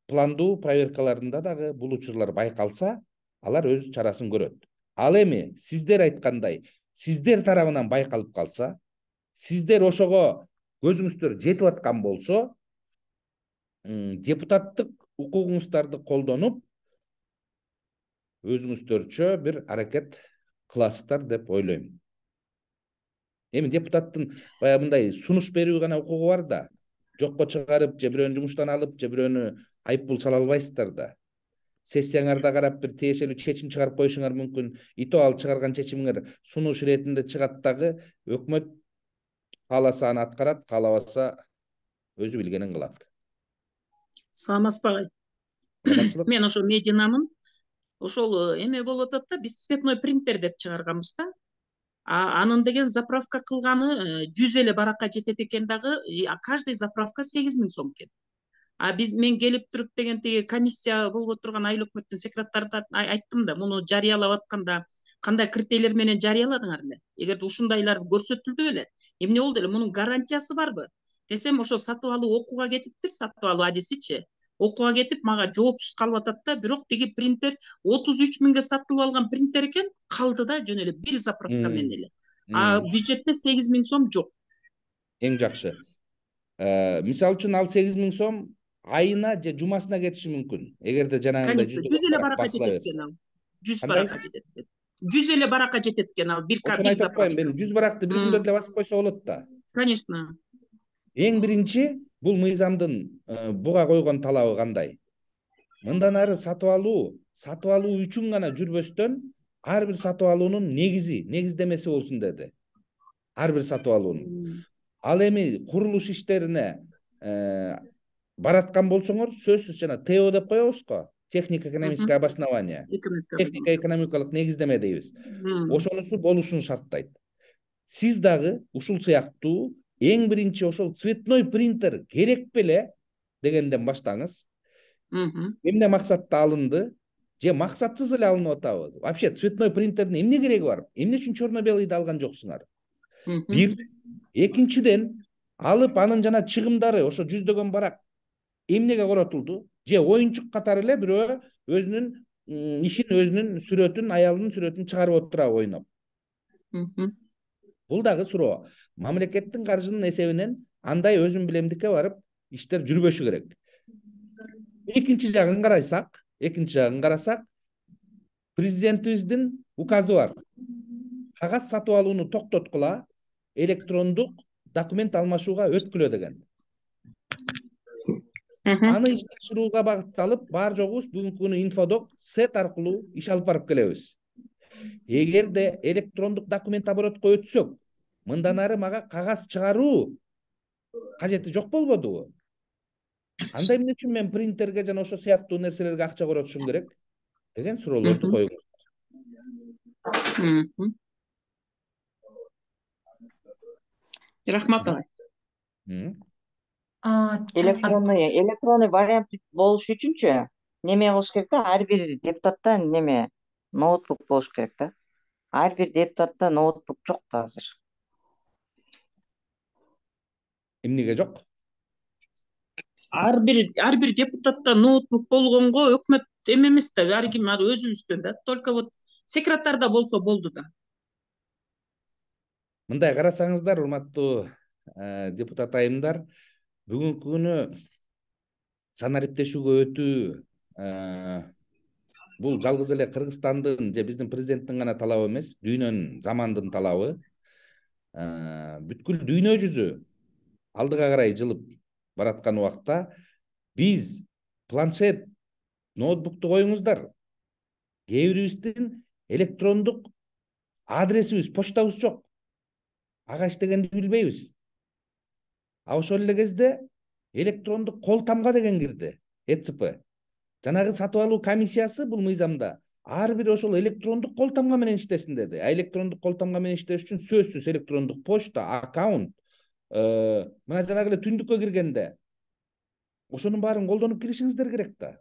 пландуу проверкаларында дагы бул учурлар байкалса, алар өз чарасын көрөт. Ал эми сиздер айткандай, сиздер тарабынан байкалып калса, сиздер ошого көзүңүздөр жетип аткан болсо, депутаттык укугуңуздарды колдонуп, өзүңүздөрчө бир аракет кыласыздар деп ойлойм. Эми депутаттын баягы мындай сунуш берүү гана укугу бар да, жокко чыгарып, же бирөөнү жумуштан алып, же бирөөнү айып пул сала албайсыздар да. Сессияңарда карап бир тиешелүү чечим чыгарып коюшуңар мүмкүн. Ито ал чыгарган чечимиңер сунуш иретинде чыгат дагы, өкмөт кааласа аны аткарат, каалабаса өзү билгенин кылат. Саламатсызбы агай? Мен ошол Мединамын. Ошол эме болуп атат да, биз цветной принтер деп чыгарганбыз да. Анын деген заправка кылганы 100 эле баракка жетет экен дагы, каждый заправка 8.000 сом экен. Мен келип туруп деген тиги комиссия болуп отурган айыл өкмөттүн секретарына айттым да, муну жарыялап атканда кандай критерийлер менен жарыяладыңар эле? Эгерде ушундайлар көрсөтүлдү беле, эмне болду эле? Мунун гарантиясы барбы? Десем, ошо сатып алуу окууга кетиптир, сатып алуу адисичи. Окууга кетип, мага жоопсуз калып атат да, бирок тиги принтер 33 миңге сатылып алган принтер экен, калды да жөн эле бир заправка менен эле. Бюджетте 8.000 сом жок. Эң жакшы. Мисалы үчүн ал 8.000 сом айына же жумасына кетиши мүмкүн эгерде жанагындай конечно, 100 эле баракка тапшыла жетет берсе. экен ал. 100 Кандай? баракка жетет экен. 100 эле баракка жетет экен ал Ошону бир айтып атпаймынбы, заправка. эми 100 баракты бир күндө деле басып койсо болот да. Конечно. Эң биринчи бул мыйзамдын буга койгон талабы кандай? Мындан ары сатып алуу үчүн гана жүрбөстөн ар бир сатып алуунун негиздемеси болсун деди. Ар бир сатып алуунун. Ал эми курулуш иштерине бараткан болсоңор, сөзсүз жана ТО деп коебуз го. Технико-экономическое обоснование. Технико-экономикалык негиздеме дейбиз. Ошонусу болушун шарттайт. Сиз дагы ушул сыяктуу эң биринчи ошол цветной принтер керек беле дегенден баштаңыз. Эмне максатта алынды? Же максатсыз эле алынып атабы? Вообще цветной принтердин эмне кереги бар? Эмне үчүн черно-белыйды алган жоксуңар? Бир. Экинчиден, алып анын жана чыгымдары ошо жүздөгөн барак эмнеге коротулду? Же оюнчук катары эле бирөө өзүнүн ишин, өзүнүн сүрөтүн, аялынын сүрөтүн чыгарып отурабы ойноп? Бул дагы суроо. Мамлекеттин каржынын эсебинен андай өзүм билемдикке барып иштер жүрбөшү керек. Экинчи жагын карасак, президентибиздин указы бар. Кагаз сатып алууну токтоткула, электрондук документ алмашууга өткүлө деген. Аны ишке ашырууга багытталып, бар жогубуз бүгүнкү күнү инфодок сет аркылуу иш алып барып келебиз. Эгерде электрондук документ оборотко өтсөк, мындан ары мага кагаз чыгаруу кажети жок болбодубу? Анда эмне үчүн мен принтерге жана ошо сыяктуу нерселерге акча коротушум керек деген суроолорду коюңуз. Рахмат агай. Электронный вариант болуш үчүнчү неме кылыш керек да, ар бир депутатта неме ноутбук болуш керек да. Ар бир депутатта ноутбук жок да азыр. Эмнеге жок? Ар бир депутатта ноутбук болгонго өкмөт эме эмес да, ар ким өзүбүздөн да. Только вот секретарда болсо болду да. Мындай карасаңыздар, урматтуу депутат айымдар, бүгүнкү күнү санариптешүүгө өтүү бул жалгыз эле Кыргызстандын же биздин президенттин гана талабы эмес, дүйнөнүн, замандын талабы. Бүткүл дүйнө жүзү алдыга карай жылып бараткан убакта биз планшет, ноутбукту коюңуздар. Кээ бирибиздин электрондук адресибиз, почтабыз жок. Ага иштегенди билбейбиз. Ошол эле кезде электрондук кол тамга деген кирди, ЭЦП. Жанагы сатып алуу комиссиясы бул мыйзамда ар бир ошол электрондук кол тамга менен иштесин деди. Электрондук кол тамга менен иштеш үчүн сөзсүз электрондук почта, аккаунт, мына жанагы эле түндүккө киргенде ошонун баарын колдонуп киришиңиздер керек да.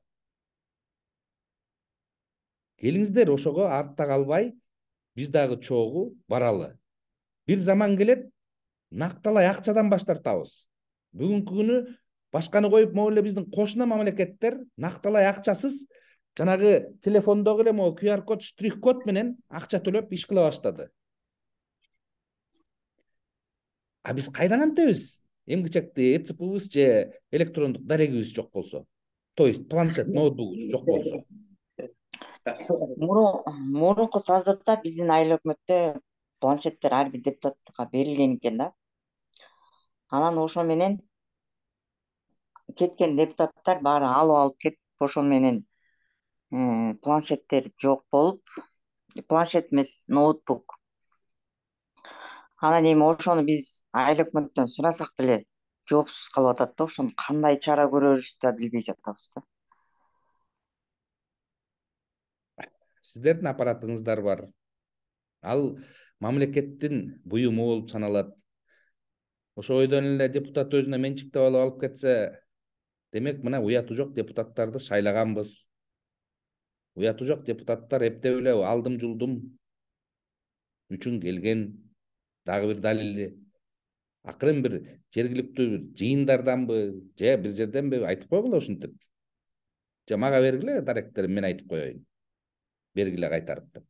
Келиңиздер ошого артта калбай, биз дагы чогуу баралы. Бир заман келет, накталай акчадан баш тартабыз. Бүгүнкү күнү башканы коюп, могу эле биздин кошуна мамлекеттер накталай акчасыз жанагы телефондогу эле могу QR код, штрих код менен акча төлөп иш кыла баштады. А биз кайдан антебиз? Эң кичекти ЭЦПбыз же электрондук дарегибиз жок болсо. То есть планшет, ноутбугубуз жок болсо. Мурунку составда биздин айыл өкмөттө планшеттер ар бир депутатка берилген экен да. Анан ошо менен кеткен депутаттар баары алып кетип, ошол менен планшеттер жок болуп, планшет эмес, ноутбук. Анан эми ошону биз айыл өкмөттөн сурасак деле жоопсуз калып атат да, ошону кандай чара көрөрүбүздү да билбей жатабыз да. Сиздердин аппаратыңыздар бар. Ал мамлекеттин буюму болуп саналат. Ошо ойдон эле депутат өзүнө менчиктеп алып кетсе, демек мына уятуу жок депутаттарды шайлаганбыз. Уятуу жок депутаттар эптеп эле алдым жулдум үчүн келген, дагы бир далили. Акырын бир жергиликтүү жыйындарданбы, же бир жерденби айтып койгула ушинтип. Же мага бергиле даректерин, мен айтып коеюн. Бергиле кайтарып деп.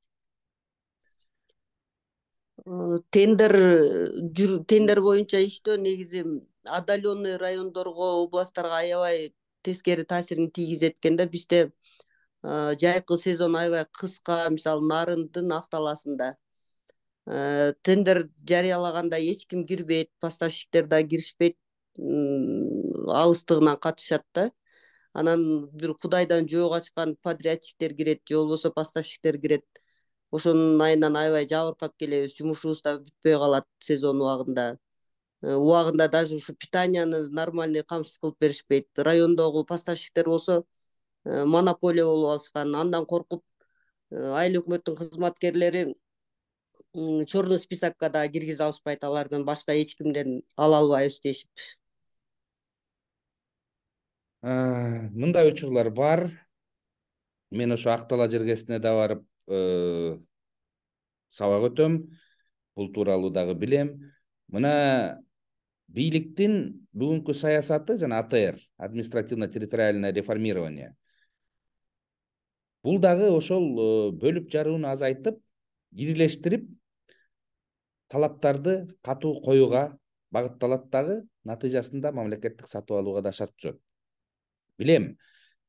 Тендер боюнча иштөө негизи отдаленный райондорго, областтарга аябай тескери таасирин тийгизет экен да. Бизде жайкы сезон аябай кыска, мисалы нарындын акталасында тендер жарыялаганда эч ким кирбейт, поставщиктер да киришпейт, алыстыгынан катышат да. Анан бир кудайдан жөө качкан подрядчиктер кирет же болбосо поставщиктер кирет. Ошонун айынан аябай жабыркап келебиз, жумушубуз да бүтпөй калат сезон убагында. Убагында даже ушу питанияны нормальный камсыз кылып беришпейт. Райондогу поставщиктер болсо монополия болуп алышкан. Андан коркуп айыл өкмөттүн кызматкерлери черный списокко да киргизе алышпайт, алардан башка эч кимден ала албайбыз дешип. Мындай учурлар бар. Мен ошо Актала жергесине да барып сабак өтөм. Бул тууралуу дагы билем. Мына бийликтин бүгүнкү саясаты жана АТР, административно-территориальное реформирование. Бул дагы ошол бөлүп жарууну азайтып, ирилештирип, талаптарды катуу коюуга багытталат дагы, натыйжасында мамлекеттик сатып алууга да шарт түзөт. Билем,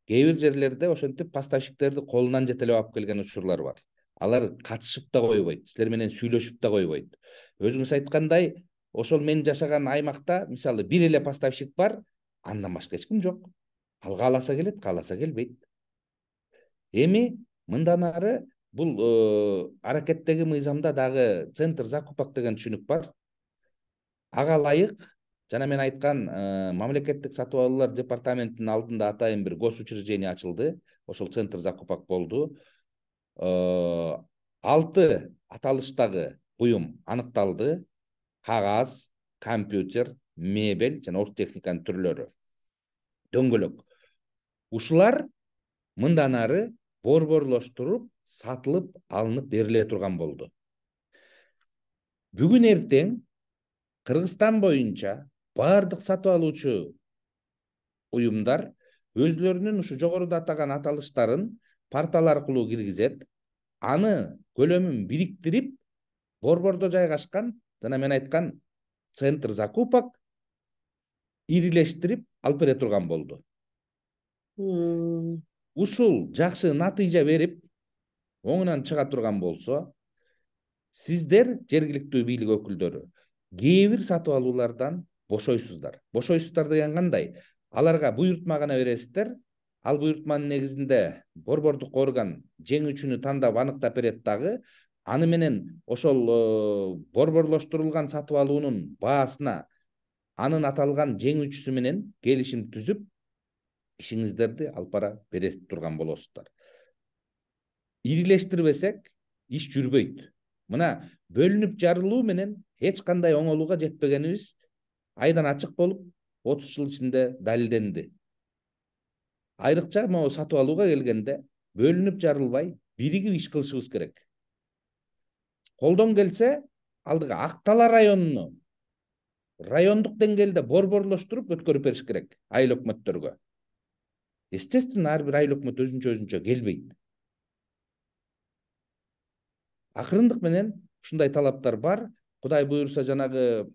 кээ бир жерлерде ошентип поставщиктерди колунан жетелеп алып келген учурлар бар. Алар катышып да койбойт, силер менен сүйлөшүп да койбойт. Өзүңүз айткандай, ошол мен жашаган аймакта мисалы бир эле поставщик бар, андан башка эч ким жок. Ал кааласа келет, кааласа келбейт. Эми мындан ары бул аракеттеги мыйзамда дагы центр закупок деген түшүнүк бар. Ага ылайык жана мен айткан мамлекеттик сатып алуулар департаментинин алдында атайын бир госучреждение ачылды. Ошол центр закупок болду. 6 аталыштагы буюм аныкталды. Кагаз, компьютер, мебель жана оргтехниканын түрлөрү. Дөңгөлөк. Ушулар мындан ары борборлоштуруп, сатылып, алынып бериле турган болду. Бүгүн эртең Кыргызстан боюнча бардык сатып алуучу уюмдар өзлөрүнүн ушу жогоруда атаган аталыштарын портал аркылуу киргизет, аны көлөмүн бириктирип, борбордо жайгашкан жана мен айткан центр закупок ирилештирип алып бере турган болду. Ушул жакшы натыйжа берип, оңунан чыга турган болсо, сиздер жергиликтүү бийлик өкүлдөрү кээ бир сатып алуулардан бошойсуздар. Бошойсуздар деген кандай? Аларга буйртма гана бересиздер. Ал буйртманын негизинде борбордук орган жеңүүчүнү тандап аныктап берет дагы, аны менен ошол борборлоштурулган сатып алуунун баасына анын аталган жеңүүчүсү менен келишим түзүп, ишиңиздерди алып бара бере турган болосуздар. Ирилештирбесек, иш жүрбөйт. Мына бөлүнүп жарылуу менен эч кандай оңолууга жетпегенибиз айдан ачык болуп, 30 жыл ичинде далилденди. Айрыкча могу сатып алууга келгенде бөлүнүп жарылбай, биригип иш кылышыбыз керек. Колдон келсе, алдыга Актала районуну райондук деңгээлде борборлоштуруп өткөрүп бериш керек айыл өкмөттөргө. Естественно, ар бир айыл өкмөт өзүнчө келбейт. Акырындык менен ушундай талаптар бар. Кудай буйрса жанагы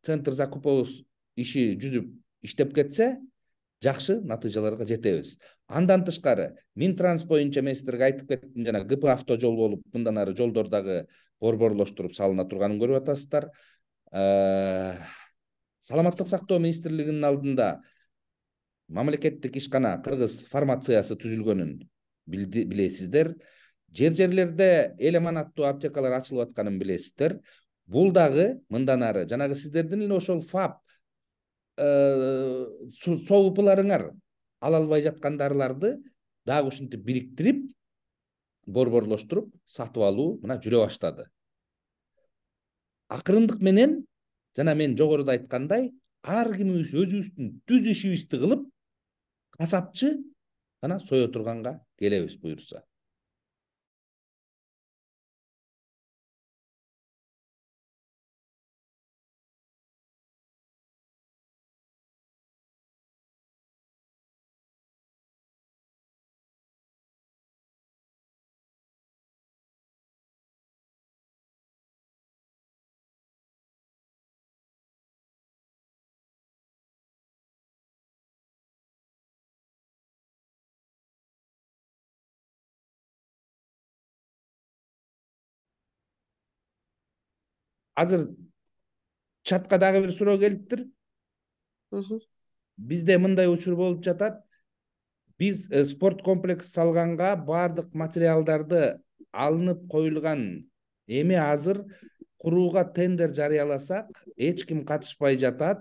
центр закупок иши жүзүп иштеп кетсе, жакшы натыйжаларга жетебиз. Андан тышкары, Минтранс боюнча мен сиздерге айтып кеттим, жана ГП автожол болуп, мындан ары жолдор дагы борборлоштуруп салына турганын көрүп атасыздар. Саламаттык сактоо министрлигинин алдында мамлекеттик ишкана Кыргыз фармациясы түзүлгөнүн билесиздер. Жерлерде эл аманаттуу аптекалар ачылып атканын билесиздер. Бул дагы мындан ары жанагы сиздердин эле ошол ФАП соопуларыңар ала албай жаткан дарыларды дагы ушинтип бириктирип, борборлоштуруп сатып алуу мына жүрө баштады. Акырындык менен жана мен жогоруда айткандай, ар кимибиз өзүбүздүн түз ишибизди кылып, касапчы гана сое турганга келебиз буйрса. азыр чатка дагы бир суроо келиптир. Бизде мындай учур болуп жатат. Биз спорт комплекс салганга баардык материалдарды алынып коюлган. Эми азыр курууга тендер жарыяласак, эч ким катышпай жатат.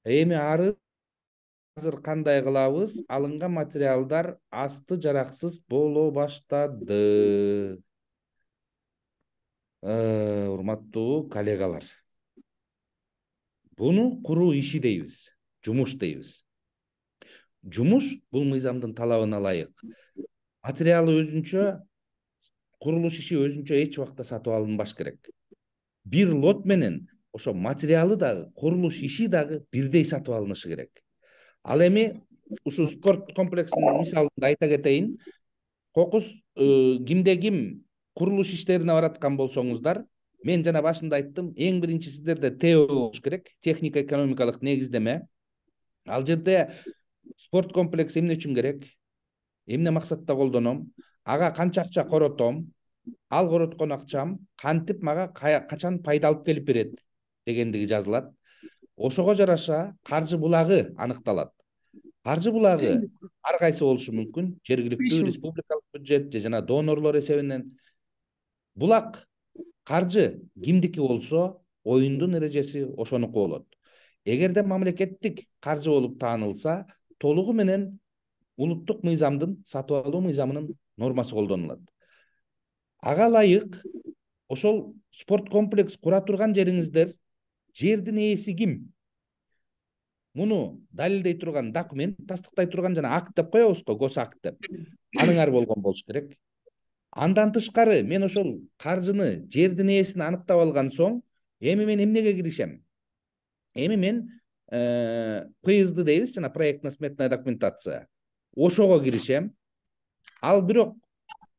Эми азыр кандай кылабыз? Алынган материалдар асты жараксыз боло баштады. Урматтуу коллегалар. Буну куруу иши дейбиз, жумуш дейбиз. Жумуш бул мыйзамдын талабына ылайык. Материалы өзүнчө, курулуш иши өзүнчө эч убакта сатып алынбаш керек. Бир лот менен ошо материалы дагы, курулуш иши дагы бирдей сатып алынышы керек. Ал эми ушул спорт комплексинин мисалында айта кетейин. Кокус кимде ким курулуш иштерине бараткан болсоңуздар, мен жана башында айттым, эң биринчи сиздерде ТЭО болуш керек, техника экономикалык негиздеме. Ал жерде спорт комплекс эмне үчүн керек? Эмне максатта колдоном? Ага канча акча коротом? Ал короткон акчам кантип мага качан пайда алып келип берет дегендиги жазылат. Ошого жараша каржы булагы аныкталат. Каржы булагы ар кайсы болушу мүмкүн, жергиликтүү, республикалык бюджет же жана донорлор эсебинен. Булак каржы кимдики болсо, оюндун эрежеси ошонуку болот. Эгерде мамлекеттик каржы болуп таанылса, толугу менен улуттук мыйзамдын, сатып алуу мыйзамынын нормасы колдонулат. Ага ылайык ошол спорт комплекс кура турган жериңиздер, жердин ээси ким? Муну далилдей турган документ, тастыктай турган жана акт деп коебуз го, госакт деп. Аныңар болгон болуш керек. Андан тышкары мен ошол каржыны, жердин ээсин аныктап алган соң, эми мен эмнеге киришем? Эми мен ПСД дейбиз, жана проектно-сметная документация. Ошого киришем. Ал бирок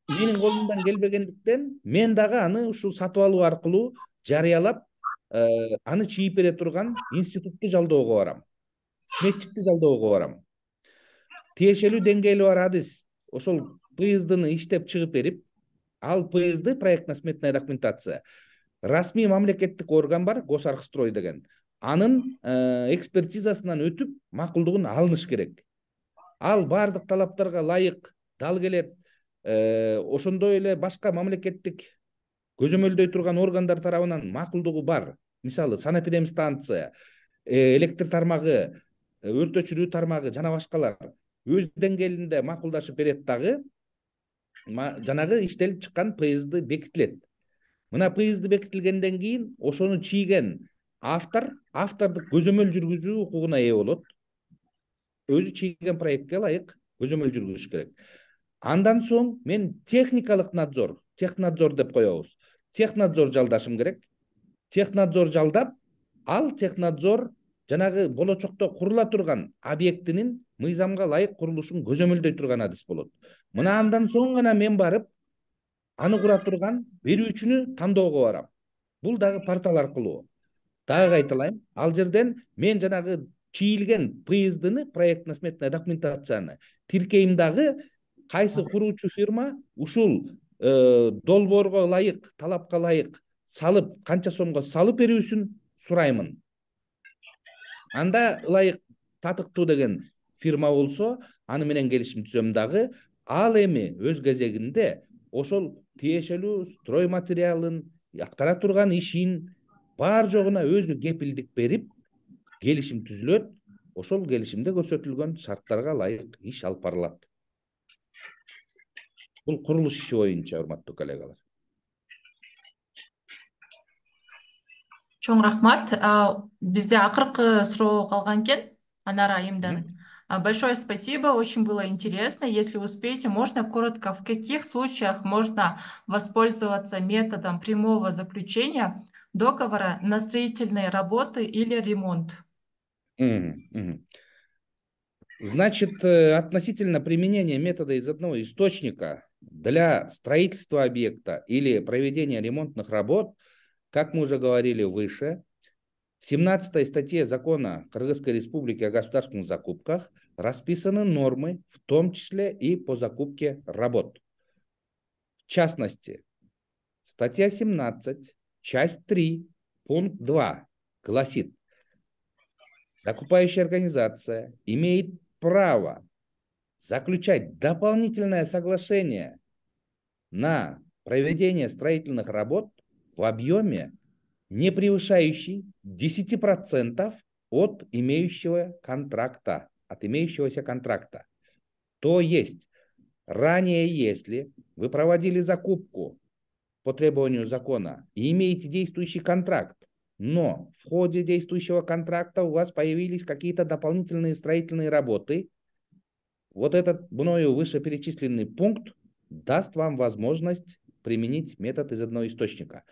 менин колумдан келбегендиктен, мен дагы аны ушул сатып алуу аркылуу жарыялап, аны чийип бере турган институтту жалдоого барам. Сметчикти жалдоого барам. Тиешелүү деңгээли бар адис ошол ПСДны иштеп чыгып берип, ал ПСД проектно-сметная документация. Расмий мамлекеттик орган бар, Госархстрой деген. Анын экспертизасынан өтүп, макулдугун алыныш керек. Ал бардык талаптарга ылайык дал келет. Ошондой эле башка мамлекеттик көзөмөлдөй турган органдар тарабынан макулдугу бар. Мисалы, санэпидемстанция, электр тармагы, өрт өчүрүү тармагы жана башкалар өз деңгээлинде макулдашып берет дагы, жанагы иштелип чыккан ПСД бекитилет. Мына ПСД бекитилгенден кийин ошону чийген автордук көзөмөл жүргүзүү укугуна ээ болот. Өзү чийген проектке ылайык көзөмөл жүргүзүш керек. Андан соң мен техникалык надзор, технадзор деп коебуз. Технадзор жалдашым керек. Технадзор жалдап, ал технадзор жанагы болочокто курула турган объектинин мыйзамга ылайык курулушун көзөмөлдөй турган адис болот. Мына андан соң гана мен барып, аны кура турган берүүчүнү тандоого барам. Бул дагы портал аркылуу. Дагы кайталайм, ал жерден мен жанагы чийилген ПСДны, проектно-сметная документацияны тиркейм дагы, кайсы куруучу фирма ушул долбоорго ылайык, талапка ылайык салып, канча сомго салып берүүсүн сураймын. Анда ылайык татыктуу деген фирма болсо, аны менен келишим түзөм дагы. Ал эми өз кезегинде ошол тиешелүү строй материалын, аткара турган ишин бар жогуна өзү кепилдик берип, келишим түзүлөт. Ошол келишимде көрсөтүлгөн шарттарга ылайык иш алып барылат. Бул курулуш иши боюнча, урматтуу коллегалар. Чоң рахмат. Бизде акыркы суроо калган экен. Анара Айымдан. Большое спасибо, очень было интересно. Если успеете, можно коротко, в каких случаях можно воспользоваться методом прямого заключения договора на строительные работы или ремонт? Значит, относительно применения метода из одного источника для строительства объекта или проведения ремонтных работ, как мы уже говорили выше, в 17-й статье закона Кыргызской Республики о государственных закупках расписаны нормы, в том числе и по закупке работ. В частности, статья 17 Часть 3, пункт 2 гласит: закупающая организация имеет право заключать дополнительное соглашение на проведение строительных работ в объеме, не превышающий 10% от имеющегося контракта. То есть, ранее, если вы проводили закупку по требованию закона и имеете действующий контракт, но в ходе действующего контракта у вас появились какие-то дополнительные строительные работы, вот этот мною вышеперечисленный пункт даст вам возможность применить метод из одного источника.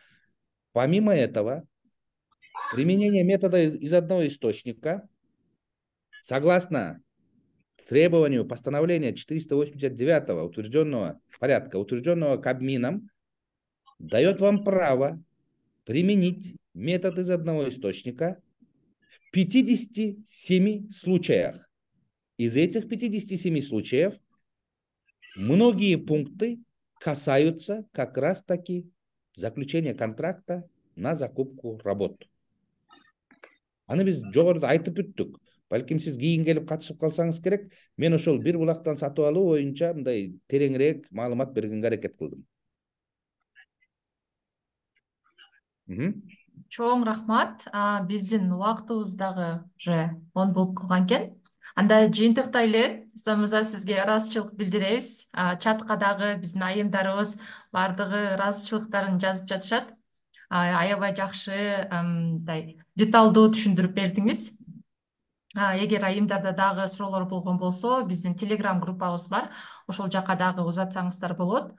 Помимо этого, применение метода из одного источника, согласно требованию постановления 489 утвержденного порядка, утвержденного Кабмином, дает вам право применить метод из одного источника в 57 случаях. Из этих 57 случаев многие пункты касаются как раз-таки заключения контракта на закупку работ. Аны біз жоғарыда айтып өттік. Бәлкім сіз кейін келіп қатысып қалсаңыз керек, мен ошол бир булактан сатып алуу боюнча мындай тереңирээк маалымат бергенге аракет кылдым. Чоң рахмат. Биздин убактыбыз дагы уже 10 болуп калган экен. Анда жыйынтыктай эле мырза сизге ыраазычылык билдиребиз. Чатка дагы биздин айымдарыбыз баардыгы ыраазычылыктарын жазып жатышат. Аябай жакшы мындай деталдуу түшүндүрүп бердиңиз. Эгер айымдарда дагы суроолор болгон болсо, биздин телеграм группабыз бар. Ошол жака дагы узатсаңыздар болот.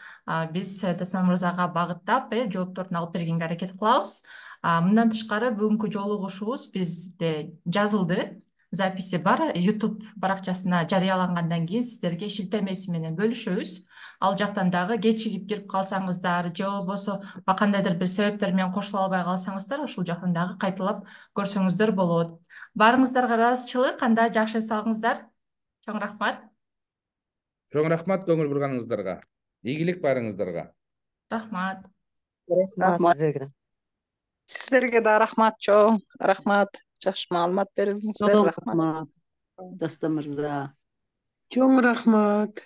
Биз Дастан мырзага багыттап, жоопторун алып бергенге аракет кылабыз. Мындан тышкары бүгүнкү жолугушуубуз бизде жазылды. Записи бар. YouTube баракчасына жарыялангандан кийин сиздерге шилтемеси менен бөлүшөбүз. Ал жактан дагы кечигип кирип калсаңыздар, же болбосо кандайдыр бир себептер менен кошула албай калсаңыздар, ошол жактан дагы кайталап көрсөңүздөр болот. Баарыңыздарга ыраазычылык, анда жакшы салыңыздар. Чоң рахмат. Чоң рахмат көңүл бурганыңыздарга. Ийгилик баарыңыздарга. Рахмат. Рахмат. Сиздерге да рахмат, чоң рахмат. Жакшы маалымат бердиңиздер. Рахмат. Дастан мырза. Чоң рахмат.